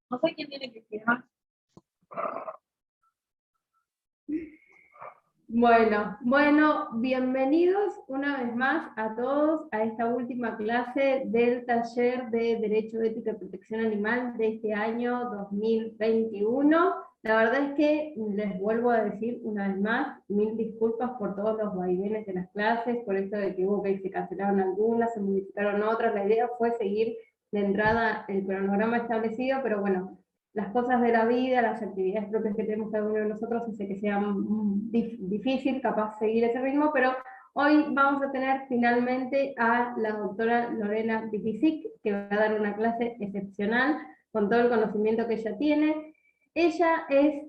No sé quién tiene que firmar. Bueno, bienvenidos una vez más a todos a esta última clase del taller de Derecho, Ética y Protección Animal de este año 2021. La verdad es que les vuelvo a decir una vez más, mil disculpas por todos los vaivenes de las clases, por esto de que hubo que se cancelaron algunas, se modificaron otras. La idea fue seguir de entrada el cronograma establecido, pero bueno, las cosas de la vida, las actividades propias que tenemos cada uno de nosotros, hace que sea difícil capaz seguir ese ritmo, pero hoy vamos a tener finalmente a la doctora Lorena Pitisic, que va a dar una clase excepcional con todo el conocimiento que ella tiene. Ella es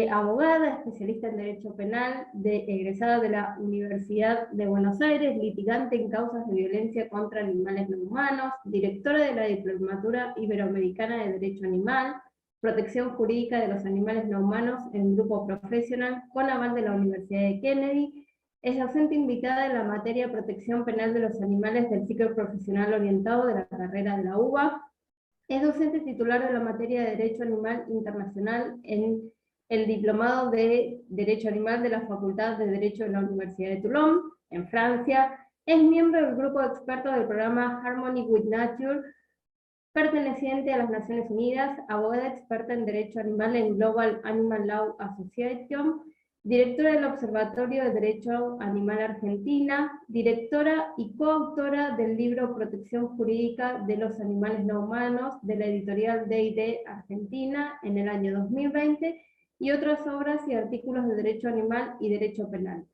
abogada, especialista en Derecho Penal, egresada de la Universidad de Buenos Aires, litigante en causas de violencia contra animales no humanos, directora de la Diplomatura Iberoamericana de Derecho Animal, protección jurídica de los animales no humanos en grupo profesional con aval de la Universidad de Kennedy, es docente invitada en la materia protección penal de los animales del ciclo profesional orientado de la carrera de la UBA, es docente titular de la materia de Derecho Animal Internacional en el Diplomado de Derecho Animal de la Facultad de Derecho de la Universidad de Toulon, en Francia. Es miembro del grupo de expertos del programa Harmony with Nature, perteneciente a las Naciones Unidas, abogada experta en Derecho Animal en Global Animal Law Association, directora del Observatorio de Derecho Animal Argentina, directora y coautora del libro Protección Jurídica de los Animales No Humanos, de la editorial D&D Argentina, en el año 2020, y otras obras y artículos de Derecho Animal y Derecho Penal.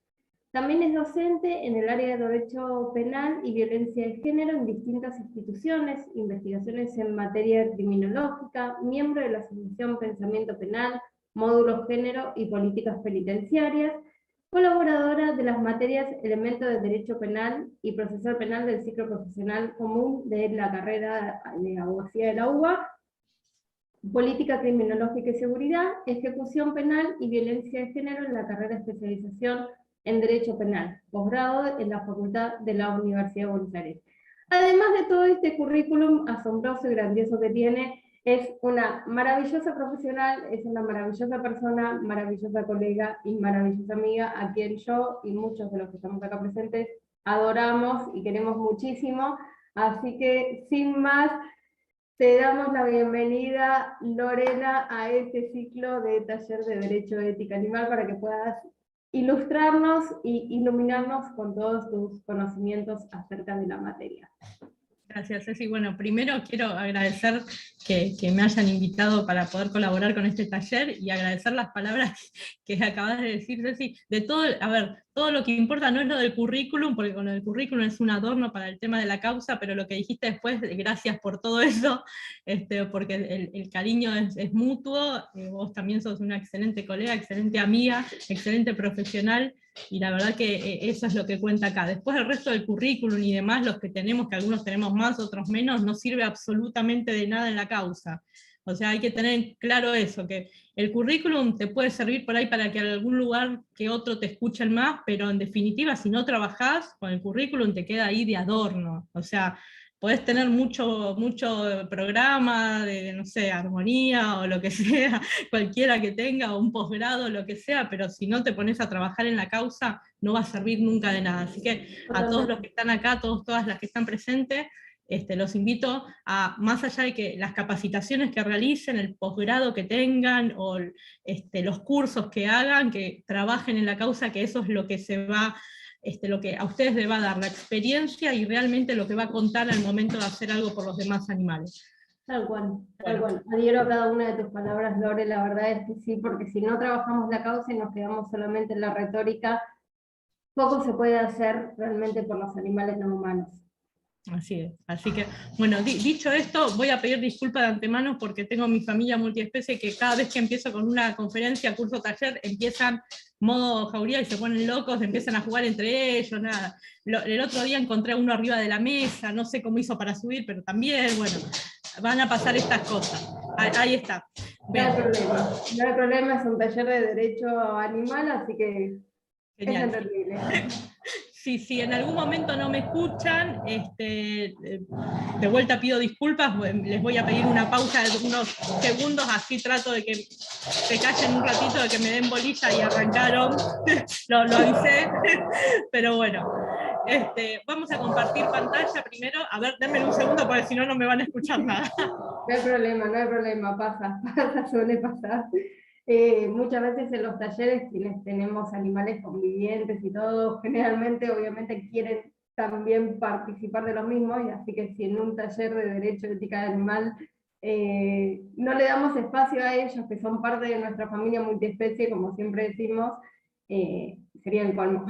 También es docente en el área de Derecho Penal y Violencia de Género en distintas instituciones, investigaciones en materia criminológica, miembro de la Asociación Pensamiento Penal, Módulo Género y Políticas Penitenciarias, colaboradora de las materias Elementos de Derecho Penal y Procesal Penal del Ciclo Profesional Común de la carrera de Abogacía de la UBA, Política Criminológica y Seguridad, Ejecución Penal y Violencia de Género en la carrera de especialización en Derecho Penal, posgrado en la Facultad de la Universidad de Buenos Aires. Además de todo este currículum asombroso y grandioso que tiene, es una maravillosa profesional, es una maravillosa persona, maravillosa colega y maravillosa amiga, a quien yo y muchos de los que estamos acá presentes adoramos y queremos muchísimo. Así que, sin más, te damos la bienvenida, Lorena, a este ciclo de taller de Derecho Ética Animal para que puedas ilustrarnos e iluminarnos con todos tus conocimientos acerca de la materia. Gracias, Ceci. Bueno, primero quiero agradecer que me hayan invitado para poder colaborar con este taller y agradecer las palabras que acabas de decir, Ceci. De todo, a ver, todo lo que importa no es lo del currículum, porque con lo del currículum es un adorno para el tema de la causa, pero lo que dijiste después, gracias por todo eso, porque el cariño es mutuo. Vos también sos una excelente colega, excelente amiga, excelente profesional, y la verdad que eso es lo que cuenta acá. Después el resto del currículum y demás, los que tenemos, que algunos tenemos más, otros menos, no sirve absolutamente de nada en la causa. O sea, hay que tener claro eso, que el currículum te puede servir por ahí para que en algún lugar que otro te escuchen más, pero en definitiva, si no trabajás, con el currículum te queda ahí de adorno. O sea, podés tener mucho programa de, no sé, armonía o lo que sea, cualquiera que tenga, o un posgrado, lo que sea, pero si no te pones a trabajar en la causa, no va a servir nunca de nada. Así que a todos los que están acá, todas las que están presentes, los invito a, más allá de que las capacitaciones que realicen, el posgrado que tengan, o los cursos que hagan, que trabajen en la causa, que eso es lo que se va, lo que a ustedes les va a dar la experiencia y realmente lo que va a contar al momento de hacer algo por los demás animales. Tal cual, tal cual. Adhiero a cada una de tus palabras, Lore, la verdad es que sí, porque si no trabajamos la causa y nos quedamos solamente en la retórica, poco se puede hacer realmente por los animales no humanos. Así es. Así que, bueno, dicho esto, voy a pedir disculpas de antemano porque tengo mi familia multiespecie que cada vez que empiezo con una conferencia, curso, taller, empiezan modo jauría y se ponen locos, empiezan a jugar entre ellos, nada. El otro día encontré a uno arriba de la mesa, no sé cómo hizo para subir, pero también, bueno, van a pasar estas cosas. Ahí está. No hay problema, no hay problema, es un taller de derecho animal, así que genial. es entendible. si en algún momento no me escuchan, de vuelta pido disculpas, les voy a pedir una pausa de unos segundos, así trato de que se callen un ratito, de que me den bolilla y arrancaron, lo avisé, pero bueno. Vamos a compartir pantalla primero, a ver, denme un segundo porque si no, no me van a escuchar nada. No hay problema, pasa, suele pasar. Muchas veces en los talleres, quienes tenemos animales convivientes y todo, generalmente obviamente quieren también participar de lo mismo, y así que si en un taller de Derecho y Ética del Animal no le damos espacio a ellos, que son parte de nuestra familia multiespecie, como siempre decimos, sería el colmo.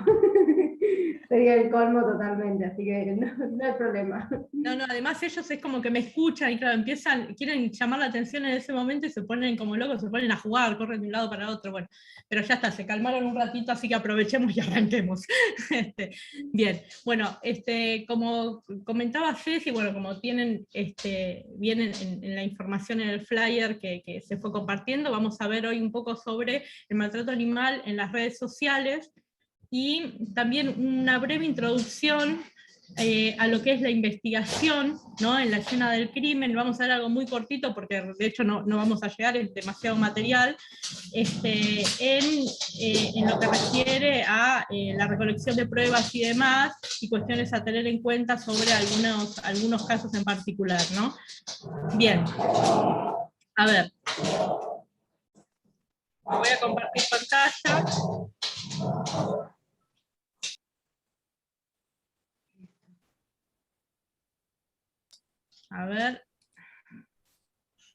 Sería el colmo totalmente, así que no hay problema. No, además ellos es como que me escuchan y claro, quieren llamar la atención en ese momento y se ponen como locos, se ponen a jugar, corren de un lado para otro, bueno, pero ya está, se calmaron un ratito, así que aprovechemos y arranquemos. Bien, bueno, como comentaba Ceci, bueno, como vienen en la información en el flyer que se fue compartiendo, vamos a ver hoy un poco sobre el maltrato animal en las redes sociales, y también una breve introducción a lo que es la investigación, ¿no? En la escena del crimen. Vamos a ver algo muy cortito porque de hecho no vamos a llegar, es demasiado material, en lo que refiere a la recolección de pruebas y demás, y cuestiones a tener en cuenta sobre algunos casos en particular, ¿no? Bien, a ver, voy a compartir pantalla. A ver,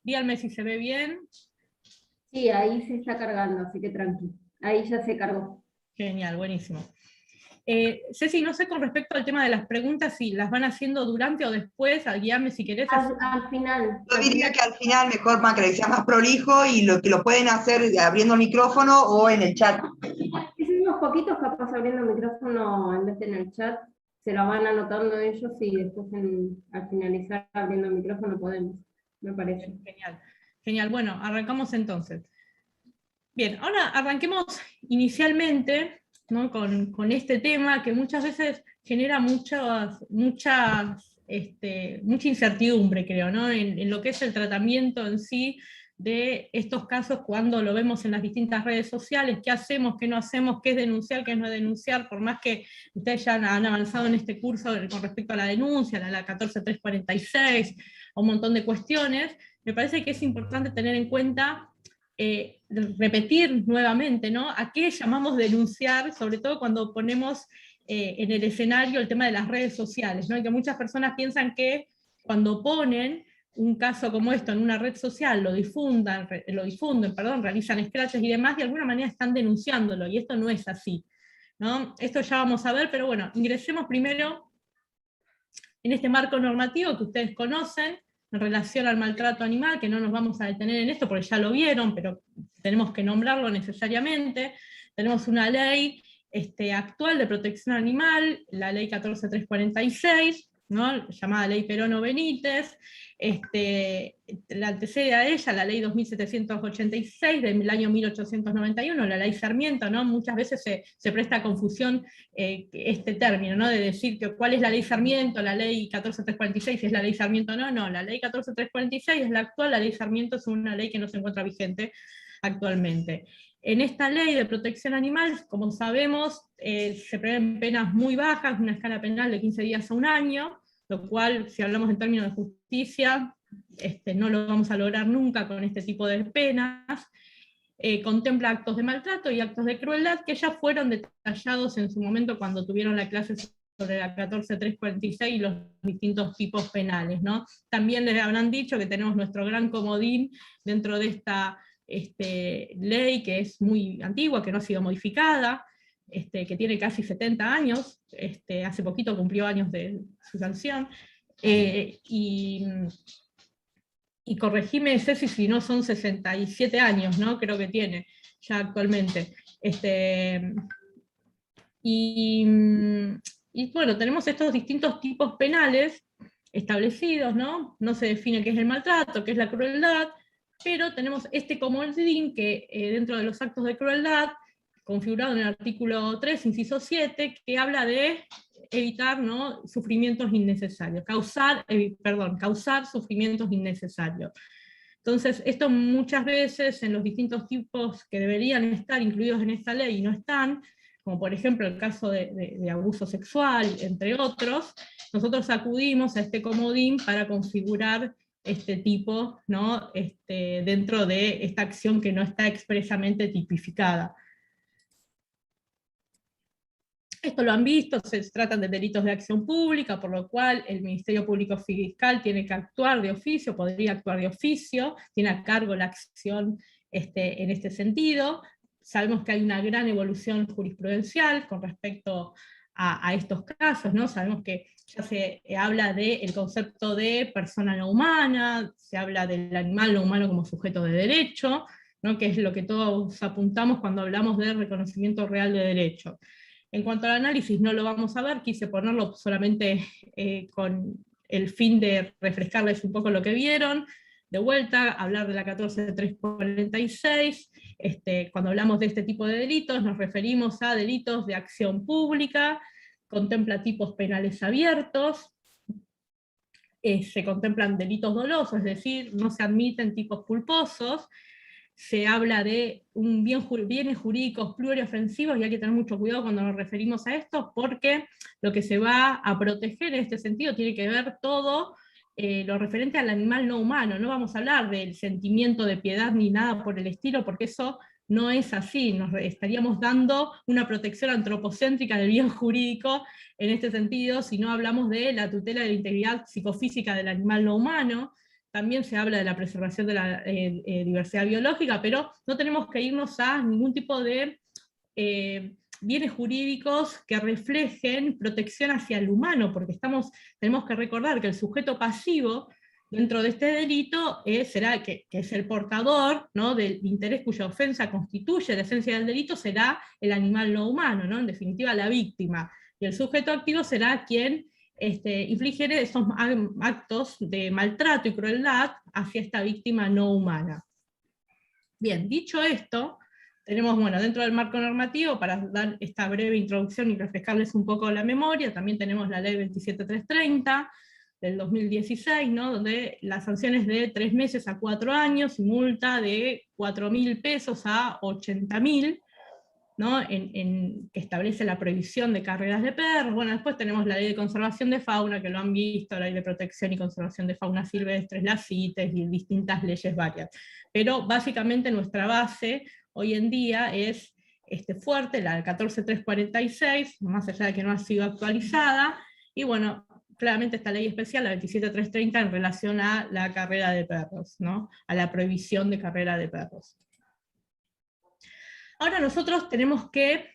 díganme si se ve bien. Sí, ahí se está cargando, así que tranqui. Ahí ya se cargó. Genial, buenísimo. Ceci, no sé con respecto al tema de las preguntas, si las van haciendo durante o después, guiarme si querés. Al final. Yo diría que al final mejor, para que sea más prolijo, y lo que lo pueden hacer abriendo el micrófono o en el chat. Es unos poquitos capaz abriendo el micrófono en vez de en el chat, se lo van anotando ellos y después al finalizar abriendo el micrófono podemos, me parece. Genial, bueno, arrancamos entonces. Bien, ahora arranquemos inicialmente, ¿no? con este tema que muchas veces genera mucha incertidumbre, creo, ¿no? en lo que es el tratamiento en sí de estos casos cuando lo vemos en las distintas redes sociales, qué hacemos, qué no hacemos, qué es denunciar, qué es no denunciar, por más que ustedes ya han avanzado en este curso con respecto a la denuncia, la 14346, un montón de cuestiones. Me parece que es importante tener en cuenta, repetir nuevamente, ¿no? ¿A qué llamamos denunciar? Sobre todo cuando ponemos en el escenario el tema de las redes sociales, ¿no? Y que muchas personas piensan que cuando ponen un caso como esto en una red social, lo difunden, realizan scratches y demás, de alguna manera están denunciándolo, y esto no es así, ¿no? Esto ya vamos a ver, pero bueno, ingresemos primero en este marco normativo que ustedes conocen, en relación al maltrato animal, que no nos vamos a detener en esto porque ya lo vieron, pero tenemos que nombrarlo necesariamente. Tenemos una ley actual de protección animal, la ley 14346, ¿no? Llamada Ley Perono Benítez, la antecede a ella la ley 2786 del año 1891, la ley Sarmiento, ¿no? Muchas veces se presta confusión este término, ¿no? De decir que cuál es la ley Sarmiento, la ley 14346 es la ley Sarmiento, no, la ley 14346 es la actual, la ley Sarmiento es una ley que no se encuentra vigente actualmente. En esta ley de protección animal, como sabemos, se prevén penas muy bajas, una escala penal de 15 días a un año, lo cual, si hablamos en términos de justicia, no lo vamos a lograr nunca con este tipo de penas. Contempla actos de maltrato y actos de crueldad que ya fueron detallados en su momento cuando tuvieron la clase sobre la 14346 y los distintos tipos penales, ¿no? También les habrán dicho que tenemos nuestro gran comodín dentro de esta ley, que es muy antigua, que no ha sido modificada, que tiene casi 70 años, hace poquito cumplió años de su sanción, y corregime, Ceci, si no son 67 años, ¿no? Creo que tiene ya actualmente. Y bueno, tenemos estos distintos tipos penales establecidos, ¿no? No se define qué es el maltrato, qué es la crueldad, pero tenemos este comodín que dentro de los actos de crueldad configurado en el artículo 3, inciso 7, que habla de evitar, ¿no?, sufrimientos innecesarios, causar sufrimientos innecesarios. Entonces, esto muchas veces en los distintos tipos que deberían estar incluidos en esta ley y no están, como por ejemplo el caso de abuso sexual, entre otros, nosotros acudimos a este comodín para configurar este tipo, ¿no?, dentro de esta acción que no está expresamente tipificada. Esto lo han visto, se tratan de delitos de acción pública, por lo cual el Ministerio Público Fiscal tiene que actuar de oficio, podría actuar de oficio, tiene a cargo la acción en este sentido. Sabemos que hay una gran evolución jurisprudencial con respecto a estos casos, ¿no? Sabemos que ya se habla del concepto de persona no humana, se habla del animal no humano como sujeto de derecho, ¿no?, que es lo que todos apuntamos cuando hablamos de reconocimiento real de derecho. En cuanto al análisis, no lo vamos a ver, quise ponerlo solamente con el fin de refrescarles un poco lo que vieron. De vuelta, hablar de la 14.346, cuando hablamos de este tipo de delitos, nos referimos a delitos de acción pública, contempla tipos penales abiertos, se contemplan delitos dolosos, es decir, no se admiten tipos culposos, se habla de bienes jurídicos pluriofensivos, y hay que tener mucho cuidado cuando nos referimos a esto, porque lo que se va a proteger en este sentido tiene que ver todo lo referente al animal no humano. No vamos a hablar del sentimiento de piedad ni nada por el estilo, porque eso no es así, nos estaríamos dando una protección antropocéntrica del bien jurídico en este sentido, si no hablamos de la tutela de la integridad psicofísica del animal no humano. También se habla de la preservación de la diversidad biológica, pero no tenemos que irnos a ningún tipo de bienes jurídicos que reflejen protección hacia el humano, porque tenemos que recordar que el sujeto pasivo dentro de este delito será que es el portador, ¿no?, del interés cuya ofensa constituye la esencia del delito, será el animal no humano, ¿no?, en definitiva la víctima, y el sujeto activo será quien infligir esos actos de maltrato y crueldad hacia esta víctima no humana. Bien, dicho esto, tenemos, bueno, dentro del marco normativo, para dar esta breve introducción y refrescarles un poco la memoria, también tenemos la ley 27.330 del 2016, ¿no?, donde las sanciones de 3 meses a 4 años y multa de 4.000 pesos a 80.000, ¿no?, que establece la prohibición de carreras de perros. Bueno, después tenemos la ley de conservación de fauna, que lo han visto, la ley de protección y conservación de fauna silvestres, las CITES y distintas leyes varias. Pero básicamente nuestra base hoy en día es fuerte, la 14.346, más allá de que no ha sido actualizada, y bueno, claramente esta ley especial, la 27.330, en relación a la carrera de perros, ¿no?, a la prohibición de carrera de perros. Ahora nosotros tenemos que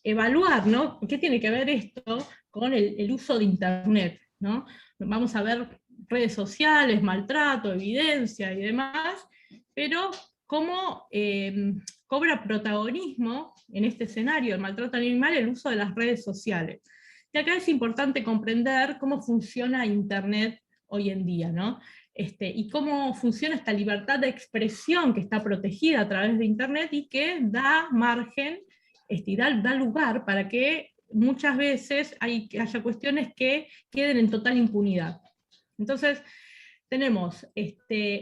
evaluar, ¿no?, qué tiene que ver esto con el uso de Internet, ¿no? Vamos a ver redes sociales, maltrato, evidencia y demás, pero cómo cobra protagonismo en este escenario del maltrato animal el uso de las redes sociales. Y acá es importante comprender cómo funciona Internet hoy en día, ¿no? Y cómo funciona esta libertad de expresión que está protegida a través de Internet y que da margen, y da lugar para que muchas veces haya cuestiones que queden en total impunidad. Entonces, tenemos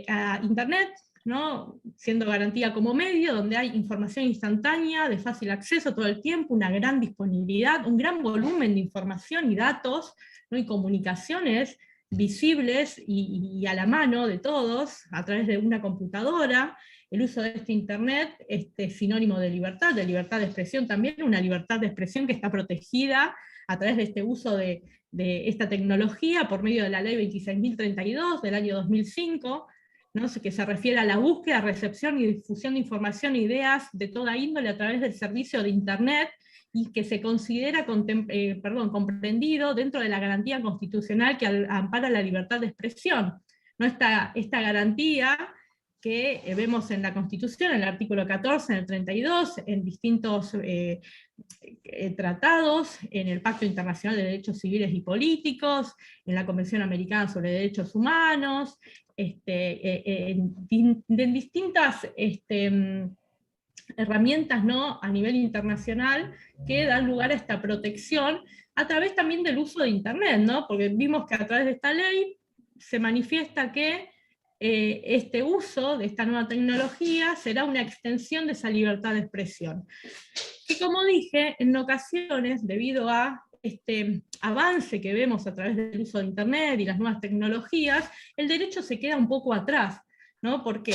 a Internet, ¿no?, siendo garantía como medio, donde hay información instantánea, de fácil acceso todo el tiempo, una gran disponibilidad, un gran volumen de información y datos, ¿no?, y comunicaciones visibles y a la mano de todos, a través de una computadora. El uso de Internet es sinónimo de libertad de expresión también, una libertad de expresión que está protegida a través de este uso de esta tecnología por medio de la ley 26.032 del año 2005, ¿no?, que se refiere a la búsqueda, recepción y difusión de información e ideas de toda índole a través del servicio de Internet, y que se considera comprendido dentro de la garantía constitucional que ampara la libertad de expresión, ¿no? Esta garantía que vemos en la Constitución, en el artículo 14, en el 32, en distintos tratados, en el Pacto Internacional de Derechos Civiles y Políticos, en la Convención Americana sobre Derechos Humanos, en distintas herramientas, ¿no?, a nivel internacional que dan lugar a esta protección a través también del uso de Internet, ¿no? Porque vimos que a través de esta ley se manifiesta que este uso de esta nueva tecnología será una extensión de esa libertad de expresión. Y como dije, en ocasiones, debido a este avance que vemos a través del uso de Internet y las nuevas tecnologías, el derecho se queda un poco atrás, ¿no? Porque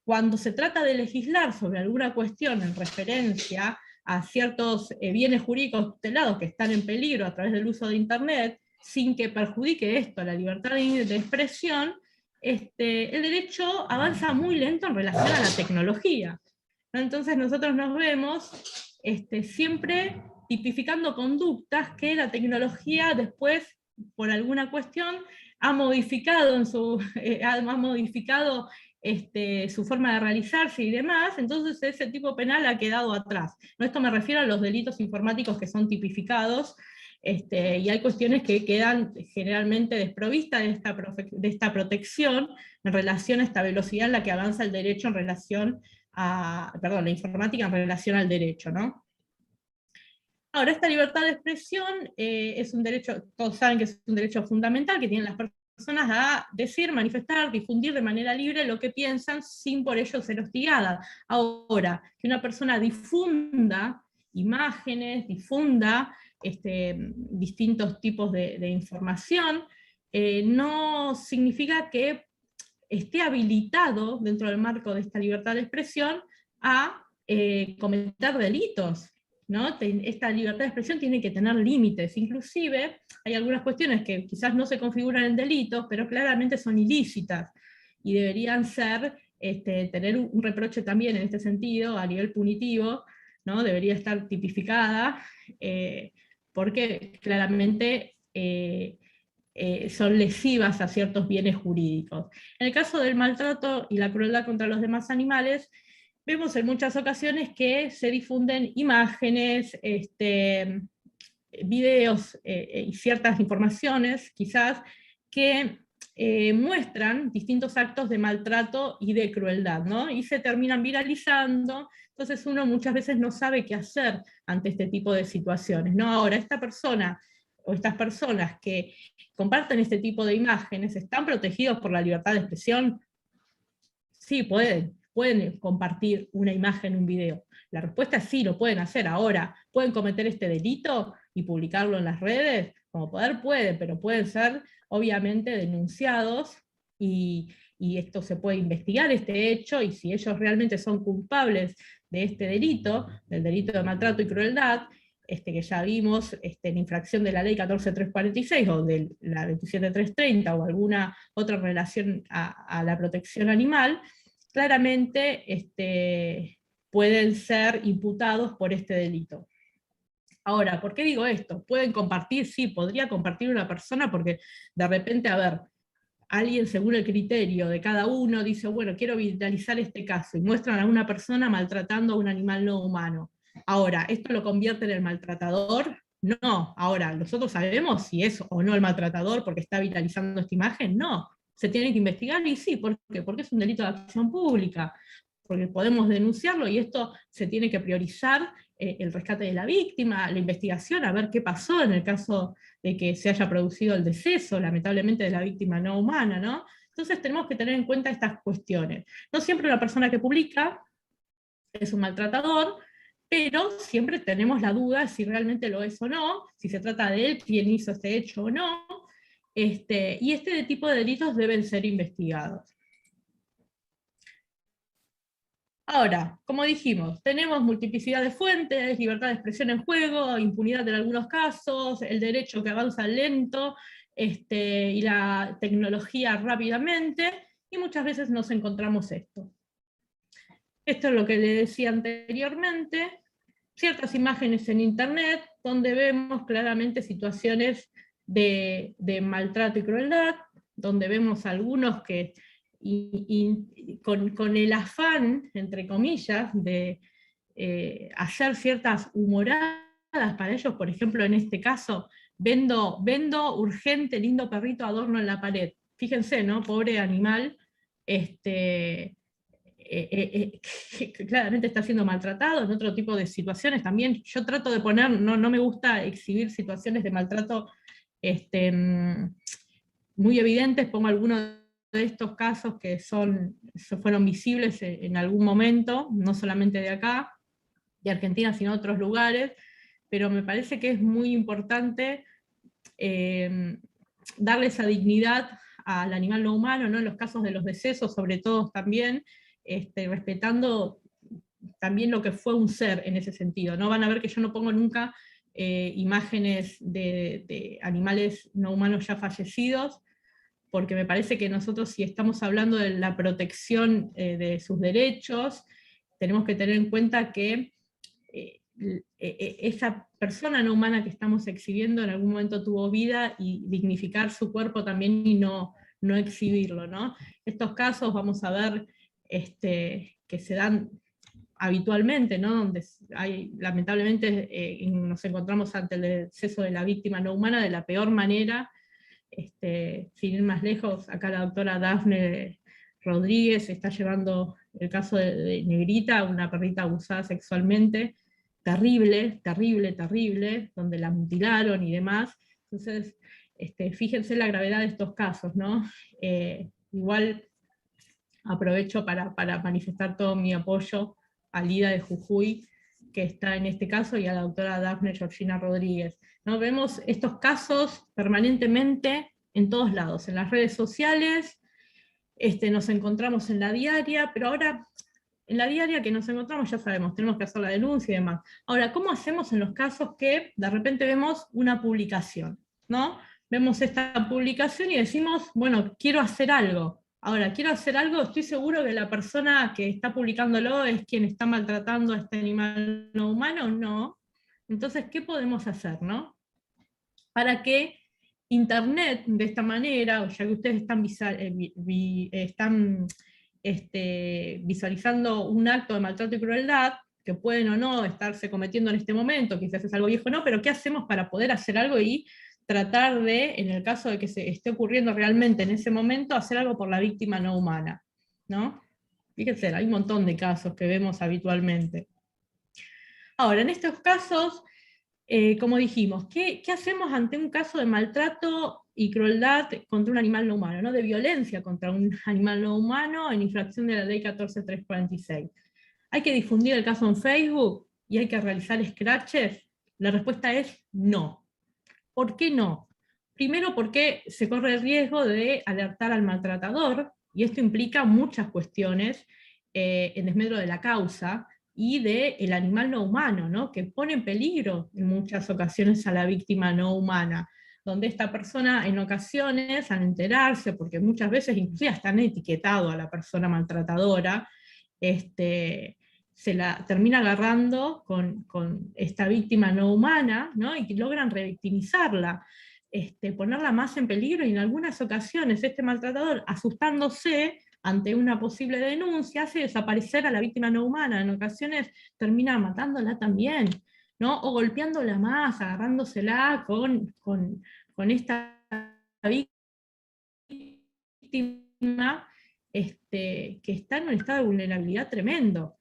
cuando se trata de legislar sobre alguna cuestión en referencia a ciertos bienes jurídicos tutelados que están en peligro a través del uso de Internet, sin que perjudique esto a la libertad de expresión, el derecho avanza muy lento en relación a la tecnología. Entonces nosotros nos vemos siempre tipificando conductas que la tecnología después, por alguna cuestión, ha modificado, su forma de realizarse y demás, entonces ese tipo penal ha quedado atrás. ¿No? Esto me refiero a los delitos informáticos que son tipificados, y hay cuestiones que quedan generalmente desprovistas de esta protección en relación a esta velocidad en la que avanza el derecho en relación la informática en relación al derecho, ¿no? Ahora, esta libertad de expresión es un derecho, todos saben que es un derecho fundamental que tienen las personas a decir, manifestar, difundir de manera libre lo que piensan sin por ello ser hostigadas. Ahora, que una persona difunda imágenes, difunda distintos tipos de información, no significa que esté habilitado dentro del marco de esta libertad de expresión a cometer delitos, ¿no? Esta libertad de expresión tiene que tener límites, inclusive hay algunas cuestiones que quizás no se configuran en delitos, pero claramente son ilícitas, y deberían ser, tener un reproche también en este sentido, a nivel punitivo, ¿no? Debería estar tipificada, porque claramente son lesivas a ciertos bienes jurídicos. En el caso del maltrato y la crueldad contra los demás animales, vemos en muchas ocasiones que se difunden imágenes, videos y ciertas informaciones, quizás, que muestran distintos actos de maltrato y de crueldad, ¿no? Y se terminan viralizando, entonces uno muchas veces no sabe qué hacer ante este tipo de situaciones, ¿no? Ahora, esta persona o estas personas que comparten este tipo de imágenes, ¿están protegidos por la libertad de expresión? Sí, pueden compartir una imagen, un video. La respuesta es sí, lo pueden hacer. Ahora, ¿pueden cometer este delito y publicarlo en las redes? Como poder pueden, pero pueden ser obviamente denunciados, y esto se puede investigar, este hecho, y si ellos realmente son culpables de este delito, del delito de maltrato y crueldad, que ya vimos en infracción de la ley 14.346 o de la 27.330 o alguna otra relación a la protección animal, claramente pueden ser imputados por este delito. Ahora, ¿por qué digo esto? ¿Pueden compartir? Sí, podría compartir una persona, porque de repente, a ver, alguien según el criterio de cada uno dice, bueno, quiero viralizar este caso, y muestran a una persona maltratando a un animal no humano. Ahora, ¿esto lo convierte en el maltratador? No. Ahora, ¿nosotros sabemos si es o no el maltratador porque está viralizando esta imagen? No. Se tiene que investigar, y sí, ¿por qué? Porque es un delito de acción pública, porque podemos denunciarlo, y esto se tiene que priorizar, el rescate de la víctima, la investigación, a ver qué pasó en el caso de que se haya producido el deceso, lamentablemente, de la víctima no humana, ¿no? Entonces tenemos que tener en cuenta estas cuestiones. No siempre la persona que publica es un maltratador, pero siempre tenemos la duda si realmente lo es o no, si se trata de él, quién hizo este hecho o no, y este tipo de delitos deben ser investigados. Ahora, como dijimos, tenemos multiplicidad de fuentes, libertad de expresión en juego, impunidad en algunos casos, el derecho que avanza lento, y la tecnología rápidamente, y muchas veces nos encontramos esto. Esto es lo que le decía anteriormente, ciertas imágenes en internet, donde vemos claramente situaciones de maltrato y crueldad, donde vemos algunos que con el afán, entre comillas, de hacer ciertas humoradas para ellos. Por ejemplo, en este caso, vendo urgente, lindo perrito, adorno en la pared. Fíjense, ¿no? Pobre animal, que claramente está siendo maltratado, en otro tipo de situaciones también. Yo trato de poner, no me gusta exhibir situaciones de maltrato muy evidentes, pongo algunos de estos casos que fueron visibles en algún momento, no solamente de acá, de Argentina, sino de otros lugares, pero me parece que es muy importante darle esa dignidad al animal no humano, ¿no? En los casos de los decesos, sobre todo también, respetando también lo que fue un ser en ese sentido, ¿no? Van a ver que yo no pongo nunca imágenes de animales no humanos ya fallecidos, porque me parece que nosotros, si estamos hablando de la protección de sus derechos, tenemos que tener en cuenta que esa persona no humana que estamos exhibiendo en algún momento tuvo vida, y dignificar su cuerpo también y no exhibirlo, ¿no? Estos casos vamos a ver que se dan habitualmente, ¿no? Donde lamentablemente nos encontramos ante el deceso de la víctima no humana de la peor manera. Sin ir más lejos, acá la doctora Dafne Rodríguez está llevando el caso de Negrita, una perrita abusada sexualmente, terrible, terrible, terrible, donde la mutilaron y demás. Entonces, fíjense la gravedad de estos casos, ¿no? Igual aprovecho para manifestar todo mi apoyo a Lida de Jujuy, que está en este caso, y a la doctora Dafne Georgina Rodríguez, ¿no? Vemos estos casos permanentemente en todos lados, en las redes sociales, nos encontramos en la diaria, pero ahora en la diaria que nos encontramos ya sabemos, tenemos que hacer la denuncia y demás. Ahora, ¿cómo hacemos en los casos que de repente vemos una publicación, ¿no? Vemos esta publicación y decimos, bueno, quiero hacer algo. Ahora, quiero hacer algo, estoy seguro que la persona que está publicándolo es quien está maltratando a este animal no humano, no. Entonces, ¿qué podemos hacer, no? Para que Internet, de esta manera, ya que ustedes están visualizando un acto de maltrato y crueldad, que pueden o no estarse cometiendo en este momento, quizás es algo viejo, no, pero ¿qué hacemos para poder hacer algo y tratar de, en el caso de que se esté ocurriendo realmente en ese momento, hacer algo por la víctima no humana, ¿no? Fíjense, hay un montón de casos que vemos habitualmente. Ahora, en estos casos, como dijimos, ¿qué hacemos ante un caso de maltrato y crueldad contra un animal no humano, ¿no? De violencia contra un animal no humano en infracción de la ley 14346? ¿Hay que difundir el caso en Facebook y hay que realizar scratches? La respuesta es no. ¿Por qué no? Primero, porque se corre el riesgo de alertar al maltratador, y esto implica muchas cuestiones en desmedro de la causa y del animal no humano, ¿no? Que pone en peligro en muchas ocasiones a la víctima no humana, donde esta persona en ocasiones, al enterarse, porque muchas veces inclusive están etiquetado a la persona maltratadora, se la termina agarrando con esta víctima no humana, ¿no? Y logran revictimizarla, ponerla más en peligro, y en algunas ocasiones este maltratador, asustándose ante una posible denuncia, hace desaparecer a la víctima no humana, en ocasiones termina matándola también, ¿no? O golpeándola más, agarrándosela con esta víctima que está en un estado de vulnerabilidad tremendo.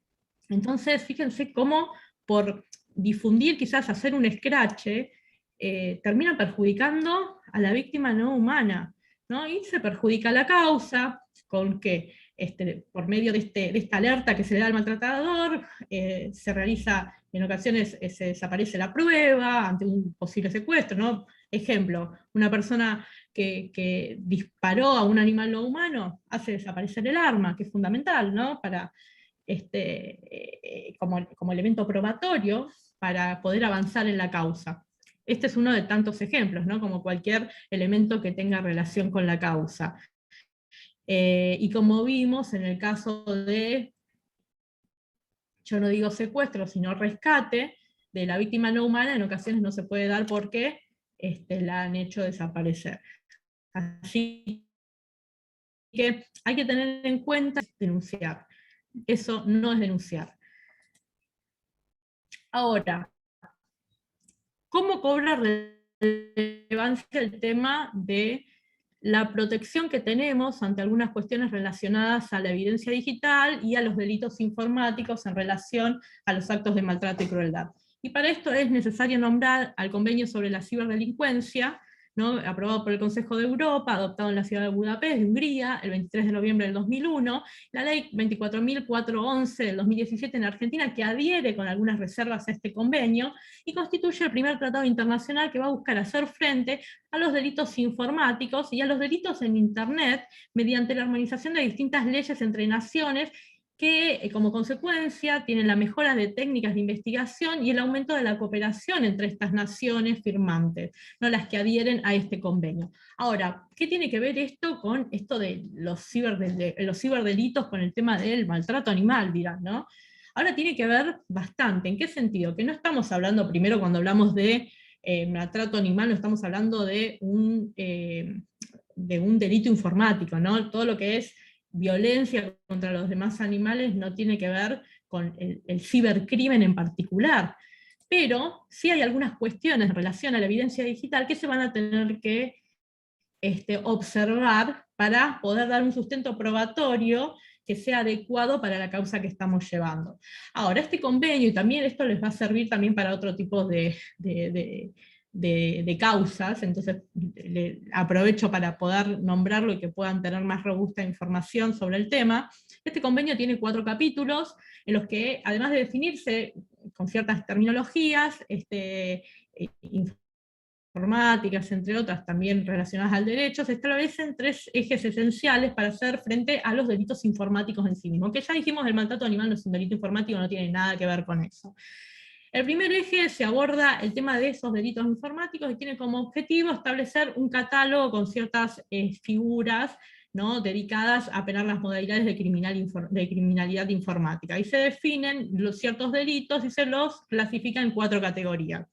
Entonces, fíjense cómo por difundir, quizás hacer un escrache, termina perjudicando a la víctima no humana, ¿no? Y se perjudica la causa, con que por medio de esta alerta que se le da al maltratador, se realiza, en ocasiones se desaparece la prueba ante un posible secuestro, ¿no? Ejemplo, una persona que disparó a un animal no humano hace desaparecer el arma, que es fundamental, ¿no? Para como elemento probatorio para poder avanzar en la causa. Este es uno de tantos ejemplos, ¿no? Como cualquier elemento que tenga relación con la causa. Y como vimos en el caso de, yo no digo secuestro, sino rescate de la víctima no humana, en ocasiones no se puede dar porque la han hecho desaparecer. Así que hay que tener en cuenta denunciar. Eso no es denunciar. Ahora, ¿cómo cobra relevancia el tema de la protección que tenemos ante algunas cuestiones relacionadas a la evidencia digital y a los delitos informáticos en relación a los actos de maltrato y crueldad. Y para esto es necesario nombrar al Convenio sobre la Ciberdelincuencia, ¿no?, aprobado por el Consejo de Europa, adoptado en la ciudad de Budapest, de Hungría, el 23 de noviembre del 2001, la ley 24.411 del 2017 en Argentina, que adhiere con algunas reservas a este convenio, y constituye el primer tratado internacional que va a buscar hacer frente a los delitos informáticos y a los delitos en Internet, mediante la armonización de distintas leyes entre naciones, que como consecuencia tienen la mejora de técnicas de investigación y el aumento de la cooperación entre estas naciones firmantes, no las que adhieren a este convenio. Ahora, ¿qué tiene que ver esto con esto de los ciberdelitos con el tema del maltrato animal, dirán, ¿no? Ahora tiene que ver bastante. ¿En qué sentido? Que no estamos hablando, primero cuando hablamos de maltrato animal, no estamos hablando de un delito informático, ¿no? Todo lo que es violencia contra los demás animales no tiene que ver con el cibercrimen en particular, pero sí hay algunas cuestiones en relación a la evidencia digital que se van a tener que observar para poder dar un sustento probatorio que sea adecuado para la causa que estamos llevando. Ahora, este convenio, y también esto les va a servir también para otro tipo de causas, entonces aprovecho para poder nombrarlo y que puedan tener más robusta información sobre el tema. Este convenio tiene 4 capítulos, en los que, además de definirse con ciertas terminologías, informáticas, entre otras, también relacionadas al derecho, se establecen 3 ejes esenciales para hacer frente a los delitos informáticos en sí mismos. Que ya dijimos, el maltrato animal no es un delito informático, no tiene nada que ver con eso. El primer eje se aborda el tema de esos delitos informáticos y tiene como objetivo establecer un catálogo con ciertas figuras, ¿no?, dedicadas a penar las modalidades de criminalidad informática. Y se definen ciertos delitos y se los clasifica en 4 categorías.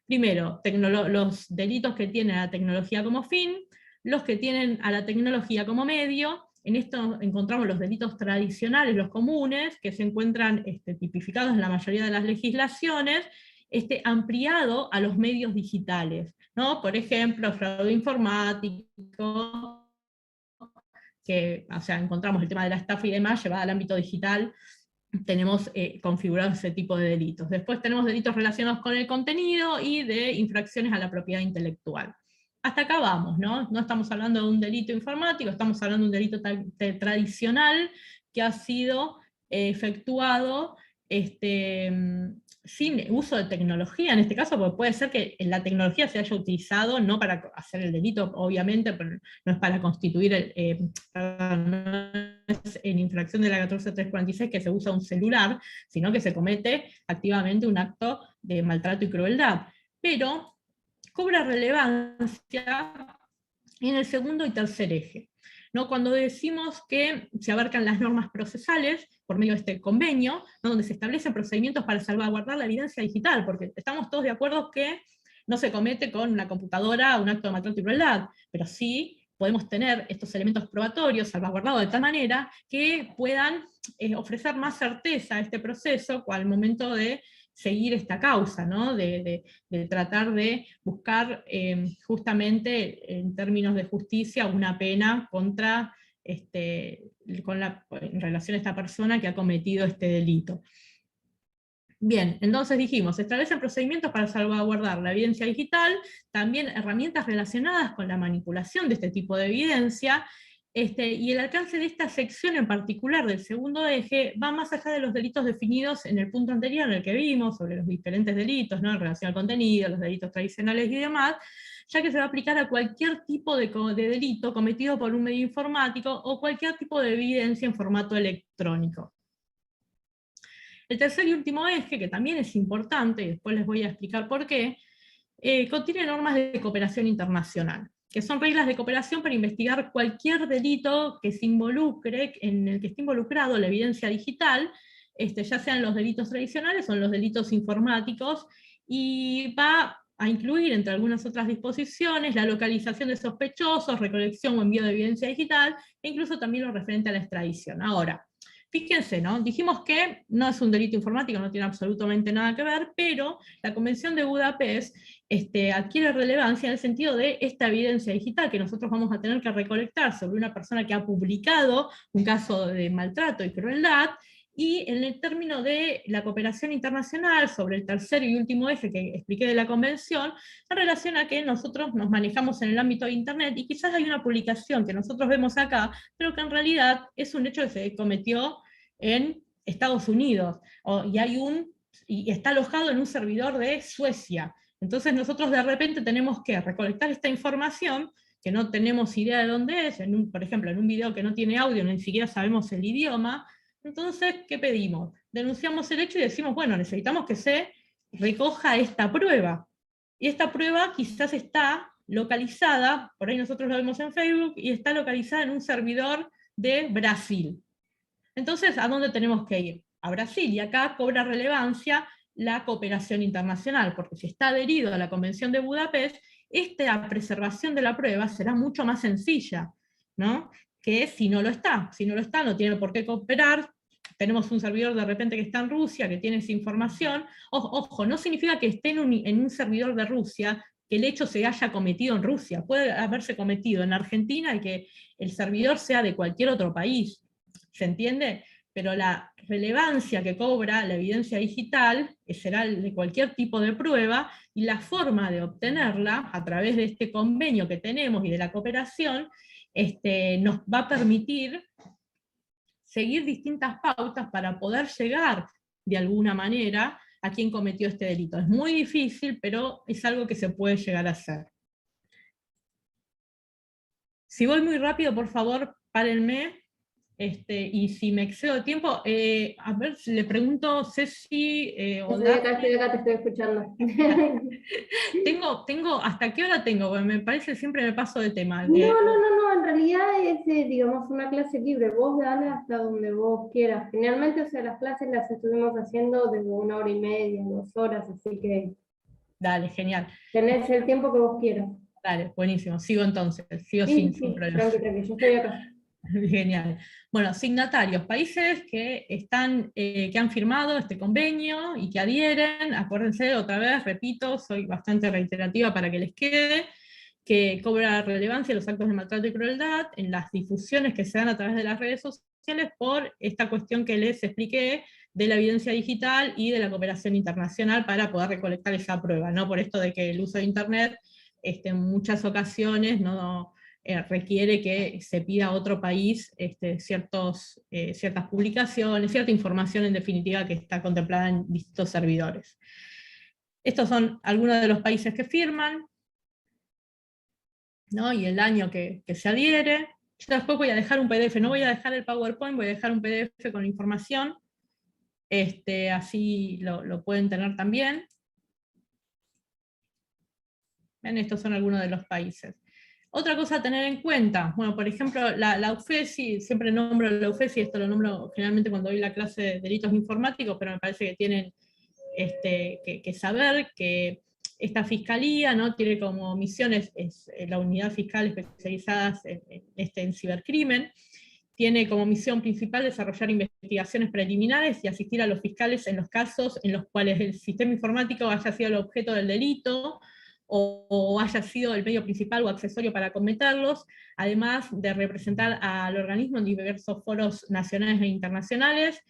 Primero, los delitos que tienen a la tecnología como fin, los que tienen a la tecnología como medio. En esto encontramos los delitos tradicionales, los comunes, que se encuentran tipificados en la mayoría de las legislaciones, ampliado a los medios digitales, ¿no? Por ejemplo, fraude informático, que, o sea, encontramos el tema de la estafa y demás, llevada al ámbito digital, tenemos configurado ese tipo de delitos. Después tenemos delitos relacionados con el contenido y de infracciones a la propiedad intelectual. Hasta acá vamos, ¿no? No estamos hablando de un delito informático, estamos hablando de un delito tradicional que ha sido efectuado sin uso de tecnología, en este caso, porque puede ser que la tecnología se haya utilizado no para hacer el delito, obviamente, pero no es para constituir, no es en infracción de la 14346 que se usa un celular, sino que se comete activamente un acto de maltrato y crueldad. Pero cobra relevancia en el segundo y tercer eje, ¿no? Cuando decimos que se abarcan las normas procesales por medio de este convenio, ¿no?, donde se establecen procedimientos para salvaguardar la evidencia digital, porque estamos todos de acuerdo que no se comete con una computadora un acto de maltrato y crueldad, pero sí podemos tener estos elementos probatorios salvaguardados de tal manera que puedan ofrecer más certeza a este proceso al momento de seguir esta causa, ¿no?, de tratar de buscar justamente en términos de justicia una pena contra, en relación a esta persona que ha cometido este delito. Bien, entonces dijimos, se establecen procedimientos para salvaguardar la evidencia digital, también herramientas relacionadas con la manipulación de este tipo de evidencia, y el alcance de esta sección en particular del segundo eje va más allá de los delitos definidos en el punto anterior en el que vimos, sobre los diferentes delitos, ¿no?, en relación al contenido, los delitos tradicionales y demás, ya que se va a aplicar a cualquier tipo de delito cometido por un medio informático o cualquier tipo de evidencia en formato electrónico. El tercer y último eje, que también es importante, y después les voy a explicar por qué, contiene normas de cooperación internacional, que son reglas de cooperación para investigar cualquier delito que se involucre, en el que esté involucrado la evidencia digital, ya sean los delitos tradicionales o los delitos informáticos, y va a incluir, entre algunas otras disposiciones, la localización de sospechosos, recolección o envío de evidencia digital, e incluso también lo referente a la extradición. Ahora, fíjense, ¿no? Dijimos que no es un delito informático, no tiene absolutamente nada que ver, pero la Convención de Budapest adquiere relevancia en el sentido de esta evidencia digital que nosotros vamos a tener que recolectar sobre una persona que ha publicado un caso de maltrato y crueldad, y en el término de la cooperación internacional sobre el tercer y último eje que expliqué de la Convención, en relación a que nosotros nos manejamos en el ámbito de Internet, y quizás hay una publicación que nosotros vemos acá, pero que en realidad es un hecho que se cometió en Estados Unidos, y está alojado en un servidor de Suecia. Entonces nosotros de repente tenemos que recolectar esta información, que no tenemos idea de dónde es, por ejemplo, en un video que no tiene audio, ni siquiera sabemos el idioma. Entonces, ¿qué pedimos? Denunciamos el hecho y decimos, bueno, necesitamos que se recoja esta prueba. Y esta prueba quizás está localizada, por ahí nosotros lo vemos en Facebook, y está localizada en un servidor de Brasil. Entonces, ¿a dónde tenemos que ir? A Brasil, y acá cobra relevancia la cooperación internacional, porque si está adherido a la Convención de Budapest, esta preservación de la prueba será mucho más sencilla, ¿no? Que si no lo está. Si no lo está, no tiene por qué cooperar. Tenemos un servidor de repente que está en Rusia, que tiene esa información. Ojo, no significa que esté en un servidor de Rusia, que el hecho se haya cometido en Rusia. Puede haberse cometido en Argentina y que el servidor sea de cualquier otro país. ¿Se entiende? Pero la relevancia que cobra la evidencia digital será de cualquier tipo de prueba, y la forma de obtenerla a través de este convenio que tenemos y de la cooperación nos va a permitir seguir distintas pautas para poder llegar de alguna manera a quien cometió este delito. Es muy difícil, pero es algo que se puede llegar a hacer. Si voy muy rápido, por favor, párenme. Y si me excedo de tiempo, a ver, le pregunto, Ceci, Estoy acá, te estoy escuchando. tengo, ¿hasta qué hora tengo? Porque me parece que siempre me paso de tema. No, en realidad es, digamos, una clase libre, vos dale hasta donde vos quieras. Generalmente, o sea, las clases las estuvimos haciendo de 1 hora y media, 2 horas, así que... Dale, genial. Tenés el tiempo que vos quieras. Dale, buenísimo, sigo entonces, sigo Sí, sin problema. Tranqui, yo estoy acá. Genial. Bueno, signatarios, países que han firmado este convenio y que adhieren. Acuérdense, otra vez, repito, soy bastante reiterativa para que les quede, que cobra relevancia los actos de maltrato y crueldad en las difusiones que se dan a través de las redes sociales por esta cuestión que les expliqué de la evidencia digital y de la cooperación internacional para poder recolectar esa prueba, ¿no? Por esto de que el uso de Internet en muchas ocasiones no requiere que se pida a otro país ciertas publicaciones, cierta información en definitiva que está contemplada en distintos servidores. Estos son algunos de los países que firman, ¿no? Y el año que se adhiere. Yo después voy a dejar un PDF, no voy a dejar el PowerPoint, voy a dejar un PDF con información, así lo pueden tener también. ¿Ven? Estos son algunos de los países. Otra cosa a tener en cuenta, bueno, por ejemplo, la UFESI, siempre nombro la UFESI, esto lo nombro generalmente cuando doy la clase de delitos informáticos, pero me parece que tienen que saber que esta fiscalía, ¿no? Tiene como misiones la unidad fiscal especializada en cibercrimen, tiene como misión principal desarrollar investigaciones preliminares y asistir a los fiscales en los casos en los cuales el sistema informático haya sido el objeto del delito, o haya sido el medio principal o accesorio para cometerlos, además de representar al organismo en diversos foros nacionales e internacionales.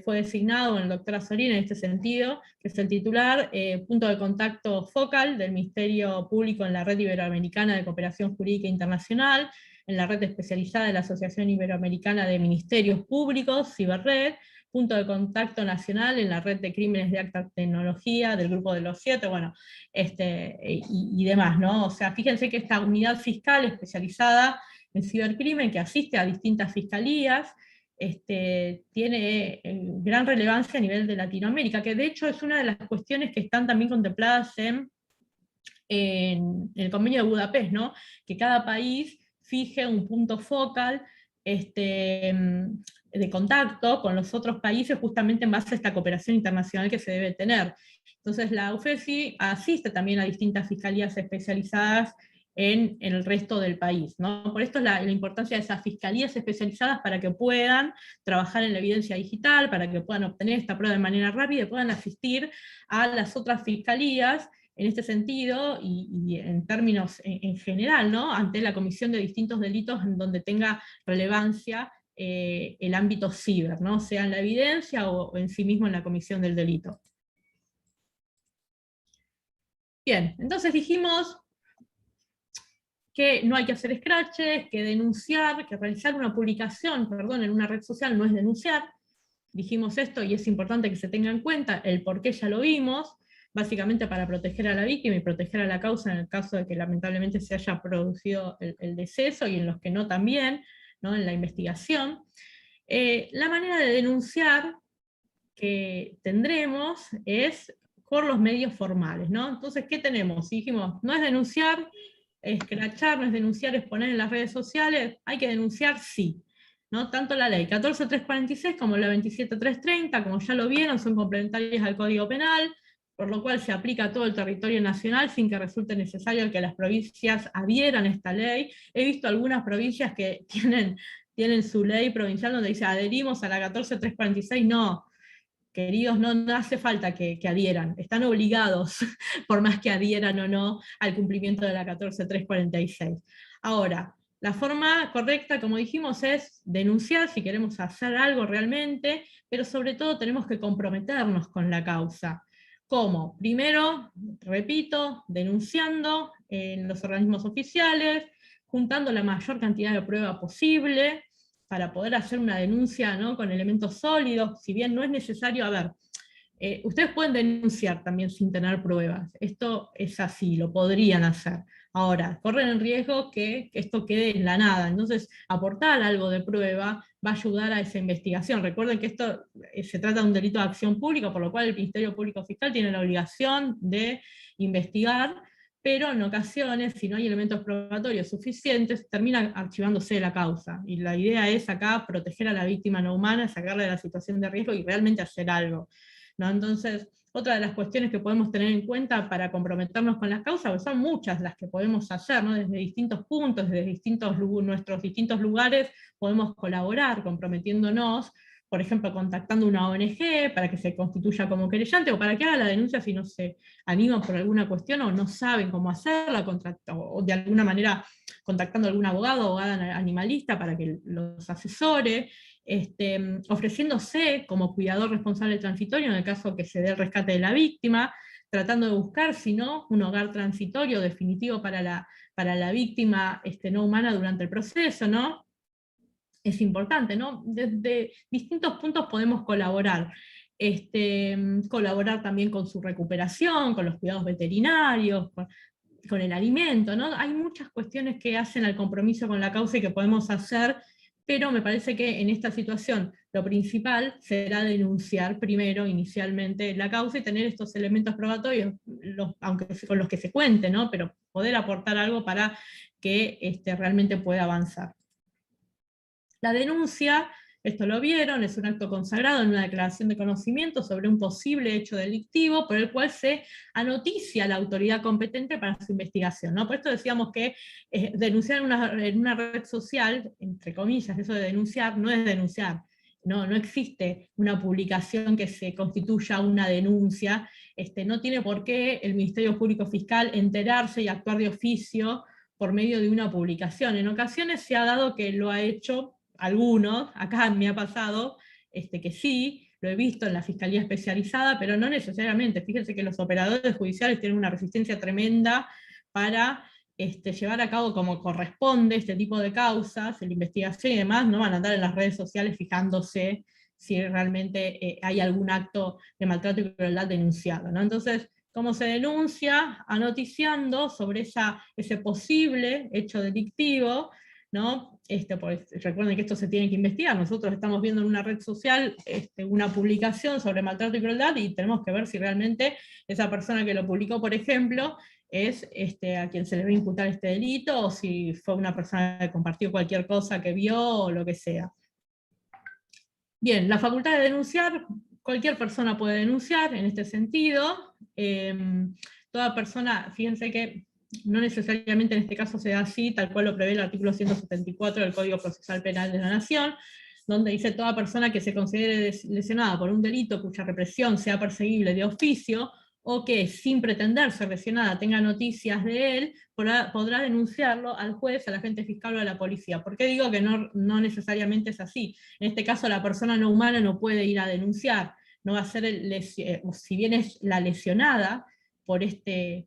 Fue designado el doctor Azorín en este sentido, que es el titular, punto de contacto focal del Ministerio Público en la Red Iberoamericana de Cooperación Jurídica Internacional, en la red especializada de la Asociación Iberoamericana de Ministerios Públicos, Ciberred, punto de contacto nacional en la red de crímenes de alta tecnología del Grupo de los 7, bueno, y demás, ¿no? O sea, fíjense que esta unidad fiscal especializada en cibercrimen, que asiste a distintas fiscalías, tiene gran relevancia a nivel de Latinoamérica, que de hecho es una de las cuestiones que están también contempladas en el convenio de Budapest, ¿no? Que cada país fije un punto focal de contacto con los otros países justamente en base a esta cooperación internacional que se debe tener. Entonces la UFESI asiste también a distintas fiscalías especializadas en el resto del país, ¿no? Por esto es la importancia de esas fiscalías especializadas para que puedan trabajar en la evidencia digital, para que puedan obtener esta prueba de manera rápida y puedan asistir a las otras fiscalías en este sentido, y en términos en general, ¿no? Ante la comisión de distintos delitos en donde tenga relevancia el ámbito ciber, ¿no? Sea en la evidencia o en sí mismo en la comisión del delito. Bien, entonces dijimos que no hay que hacer scratches, que denunciar, que realizar una publicación, perdón, en una red social no es denunciar. Dijimos esto y es importante que se tenga en cuenta, el por qué ya lo vimos, básicamente para proteger a la víctima y proteger a la causa en el caso de que lamentablemente se haya producido el deceso, y en los que no también, ¿no? En la investigación. La manera de denunciar que tendremos es por los medios formales, ¿no? Entonces, ¿qué tenemos? Si dijimos, no es denunciar, escrachar, no es denunciar, exponer en las redes sociales, hay que denunciar, sí, ¿no? Tanto la ley 14.346 como la 27.330, como ya lo vieron, son complementarias al Código Penal, por lo cual se aplica a todo el territorio nacional sin que resulte necesario que las provincias adhieran a esta ley. He visto algunas provincias que tienen su ley provincial donde dice adherimos a la 14.346, no, queridos, no hace falta que adhieran, están obligados, por más que adhieran o no, al cumplimiento de la 14.346. Ahora, la forma correcta, como dijimos, es denunciar si queremos hacer algo realmente, pero sobre todo tenemos que comprometernos con la causa. ¿Cómo? Primero, repito, denunciando en los organismos oficiales, juntando la mayor cantidad de prueba posible, para poder hacer una denuncia, ¿no? Con elementos sólidos, si bien no es necesario, a ver, ustedes pueden denunciar también sin tener pruebas, esto es así, lo podrían hacer. Ahora, corren el riesgo que esto quede en la nada, entonces aportar algo de prueba va a ayudar a esa investigación. Recuerden que esto se trata de un delito de acción pública, por lo cual el Ministerio Público Fiscal tiene la obligación de investigar, pero en ocasiones, si no hay elementos probatorios suficientes, termina archivándose la causa. Y la idea es acá proteger a la víctima no humana, sacarla de la situación de riesgo y realmente hacer algo, ¿no? Entonces, otra de las cuestiones que podemos tener en cuenta para comprometernos con las causas, pues son muchas las que podemos hacer, ¿no? Desde distintos puntos, desde nuestros distintos lugares, podemos colaborar comprometiéndonos, por ejemplo, contactando una ONG para que se constituya como querellante, o para que haga la denuncia si no se animan por alguna cuestión o no saben cómo hacerla, o de alguna manera contactando a algún abogado o abogada animalista para que los asesore, ofreciéndose como cuidador responsable transitorio en el caso que se dé el rescate de la víctima, tratando de buscar, si no, un hogar transitorio definitivo para la víctima no humana durante el proceso, ¿no? Es importante, ¿no? Desde distintos puntos podemos colaborar. Colaborar también con su recuperación, con los cuidados veterinarios, con el alimento, ¿no? Hay muchas cuestiones que hacen al compromiso con la causa y que podemos hacer, pero me parece que en esta situación lo principal será denunciar primero, inicialmente, la causa y tener estos elementos probatorios, aunque con los que se cuente, ¿no? Pero poder aportar algo para que realmente pueda avanzar. La denuncia, esto lo vieron, es un acto consagrado en una declaración de conocimiento sobre un posible hecho delictivo por el cual se anoticia a la autoridad competente para su investigación, ¿no? Por esto decíamos que denunciar en una red social, entre comillas, eso de denunciar, no es denunciar. No existe una publicación que se constituya una denuncia, no tiene por qué el Ministerio Público Fiscal enterarse y actuar de oficio por medio de una publicación. En ocasiones se ha dado que lo ha hecho algunos, acá me ha pasado que sí, lo he visto en la Fiscalía Especializada, pero no necesariamente. Fíjense que los operadores judiciales tienen una resistencia tremenda para llevar a cabo como corresponde este tipo de causas, la investigación y demás, no van a andar en las redes sociales fijándose si realmente hay algún acto de maltrato y crueldad denunciado, ¿no? Entonces, ¿cómo se denuncia? Anoticiando sobre ese posible hecho delictivo, ¿no? Pues, recuerden que esto se tiene que investigar. Nosotros estamos viendo en una red social una publicación sobre maltrato y crueldad y tenemos que ver si realmente esa persona que lo publicó, por ejemplo, es a quien se le va a imputar este delito, o si fue una persona que compartió cualquier cosa que vio o lo que sea. Bien, la facultad de denunciar, cualquier persona puede denunciar en este sentido. Toda persona, fíjense que no necesariamente en este caso sea así, tal cual lo prevé el artículo 174 del Código Procesal Penal de la Nación, donde dice toda persona que se considere lesionada por un delito cuya represión sea perseguible de oficio, o que sin pretender ser lesionada tenga noticias de él, podrá denunciarlo al juez, al agente fiscal o a la policía. ¿Por qué digo que no necesariamente es así? En este caso la persona no humana no puede ir a denunciar, no va a ser, si bien es la lesionada por este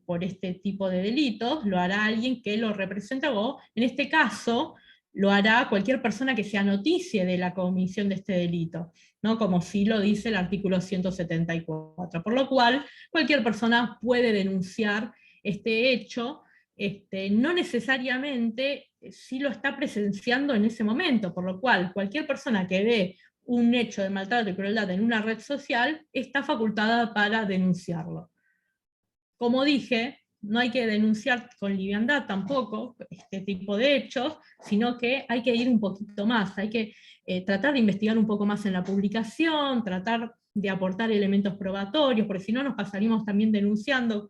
tipo de delitos, lo hará alguien que lo represente, o en este caso lo hará cualquier persona que se anoticie de la comisión de este delito, ¿no? Como sí lo dice el artículo 174. Por lo cual, cualquier persona puede denunciar este hecho, no necesariamente si lo está presenciando en ese momento, por lo cual cualquier persona que ve un hecho de maltrato y crueldad en una red social está facultada para denunciarlo. Como dije, no hay que denunciar con liviandad tampoco este tipo de hechos, sino que hay que ir un poquito más, hay que tratar de investigar un poco más en la publicación, tratar de aportar elementos probatorios, porque si no nos pasaríamos también denunciando,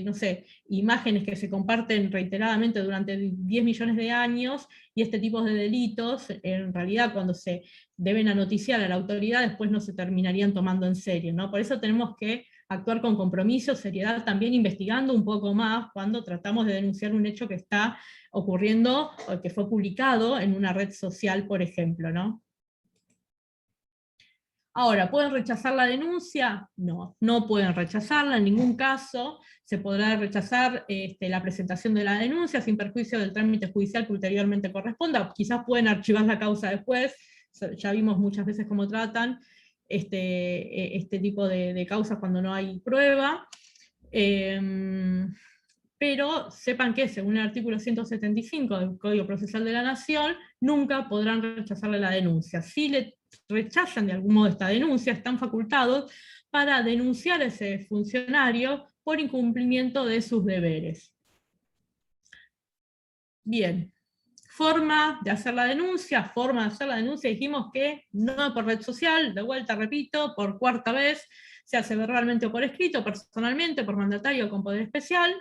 no sé, imágenes que se comparten reiteradamente durante 10 millones de años, y este tipo de delitos, en realidad cuando se deben anoticiar a la autoridad, después no se terminarían tomando en serio, ¿no? Por eso tenemos que actuar con compromiso, seriedad, también investigando un poco más cuando tratamos de denunciar un hecho que está ocurriendo o que fue publicado en una red social, por ejemplo, ¿no? Ahora, ¿pueden rechazar la denuncia? No, no pueden rechazarla en ningún caso. Se podrá rechazar la presentación de la denuncia sin perjuicio del trámite judicial que ulteriormente corresponda. Quizás pueden archivar la causa después, ya vimos muchas veces cómo tratan este tipo de causas cuando no hay prueba. Pero sepan que, según el artículo 175 del Código Procesal de la Nación, nunca podrán rechazarle la denuncia. Si le rechazan de algún modo esta denuncia, están facultados para denunciar a ese funcionario por incumplimiento de sus deberes. Bien, forma de hacer la denuncia, dijimos que no por red social, de vuelta repito, por cuarta vez, se hace verbalmente o por escrito, personalmente, por mandatario con poder especial.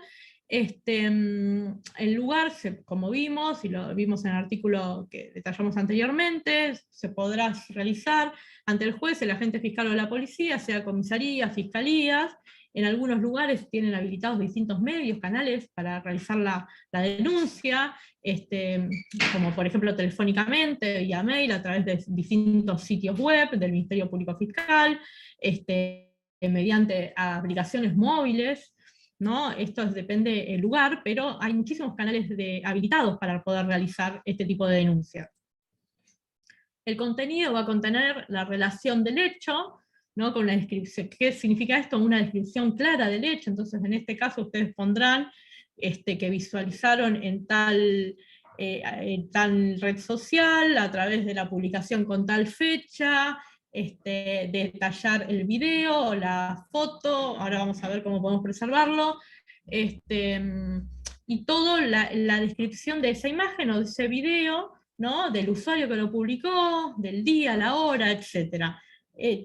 El lugar, como vimos, y lo vimos en el artículo que detallamos anteriormente, se podrá realizar ante el juez, el agente fiscal o la policía, sea comisarías, fiscalías. En algunos lugares tienen habilitados distintos medios, canales para realizar la denuncia, como por ejemplo telefónicamente, vía mail, a través de distintos sitios web del Ministerio Público Fiscal, mediante aplicaciones móviles, ¿no? Esto depende del lugar, pero hay muchísimos canales habilitados para poder realizar este tipo de denuncia. El contenido va a contener la relación del hecho, ¿no? Con la descripción. ¿Qué significa esto? Una descripción clara del hecho. Entonces, en este caso, ustedes pondrán que visualizaron en tal red social, a través de la publicación con tal fecha, detallar el video o la foto, ahora vamos a ver cómo podemos preservarlo, y toda la descripción de esa imagen o de ese video, ¿no? Del usuario que lo publicó, del día, la hora, etc.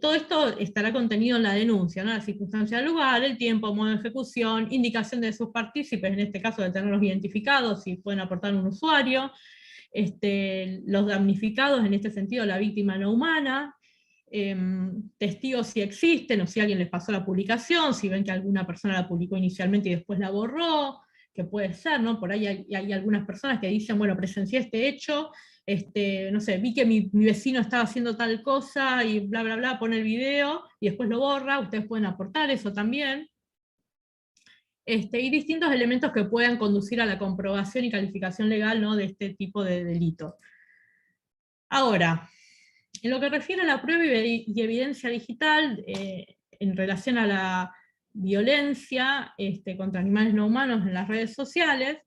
Todo esto estará contenido en la denuncia, ¿no? La circunstancia del lugar, el tiempo, modo de ejecución, indicación de sus partícipes, en este caso de tenerlos identificados, si pueden aportar un usuario, los damnificados, en este sentido la víctima no humana, testigos si existen, o si alguien les pasó la publicación, si ven que alguna persona la publicó inicialmente y después la borró, que puede ser, ¿no? Por ahí hay algunas personas que dicen, bueno, presencié este hecho, no sé, vi que mi vecino estaba haciendo tal cosa y bla, bla, bla, pone el video y después lo borra, ustedes pueden aportar eso también. Y distintos elementos que puedan conducir a la comprobación y calificación legal, ¿no? De este tipo de delito. Ahora, en lo que refiere a la prueba y evidencia digital, en relación a la violencia contra animales no humanos en las redes sociales,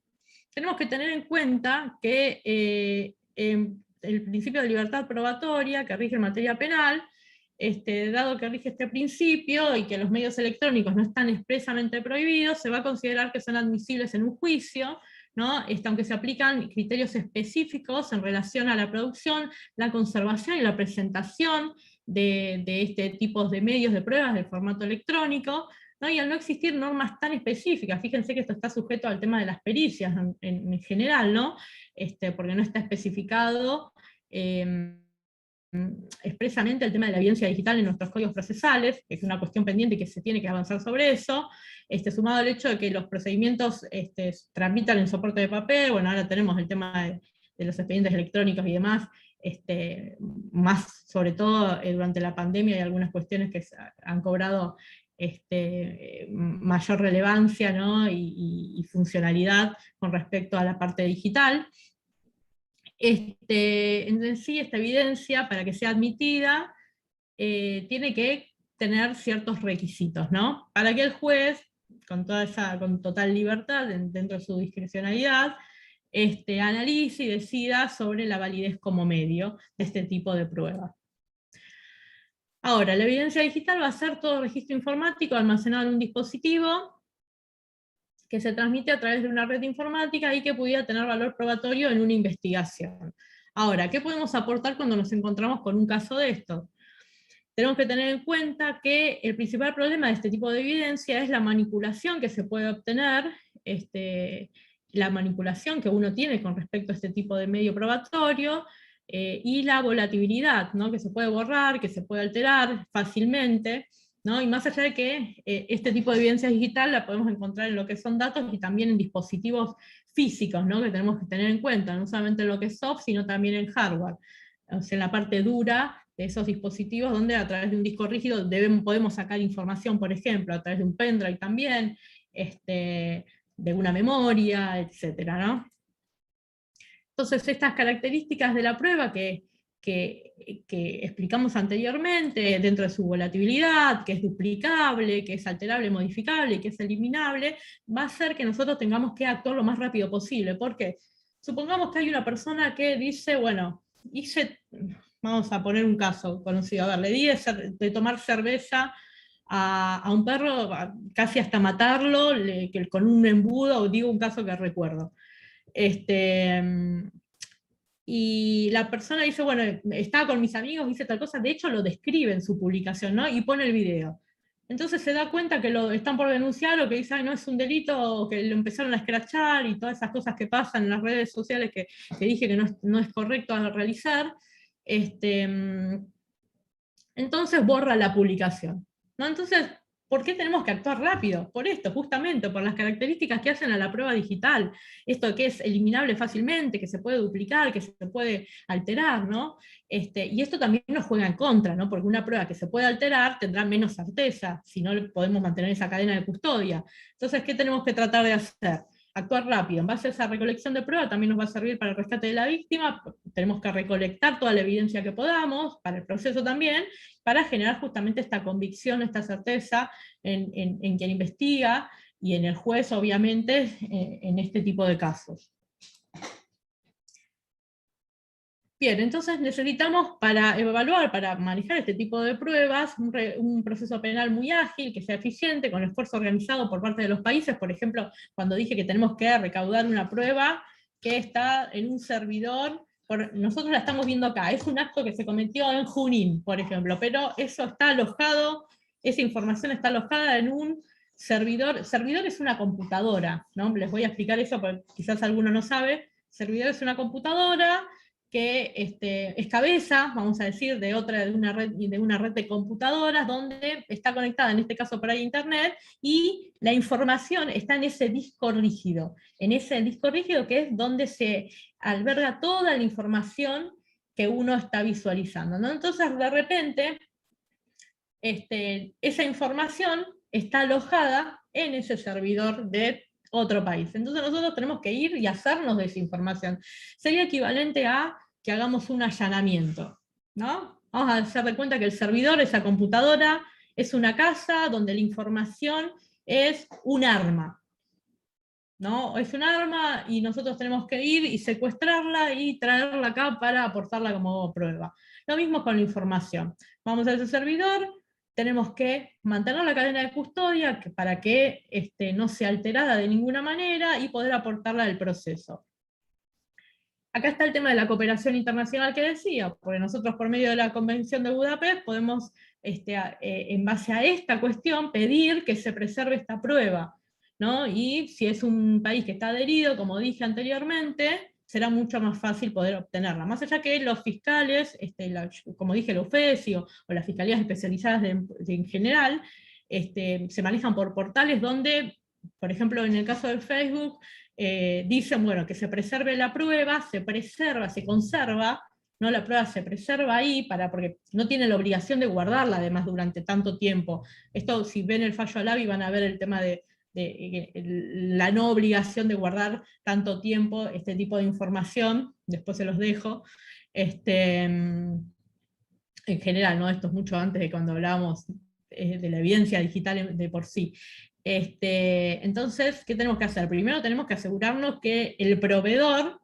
tenemos que tener en cuenta que el principio de libertad probatoria que rige en materia penal, dado que rige este principio y que los medios electrónicos no están expresamente prohibidos, se va a considerar que son admisibles en un juicio, ¿no? Aunque se aplican criterios específicos en relación a la producción, la conservación y la presentación de este tipo de medios de pruebas de formato electrónico, ¿no? Y al no existir normas tan específicas, fíjense que esto está sujeto al tema de las pericias en general, ¿no? Porque no está especificado expresamente el tema de la evidencia digital en nuestros códigos procesales, que es una cuestión pendiente y que se tiene que avanzar sobre eso, sumado al hecho de que los procedimientos tramitan en soporte de papel. Bueno, ahora tenemos el tema de los expedientes electrónicos y demás, más sobre todo durante la pandemia hay algunas cuestiones que han cobrado mayor relevancia, ¿no? y funcionalidad con respecto a la parte digital. En sí, esta evidencia, para que sea admitida, tiene que tener ciertos requisitos, ¿no? Para que el juez, con total libertad, dentro de su discrecionalidad, analice y decida sobre la validez como medio de este tipo de prueba. Ahora, la evidencia digital va a ser todo registro informático almacenado en un dispositivo que se transmite a través de una red informática y que pudiera tener valor probatorio en una investigación. Ahora, ¿qué podemos aportar cuando nos encontramos con un caso de esto? Tenemos que tener en cuenta que el principal problema de este tipo de evidencia es la manipulación que se puede obtener, la manipulación que uno tiene con respecto a este tipo de medio probatorio, y la volatilidad, ¿no? Que se puede borrar, que se puede alterar fácilmente, ¿no? Y más allá de que este tipo de evidencia digital la podemos encontrar en lo que son datos y también en dispositivos físicos, ¿no? Que tenemos que tener en cuenta, no solamente en lo que es soft, sino también en hardware, o sea, en la parte dura de esos dispositivos, donde a través de un disco rígido podemos sacar información, por ejemplo, a través de un pendrive también, de una memoria, etcétera, ¿no? Entonces, estas características de la prueba que explicamos anteriormente, dentro de su volatilidad, que es duplicable, que es alterable, modificable, que es eliminable, va a hacer que nosotros tengamos que actuar lo más rápido posible. ¿Por qué? Supongamos que hay una persona que dice, bueno, vamos a poner un caso conocido, a ver, le di de tomar cerveza a un perro, casi hasta matarlo, con un embudo, digo un caso que recuerdo. Y la persona dice, bueno, estaba con mis amigos, hice tal cosa, de hecho lo describe en su publicación, ¿no? Y pone el video. Entonces se da cuenta que lo están por denunciar, o que dice, ay, no, es un delito, que lo empezaron a escrachar, y todas esas cosas que pasan en las redes sociales que dije que no es correcto realizar. Entonces borra la publicación, ¿no? Entonces, ¿por qué tenemos que actuar rápido? Por esto, justamente, por las características que hacen a la prueba digital. Esto que es eliminable fácilmente, que se puede duplicar, que se puede alterar, ¿no? Y esto también nos juega en contra, ¿no? Porque una prueba que se puede alterar tendrá menos certeza, si no podemos mantener esa cadena de custodia. Entonces, ¿qué tenemos que tratar de hacer? Actuar rápido. En base a esa recolección de prueba también nos va a servir para el rescate de la víctima. Tenemos que recolectar toda la evidencia que podamos, para el proceso también, para generar justamente esta convicción, esta certeza en quien investiga y en el juez, obviamente, en este tipo de casos. Bien, entonces necesitamos, para evaluar, para manejar este tipo de pruebas, un proceso penal muy ágil, que sea eficiente, con esfuerzo organizado por parte de los países. Por ejemplo, cuando dije que tenemos que recaudar una prueba que está en un servidor, nosotros la estamos viendo acá, es un acto que se cometió en Junín, por ejemplo, pero eso está alojado, esa información está alojada en un servidor. Servidor es una computadora, ¿no? Les voy a explicar eso porque quizás alguno no sabe. Servidor es una computadora que es cabeza, vamos a decir, de una red de computadoras, donde está conectada, en este caso por ahí, internet, y la información está en ese disco rígido. En ese disco rígido, que es donde se alberga toda la información que uno está visualizando, ¿no? Entonces, de repente, esa información está alojada en ese servidor de otro país. Entonces nosotros tenemos que ir y hacernos de esa información. Sería equivalente a que hagamos un allanamiento, ¿no? Vamos a hacer de cuenta que el servidor, esa computadora, es una casa donde la información es un arma, ¿no? Es un arma y nosotros tenemos que ir y secuestrarla y traerla acá para aportarla como prueba. Lo mismo con la información. Vamos a ese servidor, tenemos que mantener la cadena de custodia para que no sea alterada de ninguna manera y poder aportarla al proceso. Acá está el tema de la cooperación internacional que decía, porque nosotros por medio de la Convención de Budapest podemos en base a esta cuestión, pedir que se preserve esta prueba, ¿no? Y si es un país que está adherido, como dije anteriormente, será mucho más fácil poder obtenerla. Más allá que los fiscales, como dije, la UFESI o las fiscalías especializadas en general, se manejan por portales donde, por ejemplo, en el caso de Facebook, dicen, bueno, que se preserve la prueba, se preserva, se conserva, ¿no? La prueba se preserva ahí, porque no tiene la obligación de guardarla además durante tanto tiempo. Esto, si ven el fallo Alavi, van a ver el tema de la no obligación de guardar tanto tiempo este tipo de información, después se los dejo. En general, ¿no? Esto es mucho antes de cuando hablábamos de la evidencia digital de por sí. Entonces, ¿qué tenemos que hacer? Primero tenemos que asegurarnos que el proveedor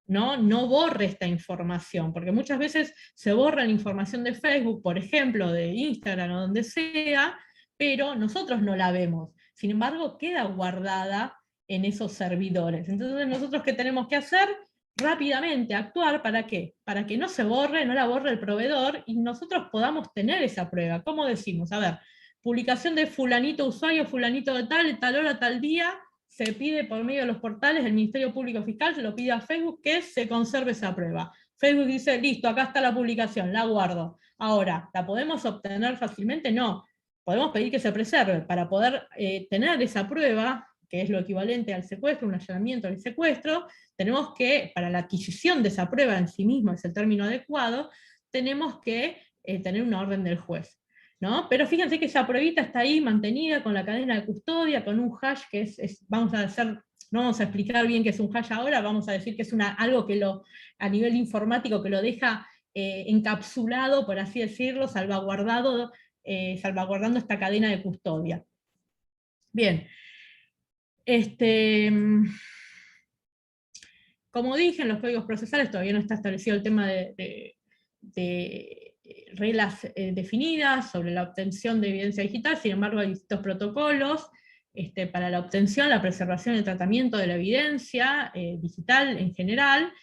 no borre esta información, porque muchas veces se borra la información de Facebook, por ejemplo, de Instagram o donde sea, pero nosotros no la vemos. Sin embargo, queda guardada en esos servidores. Entonces, ¿nosotros qué tenemos que hacer? Rápidamente actuar, ¿para qué? Para que no se borre, no la borre el proveedor, y nosotros podamos tener esa prueba. ¿Cómo decimos? A ver, publicación de fulanito usuario, fulanito de tal hora, tal día, se pide por medio de los portales, el Ministerio Público Fiscal se lo pide a Facebook que se conserve esa prueba. Facebook dice, listo, acá está la publicación, la guardo. Ahora, ¿la podemos obtener fácilmente? No. Podemos pedir que se preserve. Para poder tener esa prueba, que es lo equivalente al secuestro, un allanamiento al secuestro, tenemos que, para la adquisición de esa prueba en sí misma, es el término adecuado, tenemos que tener una orden del juez, ¿no? Pero fíjense que esa pruebita está ahí mantenida con la cadena de custodia, con un hash que vamos a hacer, no vamos a explicar bien qué es un hash ahora, vamos a decir que es algo que a nivel informático que lo deja encapsulado, por así decirlo, salvaguardando esta cadena de custodia. Bien. Como dije, en los códigos procesales todavía no está establecido el tema de reglas definidas sobre la obtención de evidencia digital, sin embargo hay distintos protocolos para la obtención, la preservación y el tratamiento de la evidencia digital en general.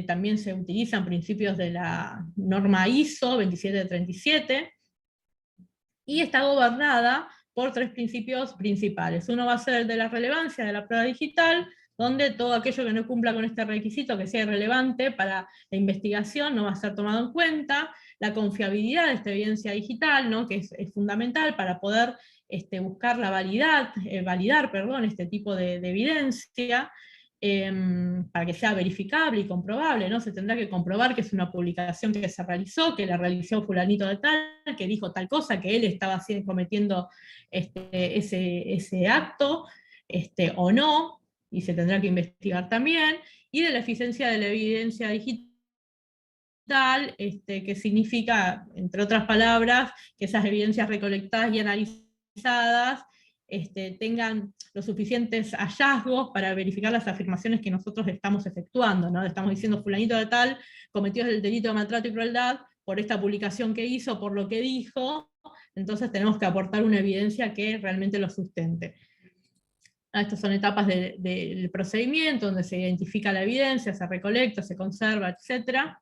También se utilizan principios de la norma ISO 27037, y está gobernada por 3 principios principales. Uno va a ser el de la relevancia de la prueba digital, donde todo aquello que no cumpla con este requisito, que sea irrelevante para la investigación, no va a ser tomado en cuenta. La confiabilidad de esta evidencia digital, ¿no? Que es fundamental para poder buscar validar este tipo de evidencia, para que sea verificable y comprobable, ¿no? Se tendrá que comprobar que es una publicación que se realizó, que la realizó fulanito de tal, que dijo tal cosa, que él estaba cometiendo ese acto, o no, y se tendrá que investigar también, y de la eficiencia de la evidencia digital, que significa, entre otras palabras, que esas evidencias recolectadas y analizadas tengan los suficientes hallazgos para verificar las afirmaciones que nosotros estamos efectuando, ¿no? Estamos diciendo fulanito de tal cometió el delito de maltrato y crueldad por esta publicación que hizo, por lo que dijo, entonces tenemos que aportar una evidencia que realmente lo sustente. Estas son etapas del procedimiento, donde se identifica la evidencia, se recolecta, se conserva, etc.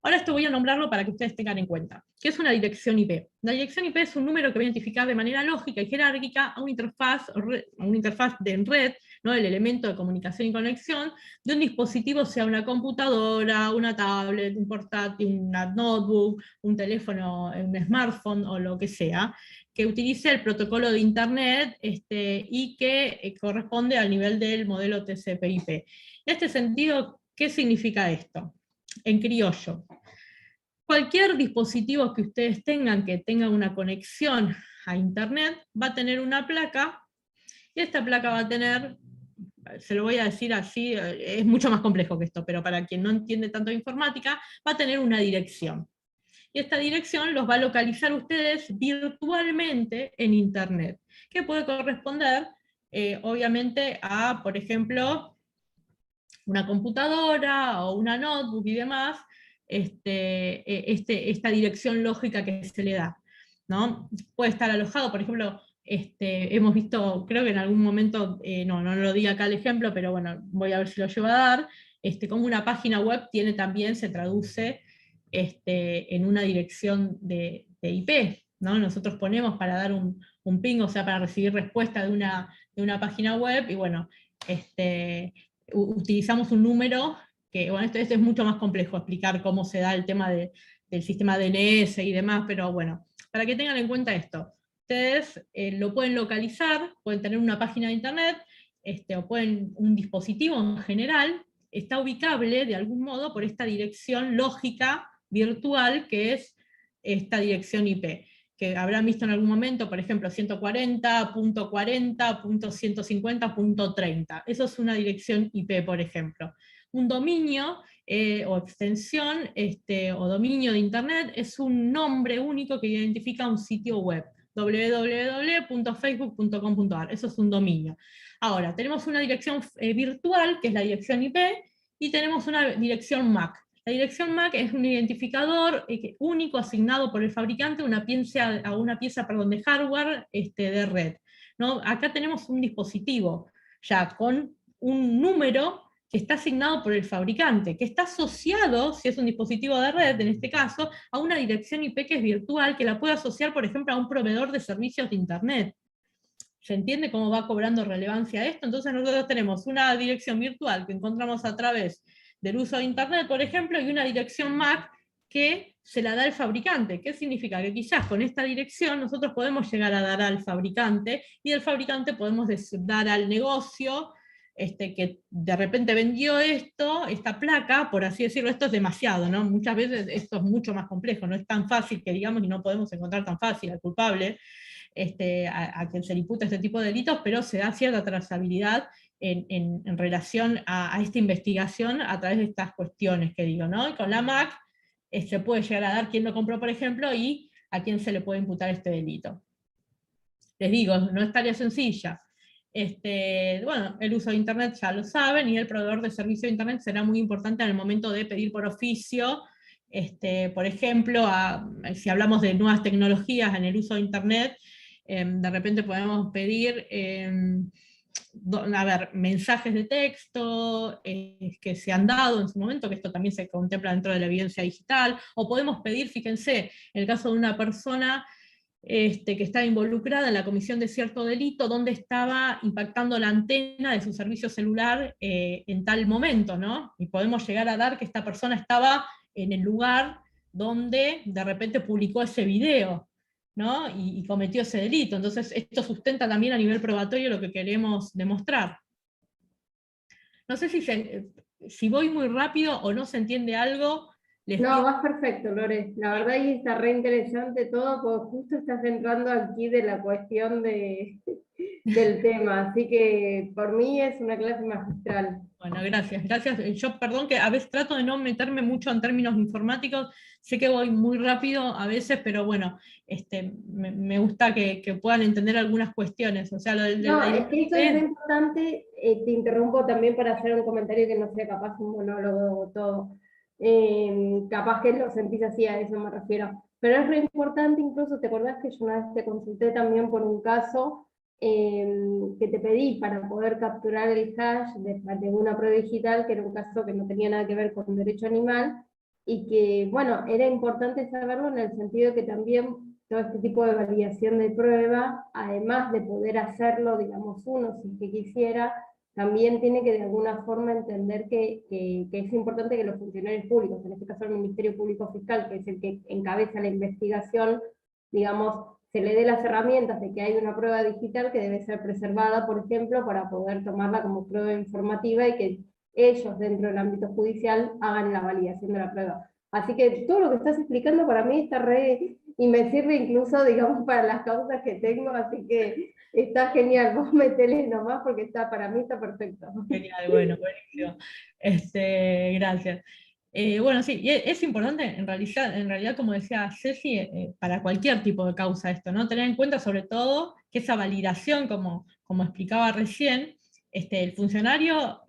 Ahora esto voy a nombrarlo para que ustedes tengan en cuenta. ¿Qué es una dirección IP? La dirección IP es un número que va a identificar de manera lógica y jerárquica a una interfaz en red, ¿no? El elemento de comunicación y conexión de un dispositivo, sea una computadora, una tablet, un portátil, una notebook, un teléfono, un smartphone o lo que sea, que utilice el protocolo de Internet y que corresponde al nivel del modelo TCP/IP. En este sentido, ¿qué significa esto? En criollo, cualquier dispositivo que ustedes tengan que tenga una conexión a Internet va a tener una placa, y esta placa va a tener, se lo voy a decir así, es mucho más complejo que esto, pero para quien no entiende tanto de informática, va a tener una dirección. Y esta dirección los va a localizar ustedes virtualmente en Internet, que puede corresponder, obviamente, a, por ejemplo, una computadora o una notebook y demás, esta dirección lógica que se le da, ¿no? Puede estar alojado, por ejemplo, hemos visto, creo que en algún momento, no lo diga acá el ejemplo, pero bueno, voy a ver si lo llevo a dar, como una página web tiene también, se traduce en una dirección de IP, ¿no? Nosotros ponemos para dar un ping, o sea, para recibir respuesta de una página web, y bueno, utilizamos un número que, bueno, esto es mucho más complejo explicar cómo se da el tema del sistema DNS y demás, pero bueno, para que tengan en cuenta esto. Ustedes lo pueden localizar, pueden tener una página de internet, o pueden un dispositivo en general, está ubicable de algún modo por esta dirección lógica virtual que es esta dirección IP, que habrán visto en algún momento, por ejemplo, 140.40.150.30. Eso es una dirección IP, por ejemplo. Un dominio o extensión o dominio de Internet es un nombre único que identifica un sitio web, www.facebook.com.ar, eso es un dominio. Ahora, tenemos una dirección virtual, que es la dirección IP, y tenemos una dirección MAC. La dirección MAC es un identificador único asignado por el fabricante a una pieza de hardware de red, ¿no? Acá tenemos un dispositivo ya con un número que está asignado por el fabricante, que está asociado, si es un dispositivo de red, en este caso, a una dirección IP que es virtual, que la puede asociar, por ejemplo, a un proveedor de servicios de Internet. ¿Se entiende cómo va cobrando relevancia esto? Entonces nosotros tenemos una dirección virtual que encontramos a través del uso de Internet, por ejemplo, y una dirección MAC que se la da el fabricante. ¿Qué significa? Que quizás con esta dirección nosotros podemos llegar a dar al fabricante, y del fabricante podemos dar al negocio que de repente vendió esta placa, por así decirlo. Esto es demasiado, ¿no? Muchas veces esto es mucho más complejo, no es tan fácil que digamos, y no podemos encontrar tan fácil al culpable, a quien se le imputa este tipo de delitos, pero se da cierta trazabilidad en relación a esta investigación a través de estas cuestiones que digo, ¿no? Y con la MAC se puede llegar a dar quién lo compró, por ejemplo, y a quién se le puede imputar este delito. Les digo, no es tarea sencilla. Bueno, el uso de Internet ya lo saben, y el proveedor de servicio de Internet será muy importante en el momento de pedir por oficio. Por ejemplo, si hablamos de nuevas tecnologías en el uso de Internet, de repente podemos pedir mensajes de texto que se han dado en su momento, que esto también se contempla dentro de la evidencia digital, o podemos pedir, fíjense, en el caso de una persona que está involucrada en la comisión de cierto delito, donde estaba impactando la antena de su servicio celular en tal momento, ¿no? Y podemos llegar a dar que esta persona estaba en el lugar donde de repente publicó ese video, ¿no? Y cometió ese delito. Entonces esto sustenta también a nivel probatorio lo que queremos demostrar. No sé si voy muy rápido o no se entiende algo. No, vas perfecto, Lore. La verdad ahí está re interesante todo, porque justo estás entrando aquí de la cuestión del tema, así que por mí es una clase magistral. Bueno, gracias. Yo, perdón que a veces trato de no meterme mucho en términos informáticos, sé que voy muy rápido a veces, pero bueno, me gusta que puedan entender algunas cuestiones. O sea, No, es que eso es muy importante. Te interrumpo también para hacer un comentario que no sea capaz un monólogo o todo. Capaz que lo sentís así, a eso me refiero. Pero es re importante, incluso, ¿te acordás que yo una vez te consulté también por un caso que te pedí para poder capturar el hash de una prueba digital, que era un caso que no tenía nada que ver con derecho animal, y que, bueno, era importante saberlo en el sentido que también todo este tipo de validación de prueba, además de poder hacerlo, digamos, uno, si es que quisiera, también tiene que de alguna forma entender que es importante que los funcionarios públicos, en este caso el Ministerio Público Fiscal, que es el que encabeza la investigación, digamos, se le dé las herramientas de que hay una prueba digital que debe ser preservada, por ejemplo, para poder tomarla como prueba informativa, y que ellos dentro del ámbito judicial hagan la validación de la prueba. Así que todo lo que estás explicando para mí está re, y me sirve incluso, digamos, para las causas que tengo, así que está genial, vos metele nomás porque para mí está perfecto. Genial, bueno, buenísimo. Gracias. Bueno, sí, y es importante, en realidad, como decía Ceci, para cualquier tipo de causa esto, ¿no? Tener en cuenta sobre todo que esa validación, como explicaba recién, el funcionario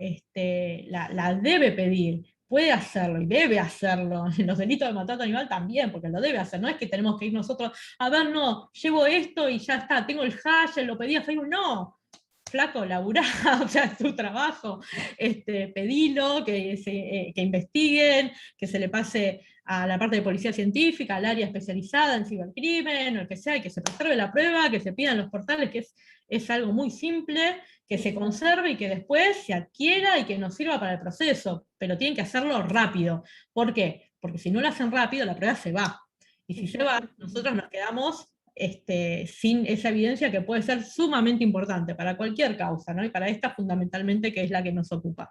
la debe pedir, puede hacerlo y debe hacerlo. En los delitos de maltrato animal también, porque lo debe hacer. No es que tenemos que ir nosotros, a ver, no, llevo esto y ya está, tengo el hash, lo pedí a Facebook, no. flaco, laburá, o sea, es tu trabajo, pedilo, que investiguen, que se le pase a la parte de policía científica, al área especializada en cibercrimen, o el que sea, y que se preserve la prueba, que se pidan los portales, que es algo muy simple, que se conserve y que después se adquiera y que nos sirva para el proceso, pero tienen que hacerlo rápido. ¿Por qué? Porque si no lo hacen rápido, la prueba se va. Y si se va, nosotros nos quedamos sin esa evidencia que puede ser sumamente importante para cualquier causa, ¿no? Y para esta fundamentalmente, que es la que nos ocupa.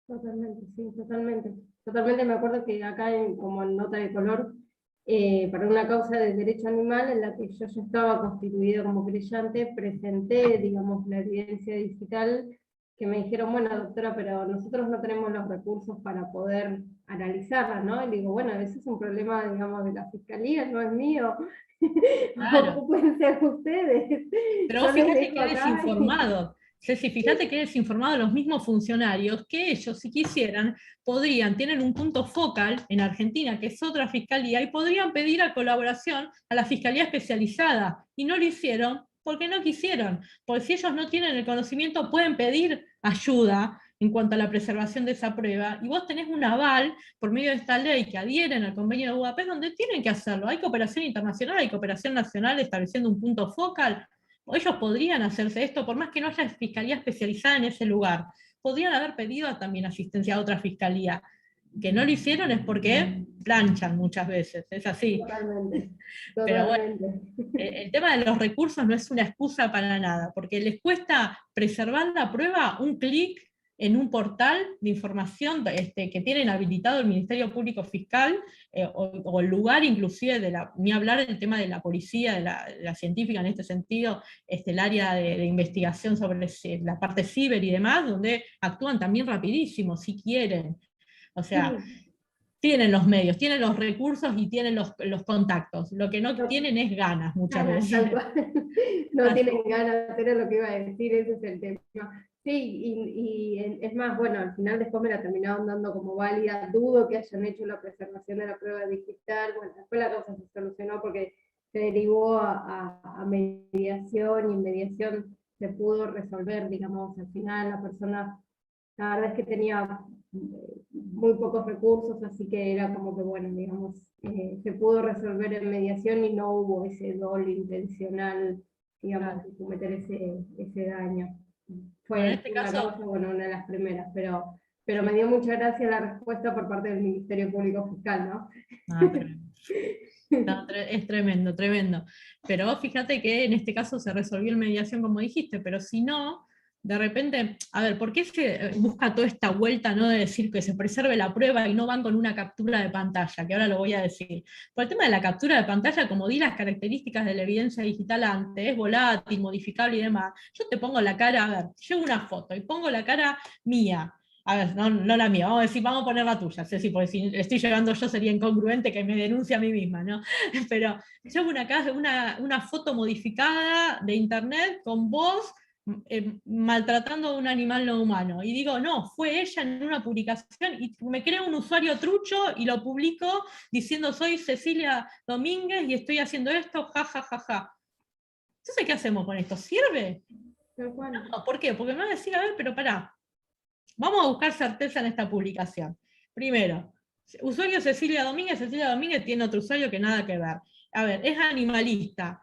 Totalmente, sí, totalmente. Totalmente me acuerdo que acá, como en nota de color, para una causa de derecho animal en la que yo ya estaba constituida como creyente, presenté, digamos, la evidencia digital, que me dijeron, bueno, doctora, pero nosotros no tenemos los recursos para poder analizarla, ¿no? Y digo, bueno, ese es un problema, digamos, de la fiscalía, no es mío. Claro. Ocúpense ustedes. Pero Yo vos les fíjate dejo que eres acá informado. Ceci, fíjate que eres informado, los mismos funcionarios, que ellos, si quisieran, tienen un punto focal en Argentina, que es otra fiscalía, y podrían pedir a colaboración a la fiscalía especializada, y no lo hicieron porque no quisieron, porque si ellos no tienen el conocimiento, pueden pedir ayuda en cuanto a la preservación de esa prueba, y vos tenés un aval por medio de esta ley que adhieren al convenio de Budapest, donde tienen que hacerlo. Hay cooperación internacional, hay cooperación nacional estableciendo un punto focal. Ellos podrían hacerse esto, por más que no haya fiscalía especializada en ese lugar. Podrían haber pedido también asistencia a otra fiscalía. Que no lo hicieron es porque planchan muchas veces, es así. totalmente, Pero bueno, totalmente. el tema de los recursos no es una excusa para nada, porque les cuesta preservar la prueba un clic en un portal de información que tienen habilitado el Ministerio Público Fiscal, o el lugar inclusive, ni hablar del tema de la policía, de la científica en este sentido, el área de investigación sobre la parte ciber y demás, donde actúan también rapidísimo, si quieren. O sea, tienen los medios, tienen los recursos y tienen los contactos. Lo que no tienen es ganas muchas veces. No tienen ganas, era lo que iba a decir, ese es el tema. Sí, y es más, bueno, al final después me la terminaron dando como válida, dudo que hayan hecho la preservación de la prueba digital, bueno, después la cosa se solucionó porque se derivó a mediación, y en mediación se pudo resolver, digamos, al final la persona, la verdad es que tenía muy pocos recursos, así que era como que, bueno, digamos, se pudo resolver en mediación y no hubo ese dolo intencional, digamos, de cometer ese daño. Bueno, en Fue este una caso, causa, bueno, una de las primeras, pero me dio mucha gracia la respuesta por parte del Ministerio Público Fiscal, ¿no? No, es tremendo, tremendo. Pero vos fíjate que en este caso se resolvió en mediación, como dijiste, pero si no, de repente, a ver, ¿por qué se busca toda esta vuelta, no, de decir que se preserve la prueba y no van con una captura de pantalla? Que ahora lo voy a decir. Por el tema de la captura de pantalla, como di las características de la evidencia digital antes, es volátil, modificable y demás, yo te pongo la cara, a ver, llevo una foto y pongo la cara mía. A ver, no la mía, vamos a decir, vamos a poner la tuya, Ceci, porque si estoy llevando yo sería incongruente que me denuncie a mí misma, ¿no? Pero llevo una foto modificada de internet con vos maltratando a un animal no humano. Y digo, no, fue ella en una publicación, y me creo un usuario trucho y lo publico diciendo, soy Cecilia Domínguez y estoy haciendo esto, ja, ja, ja, ja. Entonces, ¿qué hacemos con esto? ¿Sirve? No, ¿por qué? Porque me van a decir, a ver, pero pará, vamos a buscar certeza en esta publicación. Primero, usuario Cecilia Domínguez tiene otro usuario que nada que ver. A ver, es animalista.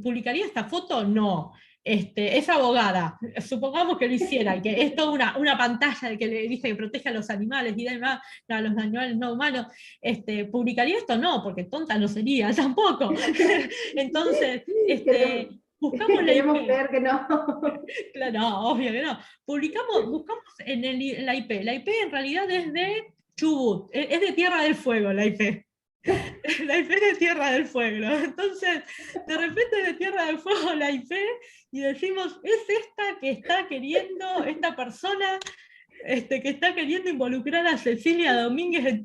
¿Publicaría esta foto? No. Es abogada, supongamos que lo hiciera, y que es toda una pantalla de que le dice que protege a los animales y demás, a los animales no humanos. ¿Publicaría esto? No, porque tonta no sería tampoco. Entonces, buscamos la IP. Queremos creer que no. Claro, no, obvio que no. Buscamos en la IP. La IP en realidad es de Chubut, es de Tierra del Fuego la IP. La IP es de Tierra del Fuego. Entonces, de repente de Tierra del Fuego la IP y decimos, es esta que está queriendo, esta persona que está queriendo involucrar a Cecilia Domínguez en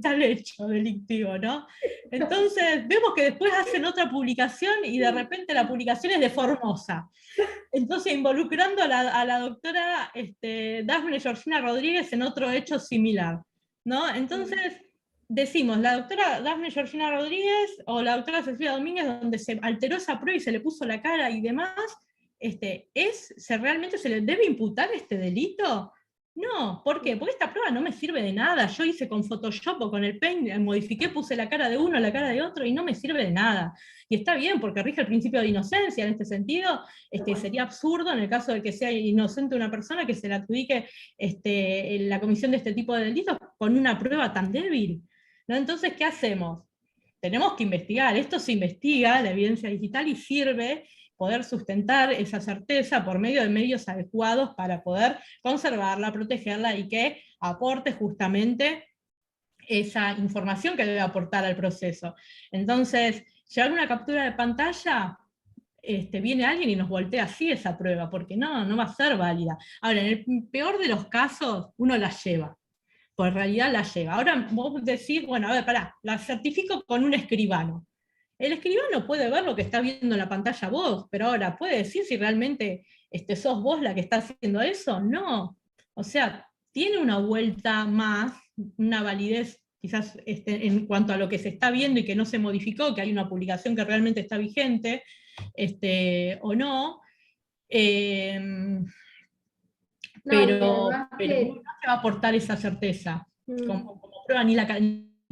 tal hecho delictivo, ¿no? Entonces, vemos que después hacen otra publicación y de repente la publicación es de Formosa. Entonces, involucrando a la doctora Dafne Georgina Rodríguez en otro hecho similar, ¿no? Entonces, decimos, la doctora Dafne Georgina Rodríguez o la doctora Cecilia Domínguez, donde se alteró esa prueba y se le puso la cara y demás, ¿realmente se le debe imputar este delito? No, ¿por qué? Porque esta prueba no me sirve de nada. Yo hice con Photoshop o con el Paint, modifiqué, puse la cara de uno, la cara de otro, y no me sirve de nada. Y está bien, porque rige el principio de inocencia en este sentido. Sería absurdo, en el caso de que sea inocente una persona, que se le adjudique la comisión de este tipo de delitos con una prueba tan débil, ¿no? Entonces, ¿qué hacemos? Tenemos que investigar. Esto se investiga, la evidencia digital, y sirve poder sustentar esa certeza por medio de medios adecuados para poder conservarla, protegerla y que aporte justamente esa información que debe aportar al proceso. Entonces, llevar una captura de pantalla, viene alguien y nos voltea así esa prueba, porque no va a ser válida. Ahora, en el peor de los casos, uno la lleva, pues en realidad la lleva. Ahora vos decís, bueno, a ver, pará, la certifico con un escribano. El escribano puede ver lo que está viendo en la pantalla vos, pero ahora, ¿puede decir si realmente sos vos la que está haciendo eso? No. O sea, tiene una vuelta más, una validez quizás en cuanto a lo que se está viendo y que no se modificó, que hay una publicación que realmente está vigente, o no. Pero no se va a aportar esa certeza como prueba, ni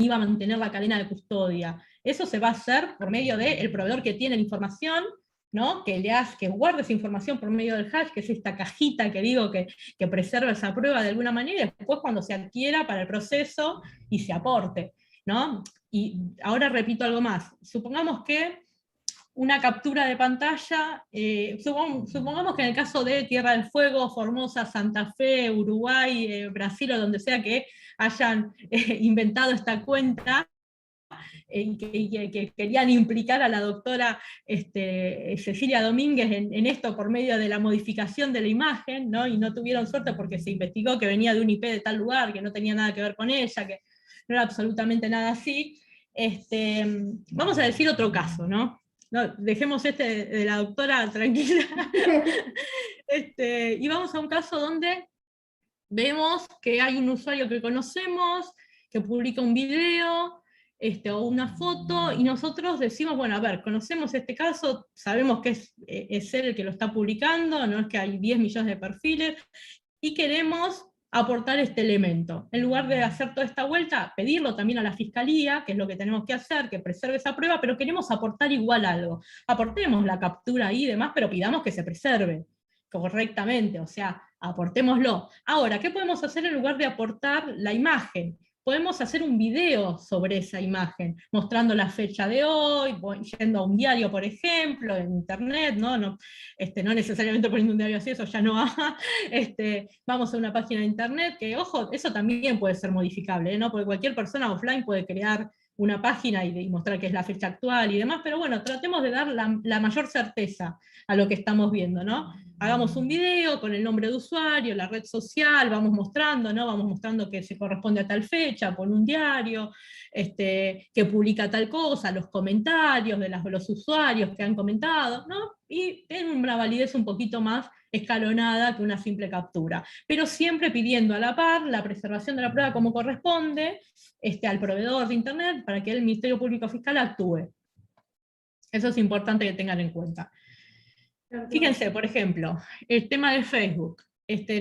va a mantener la cadena de custodia. Eso se va a hacer por medio del proveedor que tiene la información, ¿no? Que guarde esa información por medio del hash, que es esta cajita que digo que preserva esa prueba de alguna manera, y después cuando se adquiera para el proceso y se aporte, ¿no? Y ahora repito algo más. Supongamos que una captura de pantalla, supongamos que en el caso de Tierra del Fuego, Formosa, Santa Fe, Uruguay, Brasil o donde sea que hayan inventado esta cuenta, que querían implicar a la doctora Cecilia Domínguez en esto por medio de la modificación de la imagen, ¿no? Y no tuvieron suerte porque se investigó que venía de un IP de tal lugar, que no tenía nada que ver con ella, que no era absolutamente nada así. Vamos a decir otro caso, ¿no? No, dejemos de la doctora tranquila. Y vamos a un caso donde vemos que hay un usuario que conocemos, que publica un video, o una foto, y nosotros decimos, bueno, a ver, conocemos este caso, sabemos que es él el que lo está publicando, no es que hay 10 millones de perfiles, y queremos aportar este elemento. En lugar de hacer toda esta vuelta, pedirlo también a la fiscalía, que es lo que tenemos que hacer, que preserve esa prueba, pero queremos aportar igual algo. Aportemos la captura ahí y demás, pero pidamos que se preserve correctamente, o sea, aportémoslo. Ahora, ¿qué podemos hacer en lugar de aportar la imagen? Podemos hacer un video sobre esa imagen, mostrando la fecha de hoy, yendo a un diario, por ejemplo, en internet, no necesariamente poniendo un diario así, eso ya no va. Vamos a una página de internet, que, ojo, eso también puede ser modificable, ¿no? Porque cualquier persona offline puede crear una página y mostrar que es la fecha actual y demás, pero bueno, tratemos de dar la mayor certeza a lo que estamos viendo, ¿no? Hagamos un video con el nombre de usuario, la red social, vamos mostrando, ¿no? Vamos mostrando que se corresponde a tal fecha, por un diario, que publica tal cosa, los comentarios de los usuarios que han comentado, ¿no? Y tiene una validez un poquito más escalonada que una simple captura, pero siempre pidiendo a la par la preservación de la prueba como corresponde al proveedor de internet para que el Ministerio Público Fiscal actúe. Eso es importante que tengan en cuenta. Fíjense, por ejemplo, el tema de Facebook.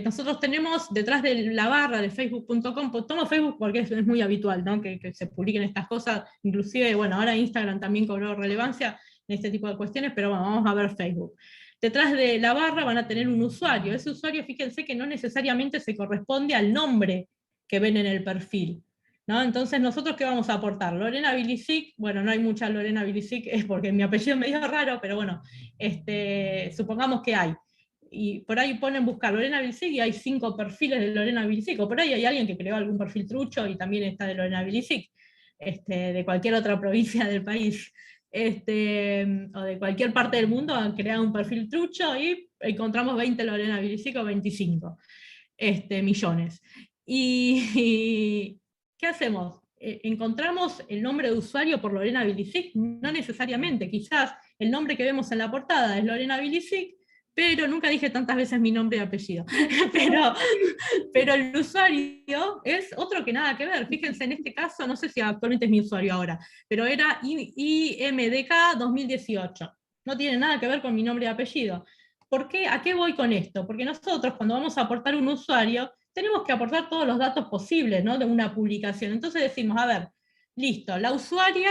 Nosotros tenemos detrás de la barra de facebook.com, tomo Facebook porque es muy habitual, ¿no? que se publiquen estas cosas, inclusive, bueno, ahora Instagram también cobró relevancia en este tipo de cuestiones, pero bueno, vamos a ver Facebook. Detrás de la barra van a tener un usuario. Ese usuario, fíjense que no necesariamente se corresponde al nombre que ven en el perfil, ¿no? Entonces, ¿nosotros qué vamos a aportar? Lorena Bilicic, bueno, no hay mucha Lorena Bilicic, es porque mi apellido es medio raro, pero bueno, supongamos que hay. Y por ahí ponen buscar Lorena Bilicic y hay 5 perfiles de Lorena Bilicic, o por ahí hay alguien que creó algún perfil trucho y también está de Lorena Bilicic, de cualquier otra provincia del país. O de cualquier parte del mundo han creado un perfil trucho y encontramos 20 Lorena Bilicic o 25 millones. Y ¿qué hacemos? ¿Encontramos el nombre de usuario por Lorena Bilicic? No necesariamente, quizás el nombre que vemos en la portada es Lorena Bilicic, pero nunca dije tantas veces mi nombre y apellido. pero el usuario es otro que nada que ver. Fíjense, en este caso, no sé si actualmente es mi usuario ahora, pero era IMDK 2018. No tiene nada que ver con mi nombre y apellido. ¿A qué voy con esto? Porque nosotros cuando vamos a aportar un usuario, tenemos que aportar todos los datos posibles, ¿no?, de una publicación. Entonces decimos, a ver, listo, la usuaria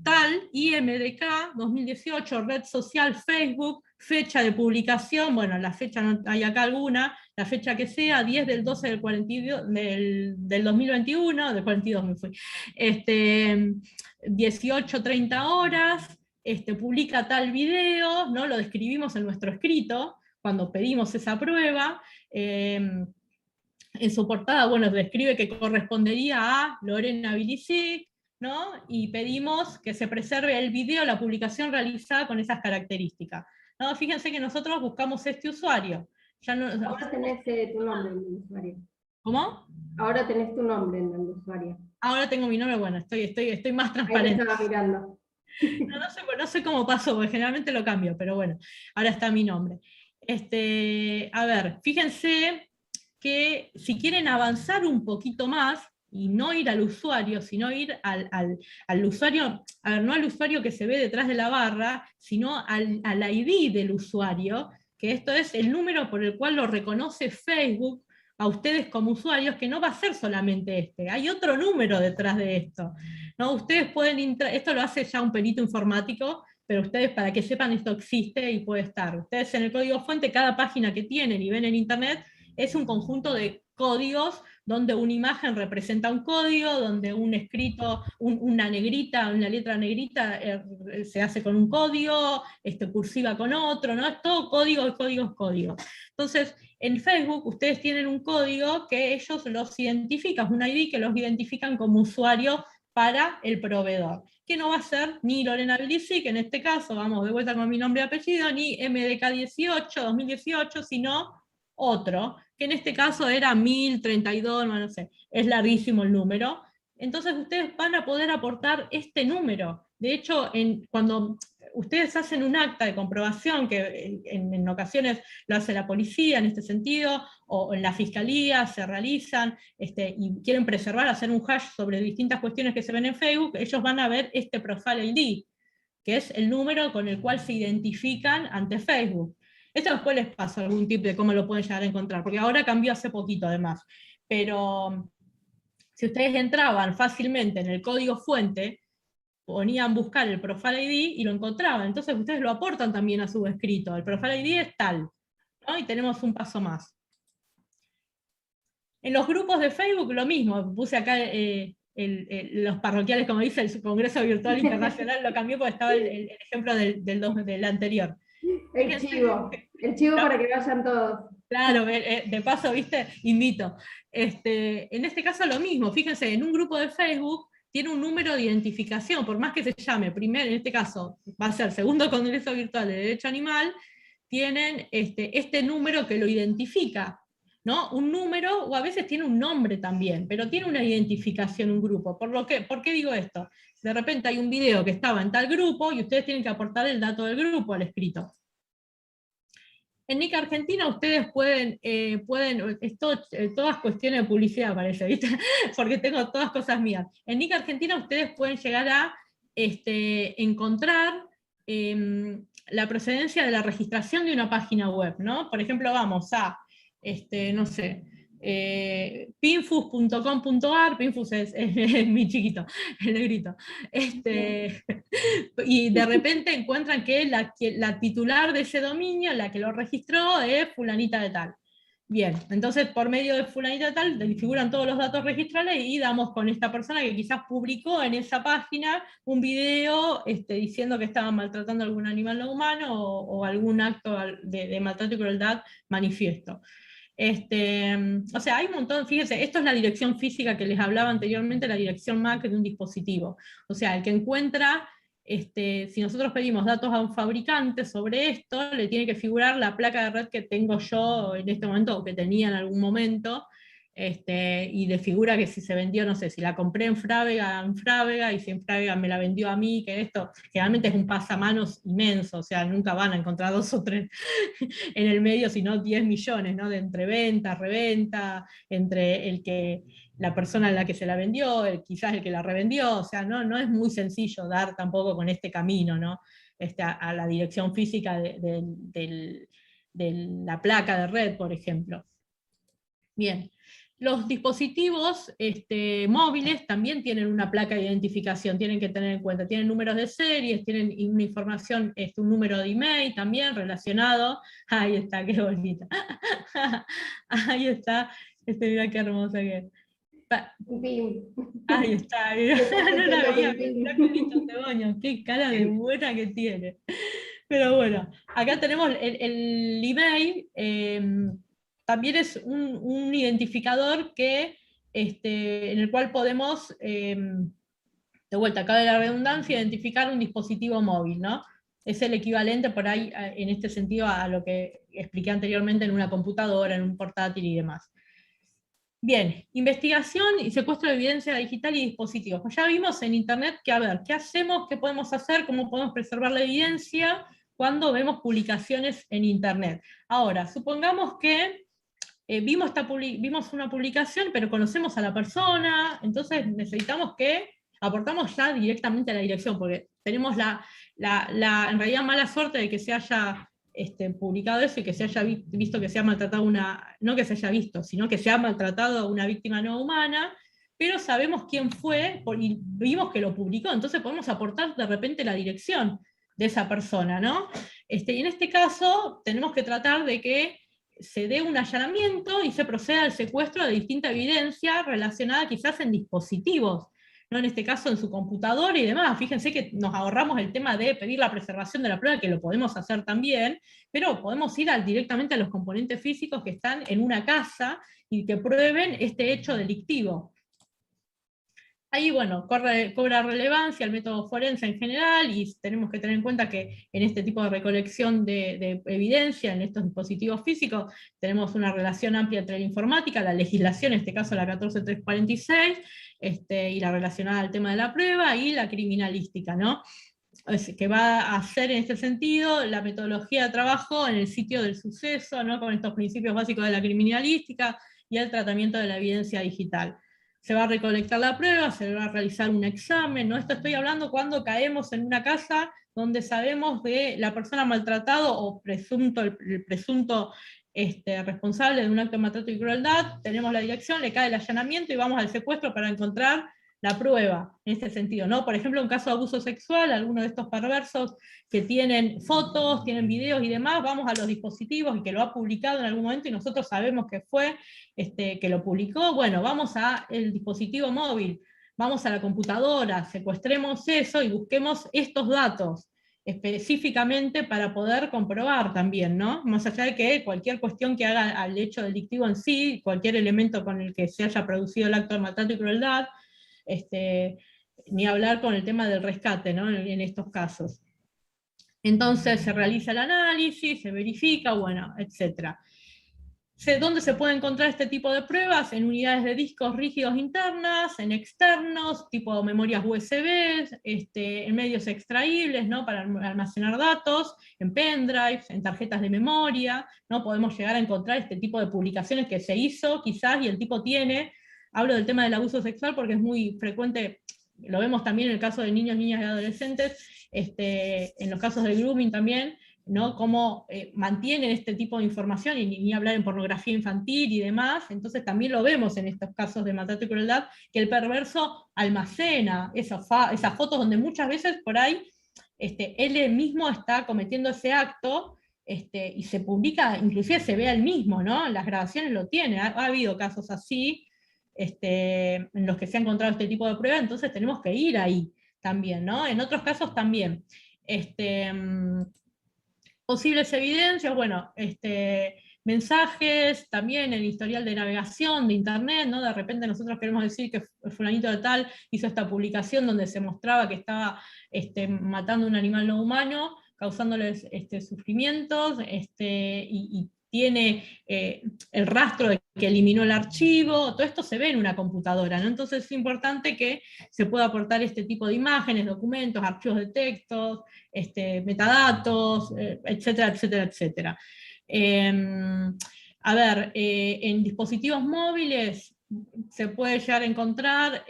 tal, IMDK 2018, red social Facebook, fecha de publicación, bueno, la fecha no hay acá alguna, la fecha que sea, 10 del 12 del 42, del 2021, del 42 me fui, 18:30 horas, publica tal video, ¿no? Lo describimos en nuestro escrito, cuando pedimos esa prueba, en su portada, bueno, describe que correspondería a Lorena Bilicic, ¿no? Y pedimos que se preserve el video, la publicación realizada con esas características. ¿No? Fíjense que nosotros buscamos este usuario. Ya no, Ahora tenés tu nombre en el usuario. ¿Cómo? Ahora tenés tu nombre en el usuario. Ahora tengo mi nombre, bueno, estoy más transparente. Ahí estaba mirando. No sé cómo pasó, porque generalmente lo cambio, pero bueno, ahora está mi nombre. A ver, fíjense que si quieren avanzar un poquito más, y no ir al usuario, sino ir al usuario, a ver, no al usuario que se ve detrás de la barra, sino al ID del usuario, que esto es el número por el cual lo reconoce Facebook a ustedes como usuarios, que no va a ser solamente este, hay otro número detrás de esto. ¿No? Ustedes pueden, esto lo hace ya un perito informático, pero ustedes, para que sepan, esto existe y puede estar. Ustedes en el código fuente, cada página que tienen y ven en internet, es un conjunto de códigos donde una imagen representa un código, donde un escrito, una negrita, una letra negrita se hace con un código, cursiva con otro, ¿no? Es todo código, código. Entonces, en Facebook ustedes tienen un código que ellos los identifican, un ID que los identifican como usuario para el proveedor, que no va a ser ni Lorena Bilicic, que en este caso, vamos de vuelta con mi nombre y apellido, ni MDK 2018, sino otro, que en este caso era 1032, no sé, es larguísimo el número. Entonces ustedes van a poder aportar este número. De hecho, cuando ustedes hacen un acta de comprobación, que en ocasiones lo hace la policía en este sentido, o en la fiscalía se realizan, y quieren preservar, hacer un hash sobre distintas cuestiones que se ven en Facebook, ellos van a ver este Profile ID, que es el número con el cual se identifican ante Facebook. Esto después les paso algún tip de cómo lo pueden llegar a encontrar, porque ahora cambió hace poquito además. Pero si ustedes entraban fácilmente en el código fuente, ponían buscar el Profile ID y lo encontraban. Entonces ustedes lo aportan también a su escrito. El Profile ID es tal, ¿no? Y tenemos un paso más. En los grupos de Facebook lo mismo. Puse acá los parroquiales, como dice el Congreso Virtual Internacional, lo cambié porque estaba el ejemplo del anterior. El chivo para que vayan todos. Claro, de paso, viste, invito. En este caso lo mismo, fíjense, en un grupo de Facebook tiene un número de identificación, por más que se llame, primero, en este caso, va a ser Segundo Congreso Virtual de Derecho Animal, tienen este número que lo identifica, ¿no? Un número, o a veces tiene un nombre también, pero tiene una identificación un grupo. ¿Por qué digo esto? De repente hay un video que estaba en tal grupo y ustedes tienen que aportar el dato del grupo al escrito. En Nick Argentina ustedes pueden todas cuestiones de publicidad parece, ¿viste? Porque tengo todas cosas mías. En Nick Argentina ustedes pueden llegar a encontrar la procedencia de la registración de una página web, ¿no? Por ejemplo, vamos a, no sé, pinfus.com.ar, Pinfus es mi chiquito, el negrito, y de repente encuentran que la titular de ese dominio, la que lo registró, es fulanita de tal. Bien, entonces por medio de fulanita de tal, figuran todos los datos registrales y damos con esta persona que quizás publicó en esa página un video diciendo que estaban maltratando a algún animal no humano o algún acto de maltrato y crueldad manifiesto. O sea, hay un montón, fíjense, esto es la dirección física que les hablaba anteriormente, la dirección MAC de un dispositivo. O sea, el que encuentra, si nosotros pedimos datos a un fabricante sobre esto, le tiene que figurar la placa de red que tengo yo en este momento, o que tenía en algún momento, y le figura que si se vendió, no sé, si la compré en Frávega, y si en Frávega me la vendió a mí, que esto generalmente es un pasamanos inmenso, o sea, nunca van a encontrar 2 o 3 en el medio, sino 10 millones, ¿no? De entre venta, reventa, entre la persona a la que se la vendió, quizás el que la revendió, o sea, no es muy sencillo dar tampoco con este camino, ¿no? A la dirección física la placa de red, por ejemplo. Bien. Los dispositivos móviles también tienen una placa de identificación, tienen que tener en cuenta, tienen números de series, tienen una información, un número de email también relacionado. Ahí está, qué bonita. Ahí está, mira qué hermosa que es. Ahí está, no la veía, mirá qué lindo Ceboño, qué cara de buena que tiene. Pero bueno, acá tenemos el email, también es un identificador en el cual podemos, de vuelta, acá de la redundancia, identificar un dispositivo móvil, ¿no? Es el equivalente por ahí, en este sentido, a lo que expliqué anteriormente en una computadora, en un portátil y demás. Bien, investigación y secuestro de evidencia digital y dispositivos. Pues ya vimos en Internet que, a ver, ¿qué hacemos? ¿Qué podemos hacer? ¿Cómo podemos preservar la evidencia cuando vemos publicaciones en Internet? Ahora, supongamos que vimos una publicación, pero conocemos a la persona, entonces necesitamos que aportamos ya directamente a la dirección, porque tenemos en realidad mala suerte de que se haya publicado eso y que se haya visto que se ha maltratado no que se haya visto, sino que se ha maltratado a una víctima no humana, pero sabemos quién fue y vimos que lo publicó, entonces podemos aportar de repente la dirección de esa persona, ¿no? Y en este caso tenemos que tratar de que se dé un allanamiento y se proceda al secuestro de distinta evidencia relacionada quizás en dispositivos, ¿no? En este caso en su computadora y demás. Fíjense que nos ahorramos el tema de pedir la preservación de la prueba, que lo podemos hacer también, pero podemos ir directamente a los componentes físicos que están en una casa y que prueben este hecho delictivo. Ahí, bueno, cobra relevancia el método forense en general, y tenemos que tener en cuenta que en este tipo de recolección de evidencia, en estos dispositivos físicos, tenemos una relación amplia entre la informática, la legislación, en este caso la 14346, y la relacionada al tema de la prueba, y la criminalística, ¿no? Que va a hacer en este sentido la metodología de trabajo en el sitio del suceso, ¿no? Con estos principios básicos de la criminalística y el tratamiento de la evidencia digital. Se va a recolectar la prueba, se va a realizar un examen, ¿no? Esto estoy hablando cuando caemos en una casa donde sabemos de la persona maltratada o el presunto responsable de un acto de maltrato y crueldad, tenemos la dirección, le cae el allanamiento y vamos al secuestro para encontrar la prueba, en este sentido, ¿no? Por ejemplo, en caso de abuso sexual, algunos de estos perversos que tienen fotos, tienen videos y demás, vamos a los dispositivos y que lo ha publicado en algún momento y nosotros sabemos que fue, que lo publicó, bueno, vamos al dispositivo móvil, vamos a la computadora, secuestremos eso y busquemos estos datos específicamente para poder comprobar también, ¿no? Más allá de que cualquier cuestión que haga al hecho delictivo en sí, cualquier elemento con el que se haya producido el acto de maltrato y crueldad, ni hablar con el tema del rescate, ¿no? En estos casos. Entonces se realiza el análisis, se verifica, bueno, etc. ¿Dónde se puede encontrar este tipo de pruebas? En unidades de discos rígidos internas, en externos, tipo memorias USB, en medios extraíbles, ¿no? Para almacenar datos, en pendrives, en tarjetas de memoria, ¿no? Podemos llegar a encontrar este tipo de publicaciones que se hizo, quizás, y el tipo tiene. Hablo del tema del abuso sexual porque es muy frecuente, lo vemos también en el caso de niños, niñas y adolescentes, en los casos de grooming también, ¿no? Cómo mantienen este tipo de información, y ni hablar en pornografía infantil y demás. Entonces también lo vemos en estos casos de maltrato y crueldad, que el perverso almacena esas fotos donde muchas veces por ahí él mismo está cometiendo ese acto, y se publica, inclusive se ve al mismo, ¿no? Las grabaciones lo tiene, ha habido casos así, en los que se ha encontrado este tipo de prueba, entonces tenemos que ir ahí también, ¿no? En otros casos también. Posibles evidencias, bueno, mensajes, también el historial de navegación de internet, ¿no? De repente nosotros queremos decir que fulanito de tal hizo esta publicación donde se mostraba que estaba matando a un animal no humano, causándoles sufrimientos, y tiene el rastro de que eliminó el archivo, todo esto se ve en una computadora, ¿no? Entonces es importante que se pueda aportar este tipo de imágenes, documentos, archivos de textos, metadatos, etcétera, etcétera, etcétera. En dispositivos móviles se puede llegar a encontrar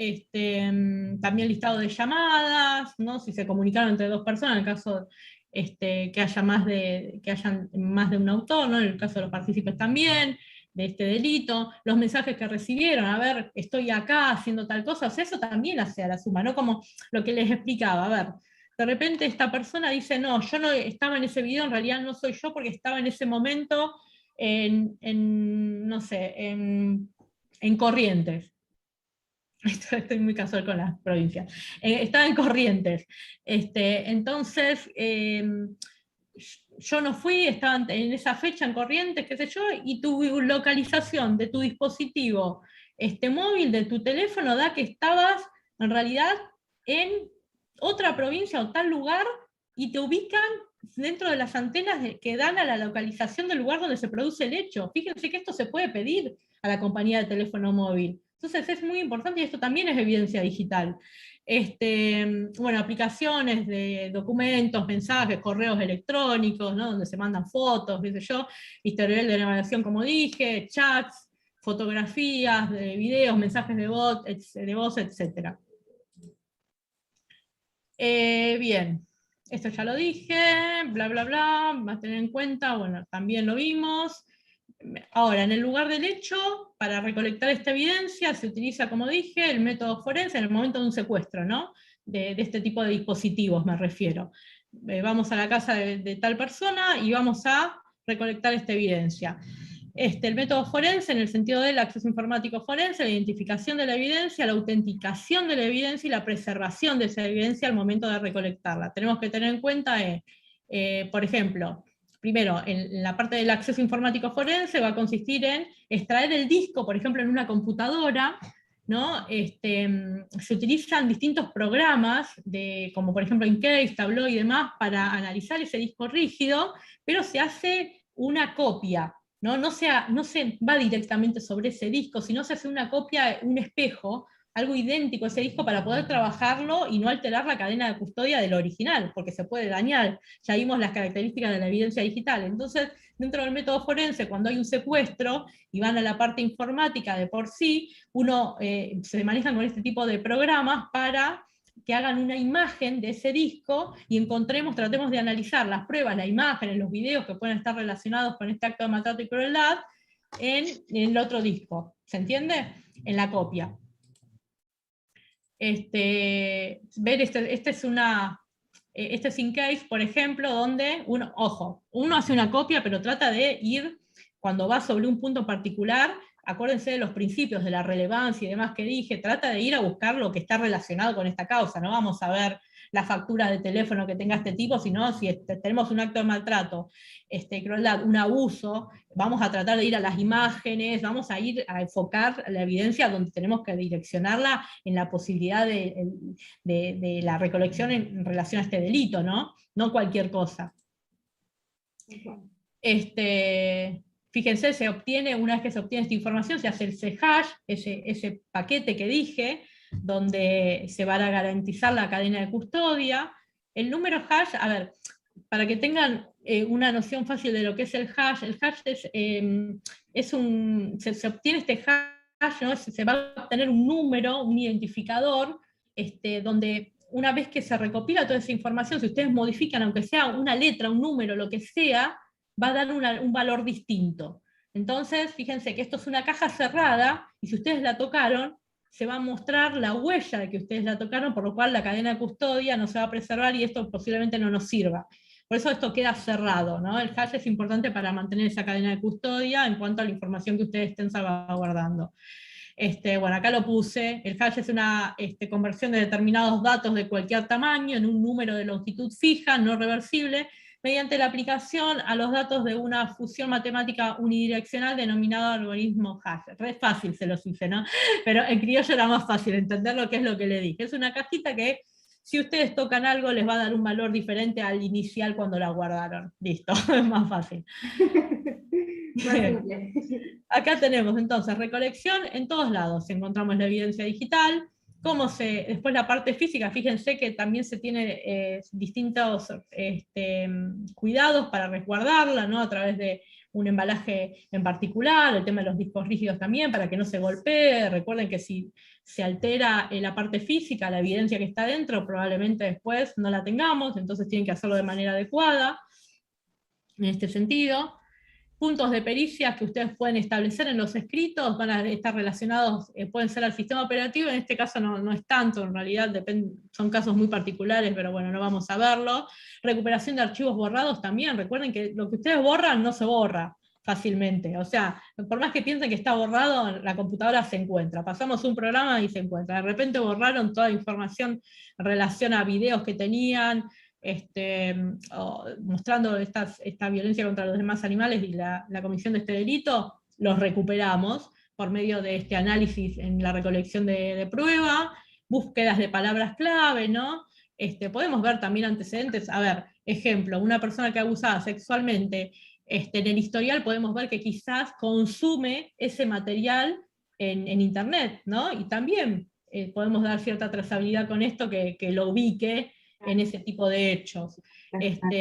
también listado de llamadas, ¿no? Si se comunicaron entre dos personas, en el caso que hayan más de un autor, ¿no? En el caso de los partícipes también, de este delito, los mensajes que recibieron, a ver, estoy acá haciendo tal cosa, o sea, eso también hace a la suma, ¿no? Como lo que les explicaba, a ver, de repente esta persona dice, no, yo no estaba en ese video, en realidad no soy yo porque estaba en ese momento no sé, en Corrientes. Estoy muy casual con las provincias. Estaba en Corrientes. Entonces, yo no fui, estaba en esa fecha en Corrientes, qué sé yo, y tu localización de tu dispositivo móvil, de tu teléfono, da que estabas en realidad en otra provincia o tal lugar, y te ubican dentro de las antenas que dan a la localización del lugar donde se produce el hecho. Fíjense que esto se puede pedir a la compañía de teléfono móvil. Entonces es muy importante y esto también es evidencia digital. Bueno, aplicaciones de documentos, mensajes, correos electrónicos, ¿no? Donde se mandan fotos, qué sé yo, historial de navegación, como dije, chats, fotografías, de videos, mensajes de voz, etc. Bien, esto ya lo dije, bla, bla, bla, va a tener en cuenta, bueno, también lo vimos. Ahora, en el lugar del hecho, para recolectar esta evidencia, se utiliza, como dije, el método forense en el momento de un secuestro, ¿no? De este tipo de dispositivos, me refiero. Vamos a la casa de tal persona y vamos a recolectar esta evidencia. El método forense, en el sentido del acceso informático forense, la identificación de la evidencia, la autenticación de la evidencia y la preservación de esa evidencia al momento de recolectarla. Tenemos que tener en cuenta, por ejemplo, primero, en la parte del acceso informático forense va a consistir en extraer el disco, por ejemplo, en una computadora, ¿no? Se utilizan distintos programas, como por ejemplo Incase, Tableau y demás, para analizar ese disco rígido, pero se hace una copia, ¿no? No se va directamente sobre ese disco, sino se hace una copia, un espejo, algo idéntico a ese disco para poder trabajarlo y no alterar la cadena de custodia del original, porque se puede dañar. Ya vimos las características de la evidencia digital. Entonces, dentro del método forense, cuando hay un secuestro y van a la parte informática de por sí, se manejan con este tipo de programas para que hagan una imagen de ese disco y tratemos de analizar las pruebas, las imágenes, los videos que pueden estar relacionados con este acto de maltrato y crueldad en el otro disco. ¿Se entiende? En la copia. Este es Incase, por ejemplo, donde uno hace una copia, pero trata de ir, cuando va sobre un punto particular, acuérdense de los principios de la relevancia y demás que dije, trata de ir a buscar lo que está relacionado con esta causa, no vamos a ver la factura de teléfono que tenga este tipo, sino si tenemos un acto de maltrato, crueldad, un abuso, vamos a tratar de ir a las imágenes, vamos a ir a enfocar la evidencia donde tenemos que direccionarla en la posibilidad de la recolección en relación a este delito, ¿no? No cualquier cosa. Fíjense, una vez que se obtiene esta información, se hace ese hash, ese paquete que dije, donde se va a garantizar la cadena de custodia. El número hash, a ver, para que tengan una noción fácil de lo que es el hash se obtiene este hash, ¿no? Se va a obtener un número, un identificador, donde una vez que se recopila toda esa información, si ustedes modifican, aunque sea una letra, un número, lo que sea, va a dar un valor distinto. Entonces, fíjense que esto es una caja cerrada, y si ustedes la tocaron, se va a mostrar la huella de que ustedes la tocaron, por lo cual la cadena de custodia no se va a preservar y esto posiblemente no nos sirva. Por eso esto queda cerrado, ¿no? El hash es importante para mantener esa cadena de custodia en cuanto a la información que ustedes estén salvaguardando. Bueno, acá lo puse, el hash es una conversión de determinados datos de cualquier tamaño en un número de longitud fija, no reversible, mediante la aplicación a los datos de una fusión matemática unidireccional denominada algoritmo hash. Re fácil se los hice, ¿no? Pero en criollo era más fácil entender lo que es lo que le dije. Es una cajita que, si ustedes tocan algo, les va a dar un valor diferente al inicial cuando la guardaron. Listo, es más fácil. Acá tenemos entonces recolección en todos lados. Encontramos la evidencia digital. Después la parte física, fíjense que también se tiene distintos cuidados para resguardarla, ¿no? A través de un embalaje en particular, el tema de los discos rígidos también, para que no se golpee. Recuerden que si se altera la parte física, la evidencia que está dentro, probablemente después no la tengamos, entonces tienen que hacerlo de manera adecuada, en este sentido. Puntos de pericias que ustedes pueden establecer en los escritos van a estar relacionados, pueden ser al sistema operativo, en este caso no es tanto, en realidad son casos muy particulares, pero bueno, no vamos a verlo. Recuperación de archivos borrados también, recuerden que lo que ustedes borran no se borra fácilmente, o sea, por más que piensen que está borrado, la computadora se encuentra, pasamos un programa y se encuentra, de repente borraron toda la información en relación a videos que tenían, mostrando esta violencia contra los demás animales y la comisión de este delito, los recuperamos por medio de este análisis en la recolección de prueba, búsquedas de palabras clave, ¿no? Podemos ver también antecedentes, a ver, ejemplo, una persona que abusaba sexualmente, en el historial podemos ver que quizás consume ese material en internet, ¿no? Y también podemos dar cierta trazabilidad con esto que lo ubique en ese tipo de hechos.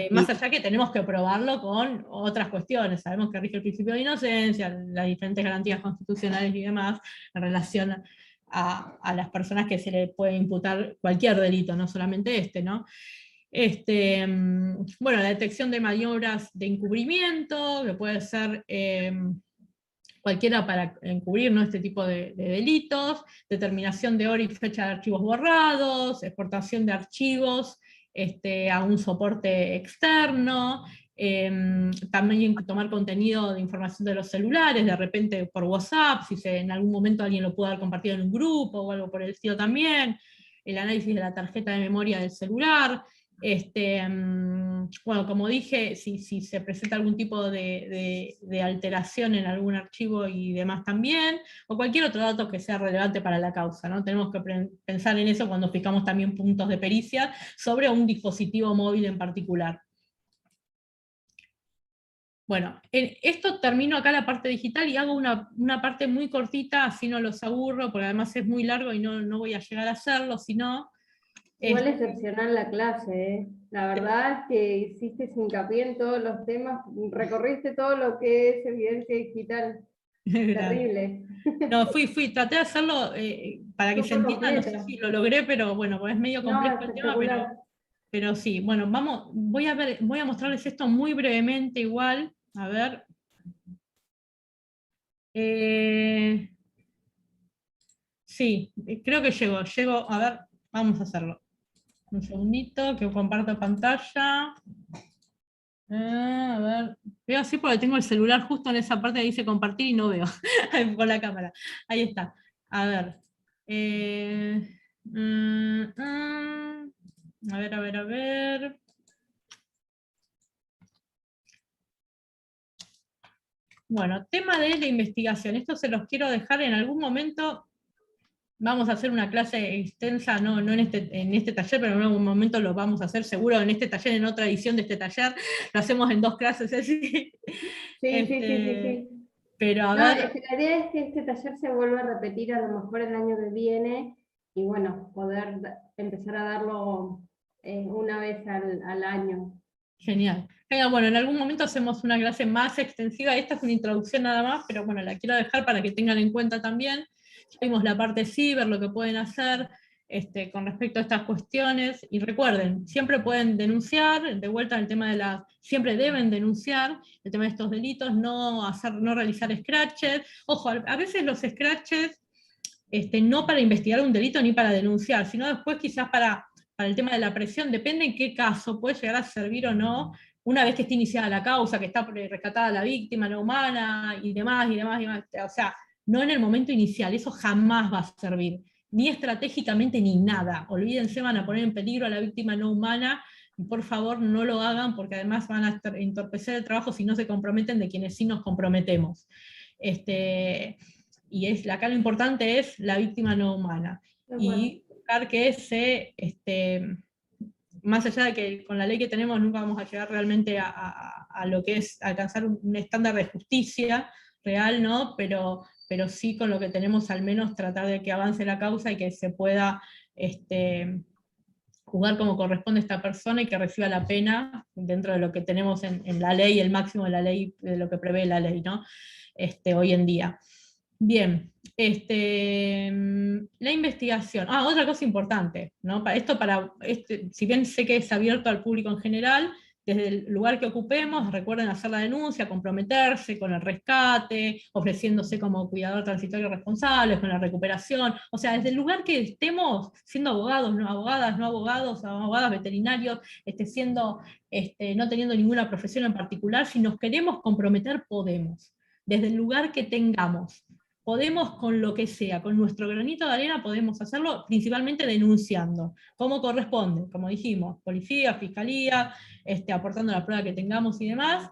Más allá que tenemos que probarlo con otras cuestiones, sabemos que rige el principio de inocencia, las diferentes garantías constitucionales y demás, en relación a las personas que se le puede imputar cualquier delito, no solamente ¿no? Bueno, la detección de maniobras de encubrimiento, que puede ser cualquiera para encubrir, ¿no?, este tipo de delitos, determinación de hora y fecha de archivos borrados, exportación de archivos a un soporte externo, también tomar contenido de información de los celulares, de repente por WhatsApp, si en algún momento alguien lo pudo haber compartido en un grupo o algo por el estilo también, el análisis de la tarjeta de memoria del celular. Bueno, como dije, si se presenta algún tipo de alteración en algún archivo y demás también, o cualquier otro dato que sea relevante para la causa, ¿no? Tenemos que pensar en eso cuando fijamos también puntos de pericia sobre un dispositivo móvil en particular. Bueno, esto termino acá la parte digital y hago una parte muy cortita, así no los aburro, porque además es muy largo y no voy a llegar a hacerlo, sino... Igual excepcional la clase, ¿eh? La verdad es que hiciste hincapié en todos los temas, recorriste todo lo que es evidencia digital. Terrible. No, traté de hacerlo para que se entienda, no sé si lo logré, pero bueno, es medio complejo el tema, pero sí, bueno, voy a mostrarles esto muy brevemente igual, a ver. Sí, creo que llego, a ver, vamos a hacerlo. Un segundito, que comparto pantalla. A ver, veo así porque tengo el celular justo en esa parte que dice compartir y no veo con la cámara. Ahí está. A ver. A ver. Bueno, tema de la investigación. Esto se los quiero dejar en algún momento. Vamos a hacer una clase extensa, no en este taller, pero en algún momento lo vamos a hacer seguro en este taller, en otra edición de este taller. Lo hacemos en 2 clases, ¿sí? Sí. Pero a ver... Es que la idea es que este taller se vuelva a repetir a lo mejor el año que viene, y bueno, poder empezar a darlo una vez al año. Genial. Bueno, en algún momento hacemos una clase más extensiva. Esta es una introducción nada más, pero bueno, la quiero dejar para que tengan en cuenta también. Vimos la parte ciber, lo que pueden hacer con respecto a estas cuestiones. Y recuerden, siempre pueden denunciar, de vuelta el tema de siempre deben denunciar el tema de estos delitos, no realizar scratches. Ojo, a veces los scratches, no para investigar un delito ni para denunciar, sino después quizás para el tema de la presión, depende en qué caso puede llegar a servir o no, una vez que esté iniciada la causa, que está rescatada la víctima no humana y demás, o sea, no en el momento inicial, eso jamás va a servir, ni estratégicamente ni nada. Olvídense, van a poner en peligro a la víctima no humana, y por favor no lo hagan, porque además van a entorpecer el trabajo si no se comprometen de quienes sí nos comprometemos. Y acá lo importante es la víctima no humana. Y buscar que más allá de que con la ley que tenemos nunca vamos a llegar realmente a lo que es alcanzar un estándar de justicia real, ¿no? Pero sí con lo que tenemos al menos tratar de que avance la causa y que se pueda juzgar como corresponde a esta persona y que reciba la pena dentro de lo que tenemos en la ley, el máximo de la ley, de lo que prevé la ley, ¿no? Hoy en día. Bien, la investigación. Otra cosa importante, ¿no? Si bien sé que es abierto al público en general, desde el lugar que ocupemos, recuerden hacer la denuncia, comprometerse con el rescate, ofreciéndose como cuidador transitorio responsable, con la recuperación, o sea, desde el lugar que estemos, siendo abogados, no abogados, abogadas, veterinarios, no teniendo ninguna profesión en particular, si nos queremos comprometer, podemos, desde el lugar que tengamos. Podemos con lo que sea, con nuestro granito de arena podemos hacerlo, principalmente denunciando, como corresponde, como dijimos, policía, fiscalía, aportando la prueba que tengamos y demás.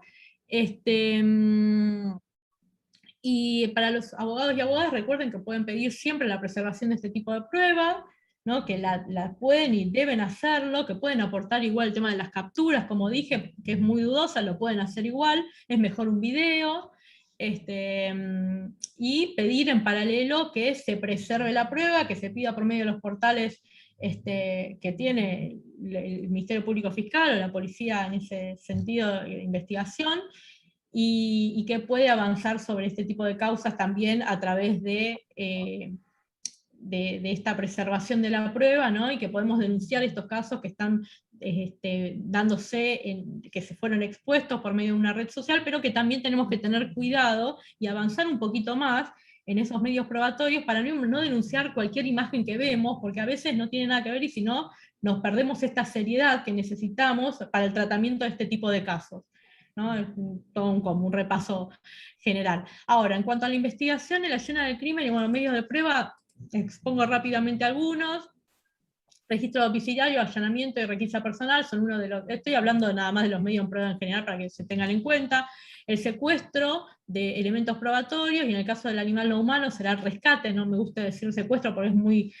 Y para los abogados y abogadas, recuerden que pueden pedir siempre la preservación de este tipo de pruebas, ¿no? Que la pueden y deben hacerlo, que pueden aportar igual el tema de las capturas, como dije, que es muy dudosa, lo pueden hacer igual, es mejor un video, y pedir en paralelo que se preserve la prueba, que se pida por medio de los portales que tiene el Ministerio Público Fiscal o la policía en ese sentido de investigación, y que puede avanzar sobre este tipo de causas también a través de esta preservación de la prueba, ¿no? Y que podemos denunciar estos casos que están dándose, que se fueron expuestos por medio de una red social, pero que también tenemos que tener cuidado y avanzar un poquito más en esos medios probatorios para no denunciar cualquier imagen que vemos, porque a veces no tiene nada que ver y si no, nos perdemos esta seriedad que necesitamos para el tratamiento de este tipo de casos, ¿no? Es todo como un repaso general. Ahora, en cuanto a la investigación y la escena del crimen y medios de prueba, expongo rápidamente algunos. Registro domiciliario, allanamiento y requisa personal son uno de los, estoy hablando nada más de los medios de prueba en general para que se tengan en cuenta. El secuestro de elementos probatorios, y en el caso del animal no humano será el rescate, no me gusta decir secuestro porque es muy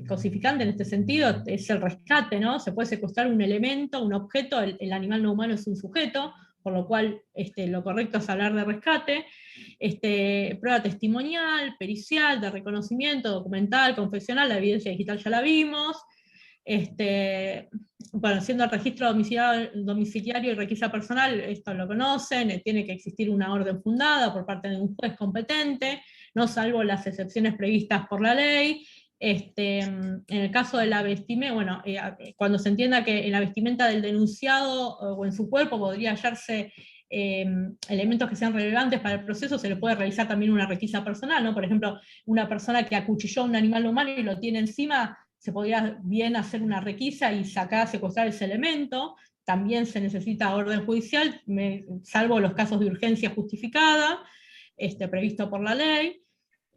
cosificante en este sentido, es el rescate, ¿no? Se puede secuestrar un elemento, un objeto, el animal no humano es un sujeto, por lo cual lo correcto es hablar de rescate. Prueba testimonial, pericial, de reconocimiento, documental, confesional, la evidencia digital ya la vimos. Bueno, siendo el registro domiciliario y requisa personal, esto lo conocen, tiene que existir una orden fundada por parte de un juez competente, no salvo las excepciones previstas por la ley. En el caso de la vestimenta, bueno, cuando se entienda que en la vestimenta del denunciado o en su cuerpo podría hallarse elementos que sean relevantes para el proceso, se le puede realizar también una requisa personal, ¿no? Por ejemplo, una persona que acuchilló a un animal humano y lo tiene encima, se podría bien hacer una requisa y sacar, secuestrar ese elemento. También se necesita orden judicial, salvo los casos de urgencia justificada, previsto por la ley.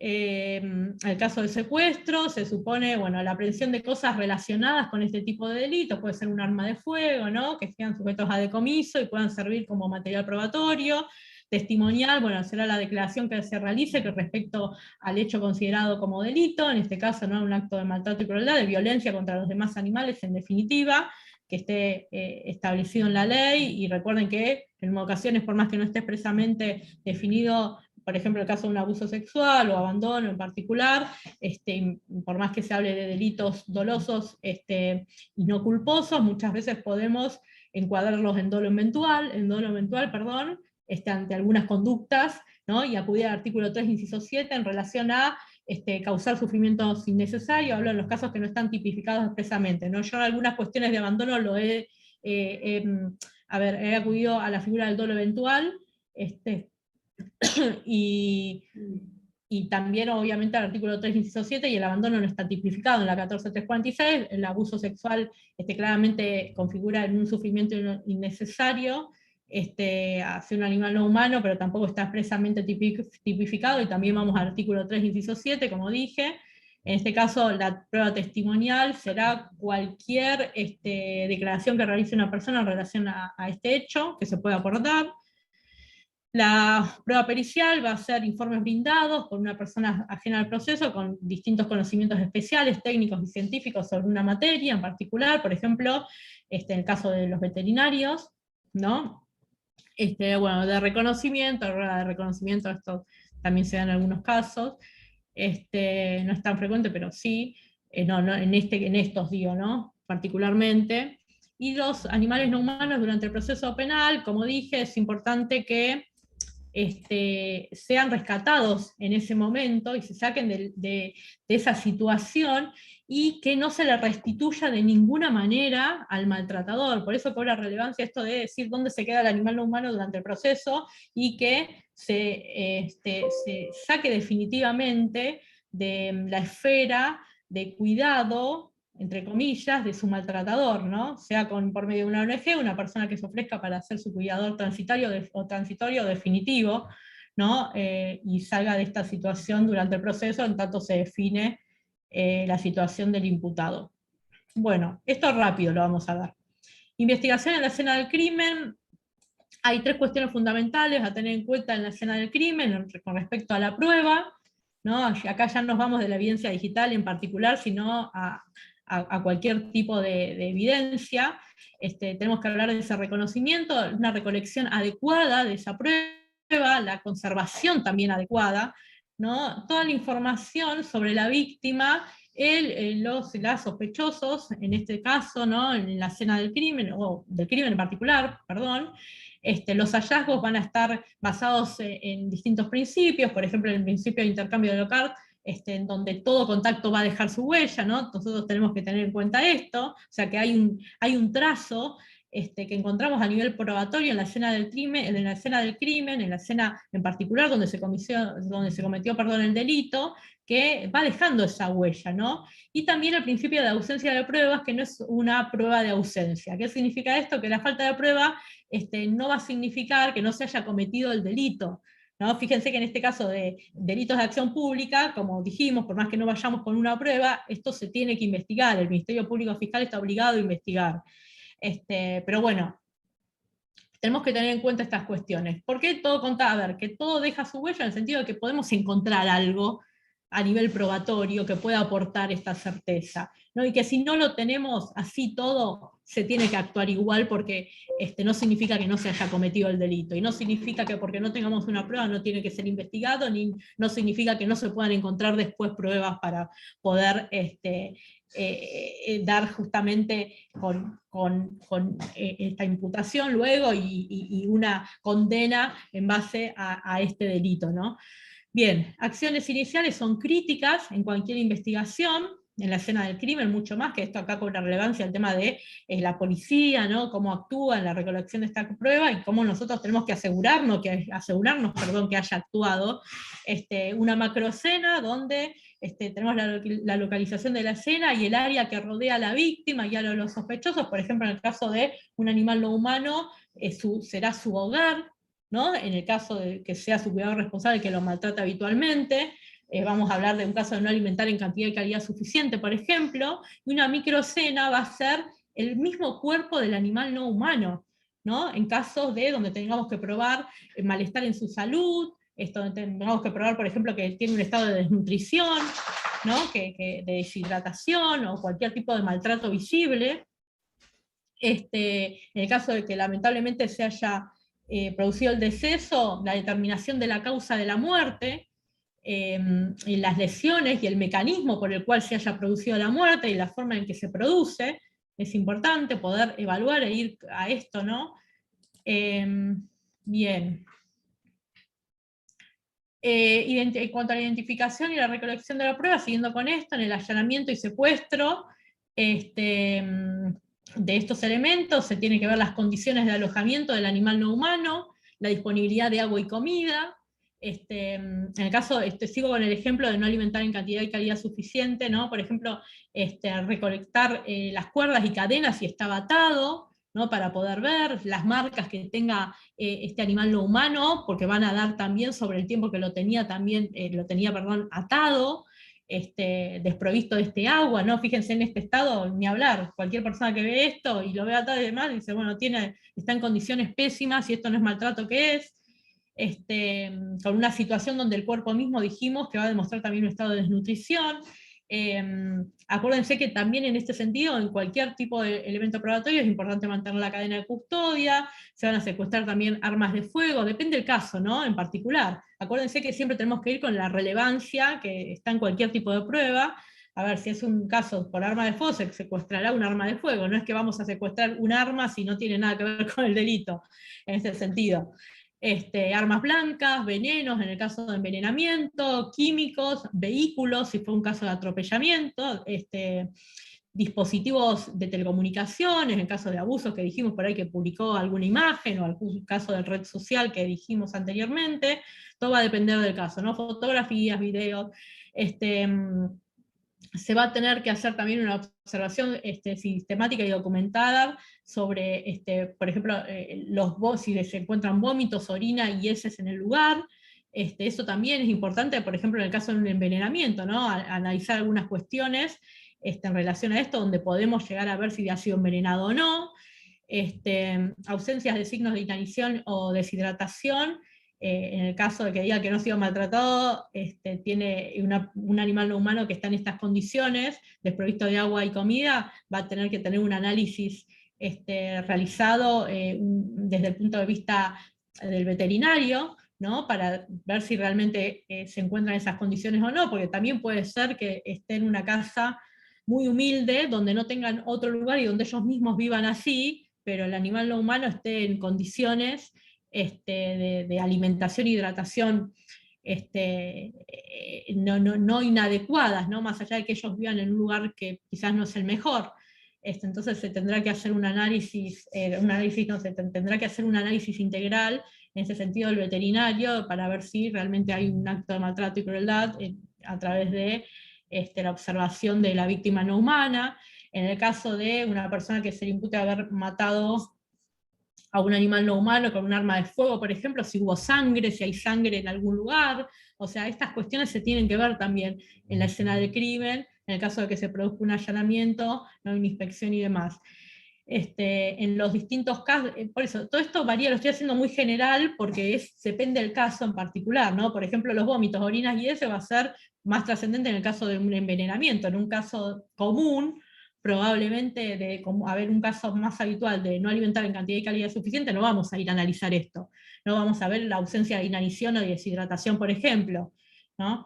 El caso del secuestro, se supone, bueno, la aprehensión de cosas relacionadas con este tipo de delitos, puede ser un arma de fuego, ¿no? Que sean sujetos a decomiso y puedan servir como material probatorio. Testimonial, bueno, será la declaración que se realice que respecto al hecho considerado como delito, en este caso no un acto de maltrato y crueldad, de violencia contra los demás animales, en definitiva, que esté establecido en la ley, y recuerden que en ocasiones, por más que no esté expresamente definido, por ejemplo, el caso de un abuso sexual o abandono en particular, por más que se hable de delitos dolosos y no culposos, muchas veces podemos encuadrarlos en dolo eventual, ante algunas conductas, ¿no? Y acudir al artículo 3, inciso 7, en relación a causar sufrimientos innecesarios. Hablo en los casos que no están tipificados expresamente, ¿no? Yo en algunas cuestiones de abandono he acudido a la figura del dolo eventual, y también obviamente al artículo 3, inciso 7, y el abandono no está tipificado en la 14.346, el abuso sexual claramente configura en un sufrimiento innecesario hacia un animal no humano, pero tampoco está expresamente tipificado, y también vamos al artículo 3, inciso 7, como dije. En este caso, la prueba testimonial será cualquier declaración que realice una persona en relación a este hecho, que se pueda aportar. La prueba pericial va a ser informes brindados por una persona ajena al proceso con distintos conocimientos especiales, técnicos y científicos sobre una materia en particular, por ejemplo, en el caso de los veterinarios, ¿no? Bueno, de reconocimiento, esto también se da en algunos casos, no es tan frecuente, pero sí, en estos digo, ¿no? particularmente, y los animales no humanos durante el proceso penal, como dije, es importante que sean rescatados en ese momento y se saquen de esa situación y que no se le restituya de ninguna manera al maltratador. Por eso cobra relevancia esto de decir dónde se queda el animal no humano durante el proceso y que se saque definitivamente de la esfera de cuidado, entre comillas, de su maltratador, ¿no? Sea por medio de una ONG, una persona que se ofrezca para ser su cuidador transitorio definitivo, ¿no? Y salga de esta situación durante el proceso, en tanto se define la situación del imputado. Bueno, esto rápido lo vamos a ver. Investigación en la escena del crimen. Hay 3 cuestiones fundamentales a tener en cuenta en la escena del crimen con respecto a la prueba, ¿no? Acá ya nos vamos de la evidencia digital en particular, sino a cualquier tipo de evidencia. Tenemos que hablar de ese reconocimiento, una recolección adecuada de esa prueba, la conservación también adecuada, ¿no? Toda la información sobre la víctima, los sospechosos, en este caso, ¿no? En la escena del crimen, o del crimen en particular, perdón. Los hallazgos van a estar basados en distintos principios, por ejemplo, el principio de intercambio de Lockhart, en donde todo contacto va a dejar su huella, ¿no? Nosotros tenemos que tener en cuenta esto, o sea que hay un trazo que encontramos a nivel probatorio en la escena del crimen, en la escena en particular donde se cometió el delito, que va dejando esa huella, ¿no? Y también el principio de ausencia de pruebas, que no es una prueba de ausencia. ¿Qué significa esto? Que la falta de prueba no va a significar que no se haya cometido el delito, ¿no? Fíjense que en este caso de delitos de acción pública, como dijimos, por más que no vayamos con una prueba, esto se tiene que investigar, el Ministerio Público Fiscal está obligado a investigar. Pero bueno, tenemos que tener en cuenta estas cuestiones. ¿Por qué todo contaba? A ver, que todo deja su huella en el sentido de que podemos encontrar algo a nivel probatorio que pueda aportar esta certeza, ¿no? Y que si no lo tenemos así todo, se tiene que actuar igual porque no significa que no se haya cometido el delito, y no significa que porque no tengamos una prueba no tiene que ser investigado, ni no significa que no se puedan encontrar después pruebas para poder dar justamente con esta imputación luego y una condena en base a este delito, ¿no? Bien, acciones iniciales son críticas en cualquier investigación, en la escena del crimen, mucho más, que esto acá cobra relevancia el tema de la policía, ¿no? Cómo actúa en la recolección de esta prueba y cómo nosotros tenemos que asegurarnos que haya actuado. Una macroescena donde tenemos la localización de la escena y el área que rodea a la víctima y a los sospechosos, por ejemplo, en el caso de un animal no humano, será su hogar, ¿no? En el caso de que sea su cuidador responsable que lo maltrata habitualmente. Vamos a hablar de un caso de no alimentar en cantidad y calidad suficiente, por ejemplo, y una microescena va a ser el mismo cuerpo del animal no humano, ¿no? En casos de donde tengamos que probar el malestar en su salud, donde tengamos que probar, por ejemplo, que tiene un estado de desnutrición, ¿no? de deshidratación o cualquier tipo de maltrato visible. En el caso de que lamentablemente se haya producido el deceso, la determinación de la causa de la muerte, y las lesiones y el mecanismo por el cual se haya producido la muerte y la forma en que se produce, es importante poder evaluar e ir a esto, ¿no? Bien. En cuanto a la identificación y la recolección de la prueba, siguiendo con esto, en el allanamiento y secuestro de estos elementos, se tiene que ver las condiciones de alojamiento del animal no humano, la disponibilidad de agua y comida. En el caso, sigo con el ejemplo de no alimentar en cantidad y calidad suficiente, ¿no? Por ejemplo, recolectar las cuerdas y cadenas si estaba atado, ¿no? Para poder ver las marcas que tenga este animal no humano, porque van a dar también sobre el tiempo que lo tenía atado, desprovisto de este agua, ¿no? Fíjense en este estado, ni hablar, cualquier persona que ve esto y lo ve atado y demás, dice, bueno, está en condiciones pésimas y esto no es maltrato, ¿qué es? Con una situación donde el cuerpo mismo dijimos que va a demostrar también un estado de desnutrición. Acuérdense que también en este sentido, en cualquier tipo de elemento probatorio, es importante mantener la cadena de custodia, se van a secuestrar también armas de fuego, depende del caso, ¿no? En particular. Acuérdense que siempre tenemos que ir con la relevancia que está en cualquier tipo de prueba. a ver, si es un caso por arma de fuego, se secuestrará un arma de fuego, no es que vamos a secuestrar un arma si no tiene nada que ver con el delito, en ese sentido. Armas blancas, venenos, en el caso de envenenamiento, químicos, vehículos, si fue un caso de atropellamiento, dispositivos de telecomunicaciones, en caso de abusos que dijimos por ahí que publicó alguna imagen, o algún caso de red social que dijimos anteriormente, todo va a depender del caso, ¿no? Fotografías, videos, se va a tener que hacer también una observación sistemática y documentada sobre, por ejemplo, si se encuentran vómitos, orina y heces en el lugar. Eso también es importante, por ejemplo, en el caso de un envenenamiento, ¿no? Analizar algunas cuestiones en relación a esto, donde podemos llegar a ver si ha sido envenenado o no. Ausencias de signos de inanición o deshidratación, en el caso de que diga que no ha sido maltratado, tiene un animal no humano que está en estas condiciones, desprovisto de agua y comida, va a tener que tener un análisis realizado desde el punto de vista del veterinario, ¿no? Para ver si realmente se encuentran esas condiciones o no, porque también puede ser que esté en una casa muy humilde, donde no tengan otro lugar y donde ellos mismos vivan así, pero el animal no humano esté en condiciones de alimentación e hidratación no inadecuadas, ¿no? Más allá de que ellos vivan en un lugar que quizás no es el mejor. Entonces se tendrá que hacer tendrá que hacer un análisis integral en ese sentido del veterinario para ver si realmente hay un acto de maltrato y crueldad a través de la observación de la víctima no humana. En el caso de una persona que se le impute haber matado a un animal no humano con un arma de fuego, por ejemplo, si hubo sangre, si hay sangre en algún lugar, o sea, estas cuestiones se tienen que ver también en la escena del crimen, en el caso de que se produzca un allanamiento, no una inspección y demás. En los distintos casos, por eso, todo esto varía, lo estoy haciendo muy general porque depende del caso en particular, ¿no? Por ejemplo, los vómitos, orinas y eso va a ser más trascendente en el caso de un envenenamiento. En un caso común, probablemente de haber un caso más habitual de no alimentar en cantidad y calidad suficiente, no vamos a ir a analizar esto. No vamos a ver la ausencia de inanición o de deshidratación, por ejemplo, ¿no?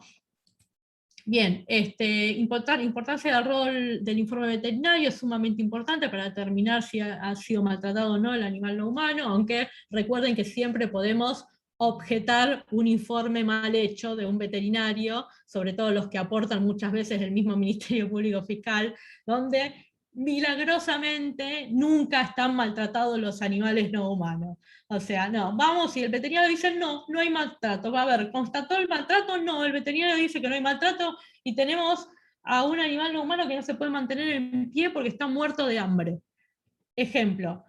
Bien, importancia del rol del informe veterinario es sumamente importante para determinar si ha sido maltratado o no el animal no humano, aunque recuerden que siempre podemos objetar un informe mal hecho de un veterinario, sobre todo los que aportan muchas veces el mismo Ministerio Público Fiscal, donde milagrosamente nunca están maltratados los animales no humanos. O sea, no, vamos, y el veterinario dice, no, no hay maltrato. Va a ver, ¿constató el maltrato? No, el veterinario dice que no hay maltrato, y tenemos a un animal no humano que no se puede mantener en pie porque está muerto de hambre. Ejemplo,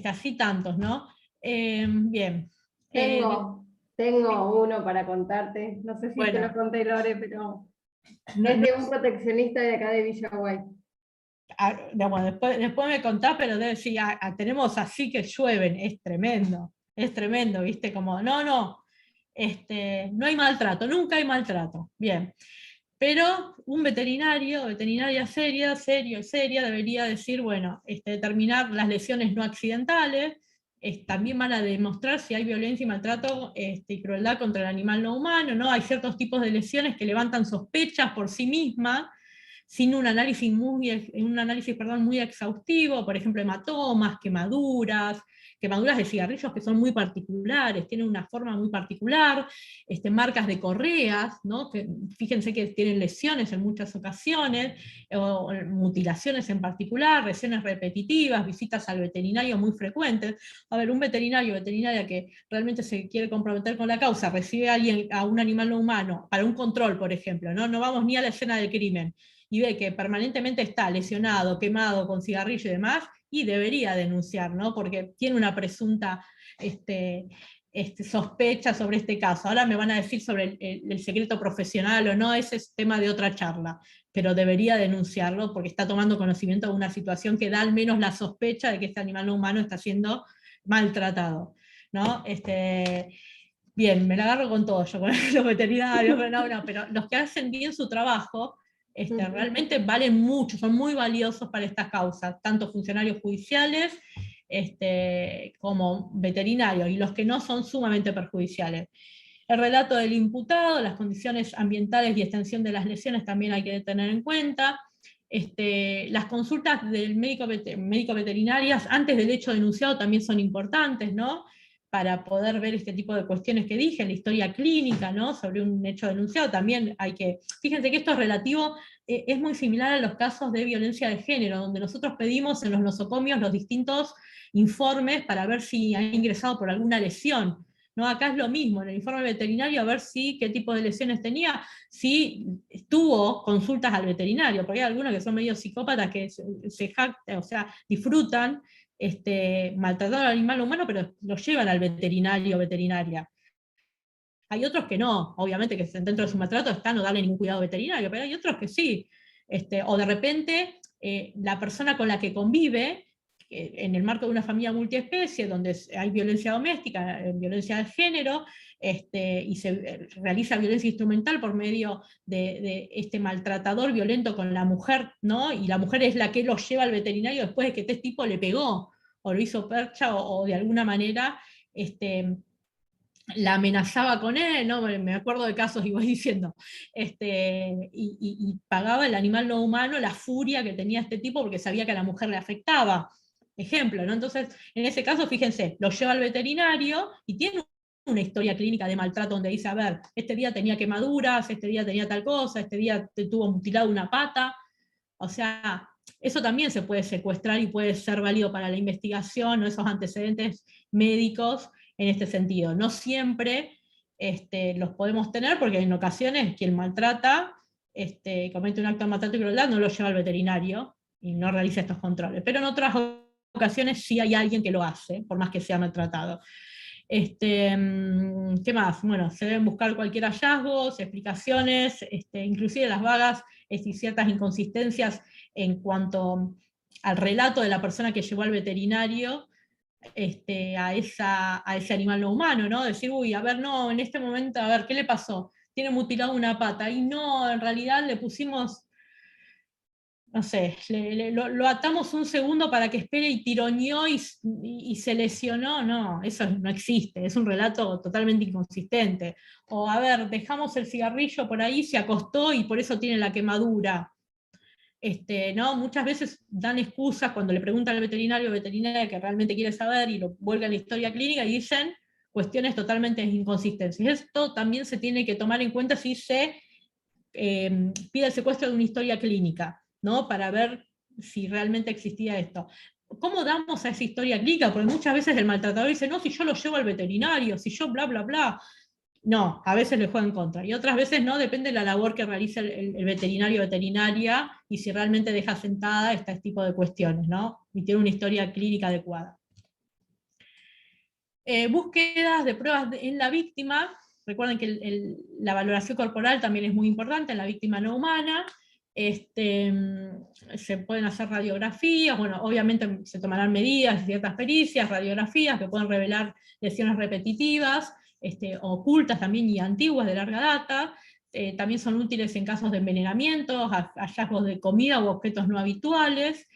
así tantos, ¿no? Bien. Tengo uno para contarte, no sé si te lo conté, Lore, pero es de un proteccionista de acá de Villaguay. Bueno, después me contás, pero debe decir, tenemos así que llueven, es tremendo, ¿viste? Como, no hay maltrato, nunca hay maltrato. Bien. Pero un veterinaria seria, debería decir, bueno, determinar las lesiones no accidentales, también van a demostrar si hay violencia y maltrato y crueldad contra el animal no humano, ¿no? Hay ciertos tipos de lesiones que levantan sospechas por sí mismas, sin un análisis muy exhaustivo, por ejemplo, hematomas, quemaduras de cigarrillos que son muy particulares, tienen una forma muy particular, marcas de correas, ¿no? Que fíjense que tienen lesiones en muchas ocasiones, o mutilaciones en particular, lesiones repetitivas, visitas al veterinario muy frecuentes. A ver, un veterinaria que realmente se quiere comprometer con la causa, recibe a un animal no humano para un control, por ejemplo, no vamos ni a la escena del crimen, y ve que permanentemente está lesionado, quemado, con cigarrillo y demás, y debería denunciar, ¿no? Porque tiene una presunta sospecha sobre este caso. Ahora me van a decir sobre el secreto profesional o no, ese es tema de otra charla, pero debería denunciarlo porque está tomando conocimiento de una situación que da al menos la sospecha de que este animal no humano está siendo maltratado, ¿no? Bien, me la agarro con todo yo, con los veterinarios, pero los que hacen bien su trabajo, realmente valen mucho, son muy valiosos para estas causas, tanto funcionarios judiciales como veterinarios, y los que no son sumamente perjudiciales. El relato del imputado, las condiciones ambientales y extensión de las lesiones también hay que tener en cuenta. Las consultas del médico veterinarias antes del hecho denunciado también son importantes, ¿no? Para poder ver este tipo de cuestiones que dije, la historia clínica, ¿no? Sobre un hecho denunciado también hay que... Fíjense que esto es relativo, es muy similar a los casos de violencia de género, donde nosotros pedimos en los nosocomios los distintos informes para ver si ha ingresado por alguna lesión. ¿No? Acá es lo mismo, en el informe veterinario a ver si qué tipo de lesiones tenía, si tuvo consultas al veterinario, porque hay algunos que son medio psicópatas que se jactan, o sea, disfrutan maltratando al animal humano, pero lo llevan al veterinario o veterinaria. Hay otros que no, obviamente que dentro de su maltrato está no darle ningún cuidado veterinario, pero hay otros que sí. O de repente la persona con la que convive, en el marco de una familia multiespecie, donde hay violencia doméstica, violencia de género, y se realiza violencia instrumental por medio de este maltratador violento con la mujer, ¿no? Y la mujer es la que lo lleva al veterinario después de que este tipo le pegó, o lo hizo percha, o de alguna manera la amenazaba con él, ¿no? Me acuerdo de casos y voy diciendo, y pagaba el animal no humano la furia que tenía este tipo porque sabía que a la mujer le afectaba. Ejemplo, ¿no? Entonces, en ese caso, fíjense, lo lleva al veterinario y tiene una historia clínica de maltrato donde dice, a ver, este día tenía quemaduras, este día tenía tal cosa, este día tuvo mutilado una pata. O sea, eso también se puede secuestrar y puede ser válido para la investigación, o esos antecedentes médicos en este sentido. No siempre los podemos tener porque en ocasiones quien maltrata, comete un acto de maltrato y crueldad, no lo lleva al veterinario y no realiza estos controles. Pero en otras ocasiones sí hay alguien que lo hace, por más que sea maltratado. ¿Qué más? Bueno, se deben buscar cualquier hallazgo, explicaciones, inclusive las vagas y ciertas inconsistencias en cuanto al relato de la persona que llevó al veterinario a ese animal no humano, ¿no? Decir, uy, a ver, no, en este momento, a ver, ¿qué le pasó? Tiene mutilado una pata, y no, en realidad le pusimos, no sé, lo atamos un segundo para que espere y tironeó y se lesionó. No, eso no existe, es un relato totalmente inconsistente. O a ver, dejamos el cigarrillo por ahí, se acostó y por eso tiene la quemadura. ¿No? Muchas veces dan excusas cuando le preguntan al veterinario o veterinaria que realmente quiere saber y lo vuelven a la historia clínica y dicen cuestiones totalmente inconsistentes. Esto también se tiene que tomar en cuenta si se pide el secuestro de una historia clínica, ¿no? Para ver si realmente existía esto. ¿Cómo damos a esa historia clínica? Porque muchas veces el maltratador dice, no, si yo lo llevo al veterinario, si yo bla, bla, bla. No, a veces le juega en contra. Y otras veces no, depende de la labor que realice el veterinario o veterinaria y si realmente deja sentada este tipo de cuestiones, ¿no? Y tiene una historia clínica adecuada. Búsquedas de pruebas en la víctima. Recuerden que la valoración corporal también es muy importante en la víctima no humana. Se pueden hacer radiografías, bueno, obviamente se tomarán medidas, ciertas pericias, radiografías que pueden revelar lesiones repetitivas, ocultas también y antiguas de larga data. También son útiles en casos de envenenamientos, hallazgos de comida u objetos no habituales.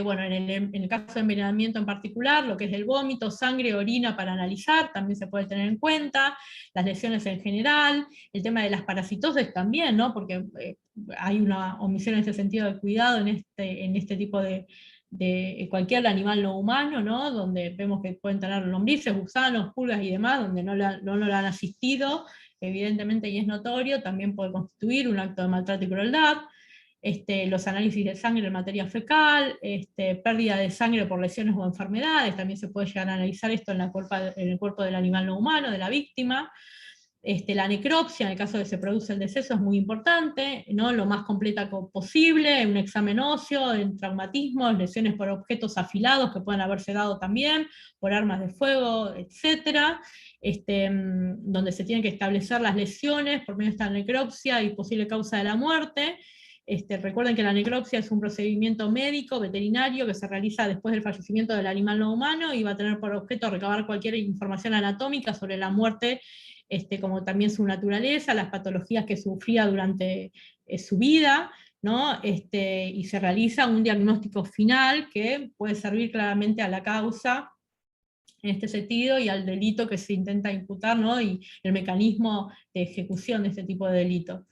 Bueno, en el caso de envenenamiento en particular, lo que es el vómito, sangre, orina para analizar, también se puede tener en cuenta, las lesiones en general, el tema de las parasitosis también, ¿no? Porque hay una omisión en ese sentido de cuidado en este tipo de cualquier animal no humano, ¿no? Donde vemos que pueden tener lombrices, gusanos, pulgas y demás, donde no lo han asistido, evidentemente, y es notorio, también puede constituir un acto de maltrato y crueldad. Los análisis de sangre en materia fecal, pérdida de sangre por lesiones o enfermedades, también se puede llegar a analizar esto en el cuerpo del animal no humano, de la víctima. La necropsia, en el caso de que se produce el deceso, es muy importante, ¿no? Lo más completa posible, un examen óseo, en traumatismos, lesiones por objetos afilados que pueden haberse dado también, por armas de fuego, etc. Donde se tienen que establecer las lesiones por medio de esta necropsia y posible causa de la muerte. Recuerden que la necropsia es un procedimiento médico, veterinario, que se realiza después del fallecimiento del animal no humano y va a tener por objeto recabar cualquier información anatómica sobre la muerte, como también su naturaleza, las patologías que sufría durante su vida, ¿no? Y se realiza un diagnóstico final que puede servir claramente a la causa en este sentido y al delito que se intenta imputar, ¿no? Y el mecanismo de ejecución de este tipo de delito.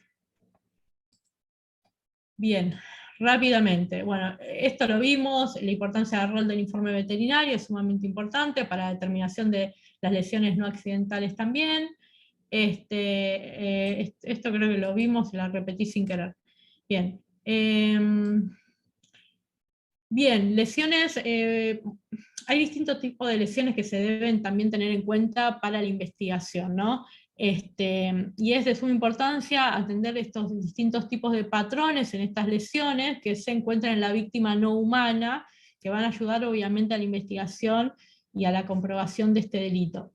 Bien, rápidamente. Bueno, esto lo vimos, la importancia del rol del informe veterinario es sumamente importante para la determinación de las lesiones no accidentales también. Esto creo que lo vimos y la repetí sin querer. Bien. Bien, lesiones, hay distintos tipos de lesiones que se deben también tener en cuenta para la investigación, ¿no? Y es de suma importancia atender estos distintos tipos de patrones en estas lesiones que se encuentran en la víctima no humana, que van a ayudar obviamente a la investigación y a la comprobación de este delito.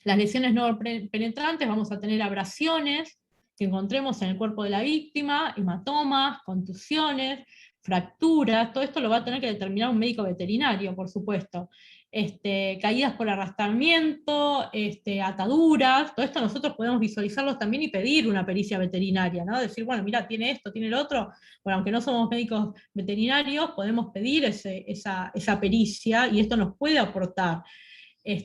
Las lesiones no penetrantes, vamos a tener abrasiones que encontremos en el cuerpo de la víctima, hematomas, contusiones, fracturas, todo esto lo va a tener que determinar un médico veterinario, por supuesto. Caídas por arrastramiento, ataduras, todo esto nosotros podemos visualizarlos también y pedir una pericia veterinaria, ¿no? Decir, bueno, mira, tiene esto, tiene lo otro. Bueno, aunque no somos médicos veterinarios, podemos pedir esa pericia y esto nos puede aportar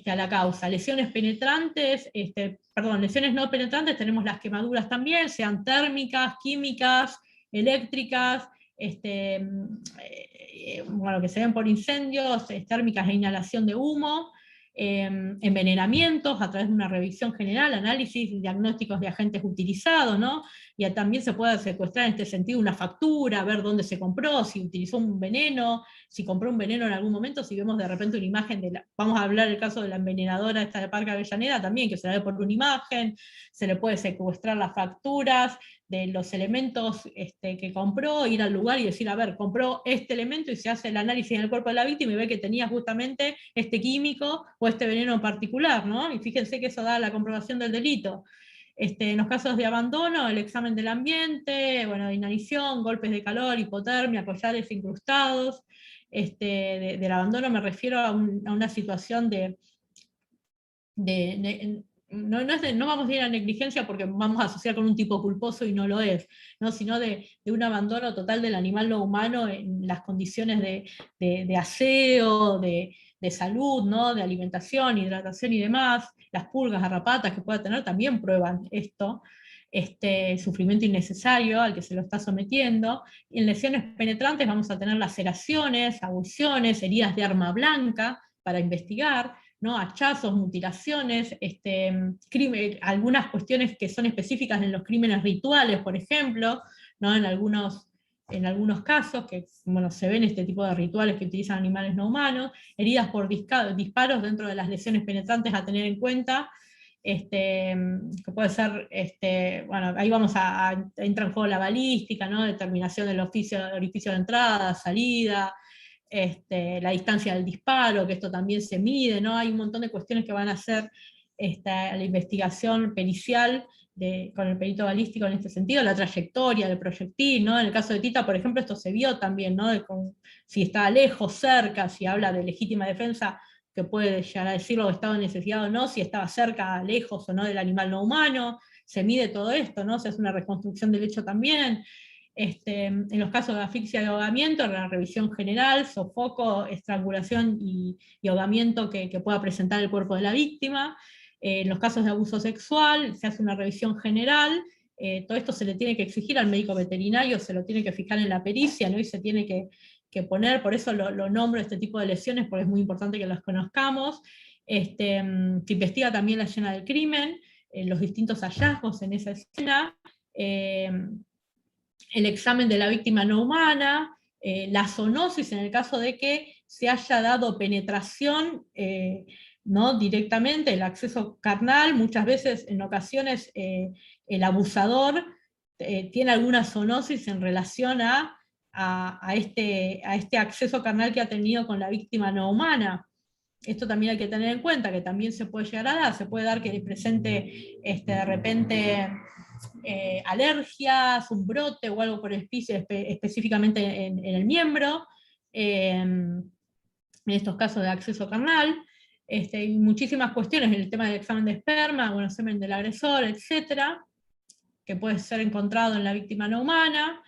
a la causa. Lesiones penetrantes, lesiones no penetrantes, tenemos las quemaduras también, sean térmicas, químicas, eléctricas, bueno, que se ven por incendios, térmicas e inhalación de humo, envenenamientos a través de una revisión general, análisis y diagnósticos de agentes utilizados, ¿no? Y también se puede secuestrar en este sentido una factura, ver dónde se compró, si utilizó un veneno, si compró un veneno en algún momento, si vemos de repente una imagen vamos a hablar del caso de la envenenadora esta de Parque Avellaneda también, que se la ve por una imagen, se le puede secuestrar las facturas de los elementos que compró, ir al lugar y decir, a ver, compró este elemento y se hace el análisis en el cuerpo de la víctima y ve que tenía justamente este químico o este veneno en particular, ¿no? Y fíjense que eso da la comprobación del delito. En los casos de abandono, el examen del ambiente, bueno, de inanición, golpes de calor, hipotermia, collares incrustados. Del abandono me refiero a una situación no vamos a ir a negligencia porque vamos a asociar con un tipo culposo y no lo es, ¿no? Sino de un abandono total del animal no humano en las condiciones de aseo, de salud, ¿no? De alimentación, hidratación y demás. Las pulgas, garrapatas que pueda tener también prueban esto. Sufrimiento innecesario al que se lo está sometiendo. Y en lesiones penetrantes vamos a tener laceraciones, abulsiones, heridas de arma blanca para investigar, ¿no? Hachazos, mutilaciones, algunas cuestiones que son específicas en los crímenes rituales, por ejemplo, ¿no? En algunos casos, que bueno, se ven este tipo de rituales que utilizan animales no humanos, heridas por disparos dentro de las lesiones penetrantes a tener en cuenta, que puede ser, bueno, ahí entra en juego la balística, ¿no? Determinación del orificio de entrada, salida, la distancia del disparo, que esto también se mide, ¿no? Hay un montón de cuestiones que van a hacer la investigación pericial con el perito balístico en este sentido, la trayectoria del proyectil, ¿no? En el caso de Tita, por ejemplo, esto se vio también, ¿no? Si está lejos, cerca, si habla de legítima defensa, que puede llegar a decirlo, estado de necesidad o no, si estaba cerca, lejos o no del animal no humano, se mide todo esto, ¿no? Se hace una reconstrucción del hecho también. En los casos de asfixia y ahogamiento, la revisión general, sofoco, estrangulación y ahogamiento que pueda presentar el cuerpo de la víctima. En los casos de abuso sexual, se hace una revisión general. Todo esto se le tiene que exigir al médico veterinario, se lo tiene que fijar en la pericia, ¿no? Y se tiene que poner, por eso lo nombro este tipo de lesiones, porque es muy importante que las conozcamos. Se investiga también la escena del crimen, los distintos hallazgos en esa escena, el examen de la víctima no humana, la zoonosis en el caso de que se haya dado penetración, ¿no? Directamente, el acceso carnal, muchas veces, en ocasiones, el abusador tiene alguna zoonosis en relación a este acceso carnal que ha tenido con la víctima no humana. Esto también hay que tener en cuenta, que también se puede llegar a dar, se puede dar que presente de repente alergias, un brote o algo por específicamente en el miembro, en estos casos de acceso carnal, y muchísimas cuestiones en el tema del examen de esperma, bueno, semen del agresor, etcétera, que puede ser encontrado en la víctima no humana.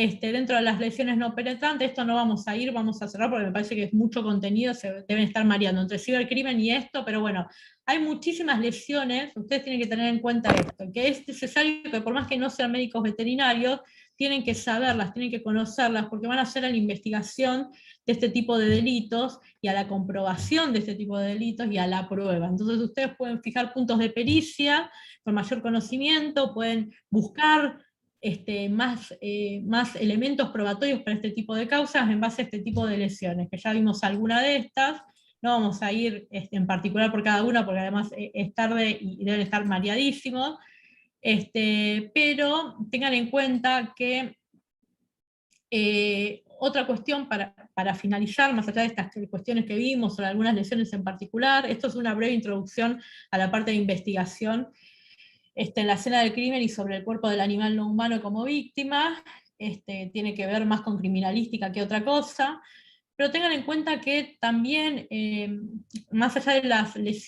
dentro de las lesiones no penetrantes, esto no vamos a ir, vamos a cerrar porque me parece que es mucho contenido, se deben estar mareando entre cibercrimen y esto, pero bueno, hay muchísimas lesiones, ustedes tienen que tener en cuenta esto, que es necesario que por más que no sean médicos veterinarios, tienen que saberlas, tienen que conocerlas, porque van a hacer a la investigación de este tipo de delitos y a la comprobación de este tipo de delitos y a la prueba. Entonces ustedes pueden fijar puntos de pericia con mayor conocimiento, pueden buscar más elementos probatorios para este tipo de causas en base a este tipo de lesiones, que ya vimos alguna de estas. No vamos a ir en particular por cada una, porque además es tarde y deben estar mareadísimos, pero tengan en cuenta que otra cuestión para finalizar, más allá de estas cuestiones que vimos, sobre algunas lesiones en particular, esto es una breve introducción a la parte de investigación en la escena del crimen y sobre el cuerpo del animal no humano como víctima, tiene que ver más con criminalística que otra cosa, pero tengan en cuenta que también, más allá de las lesiones,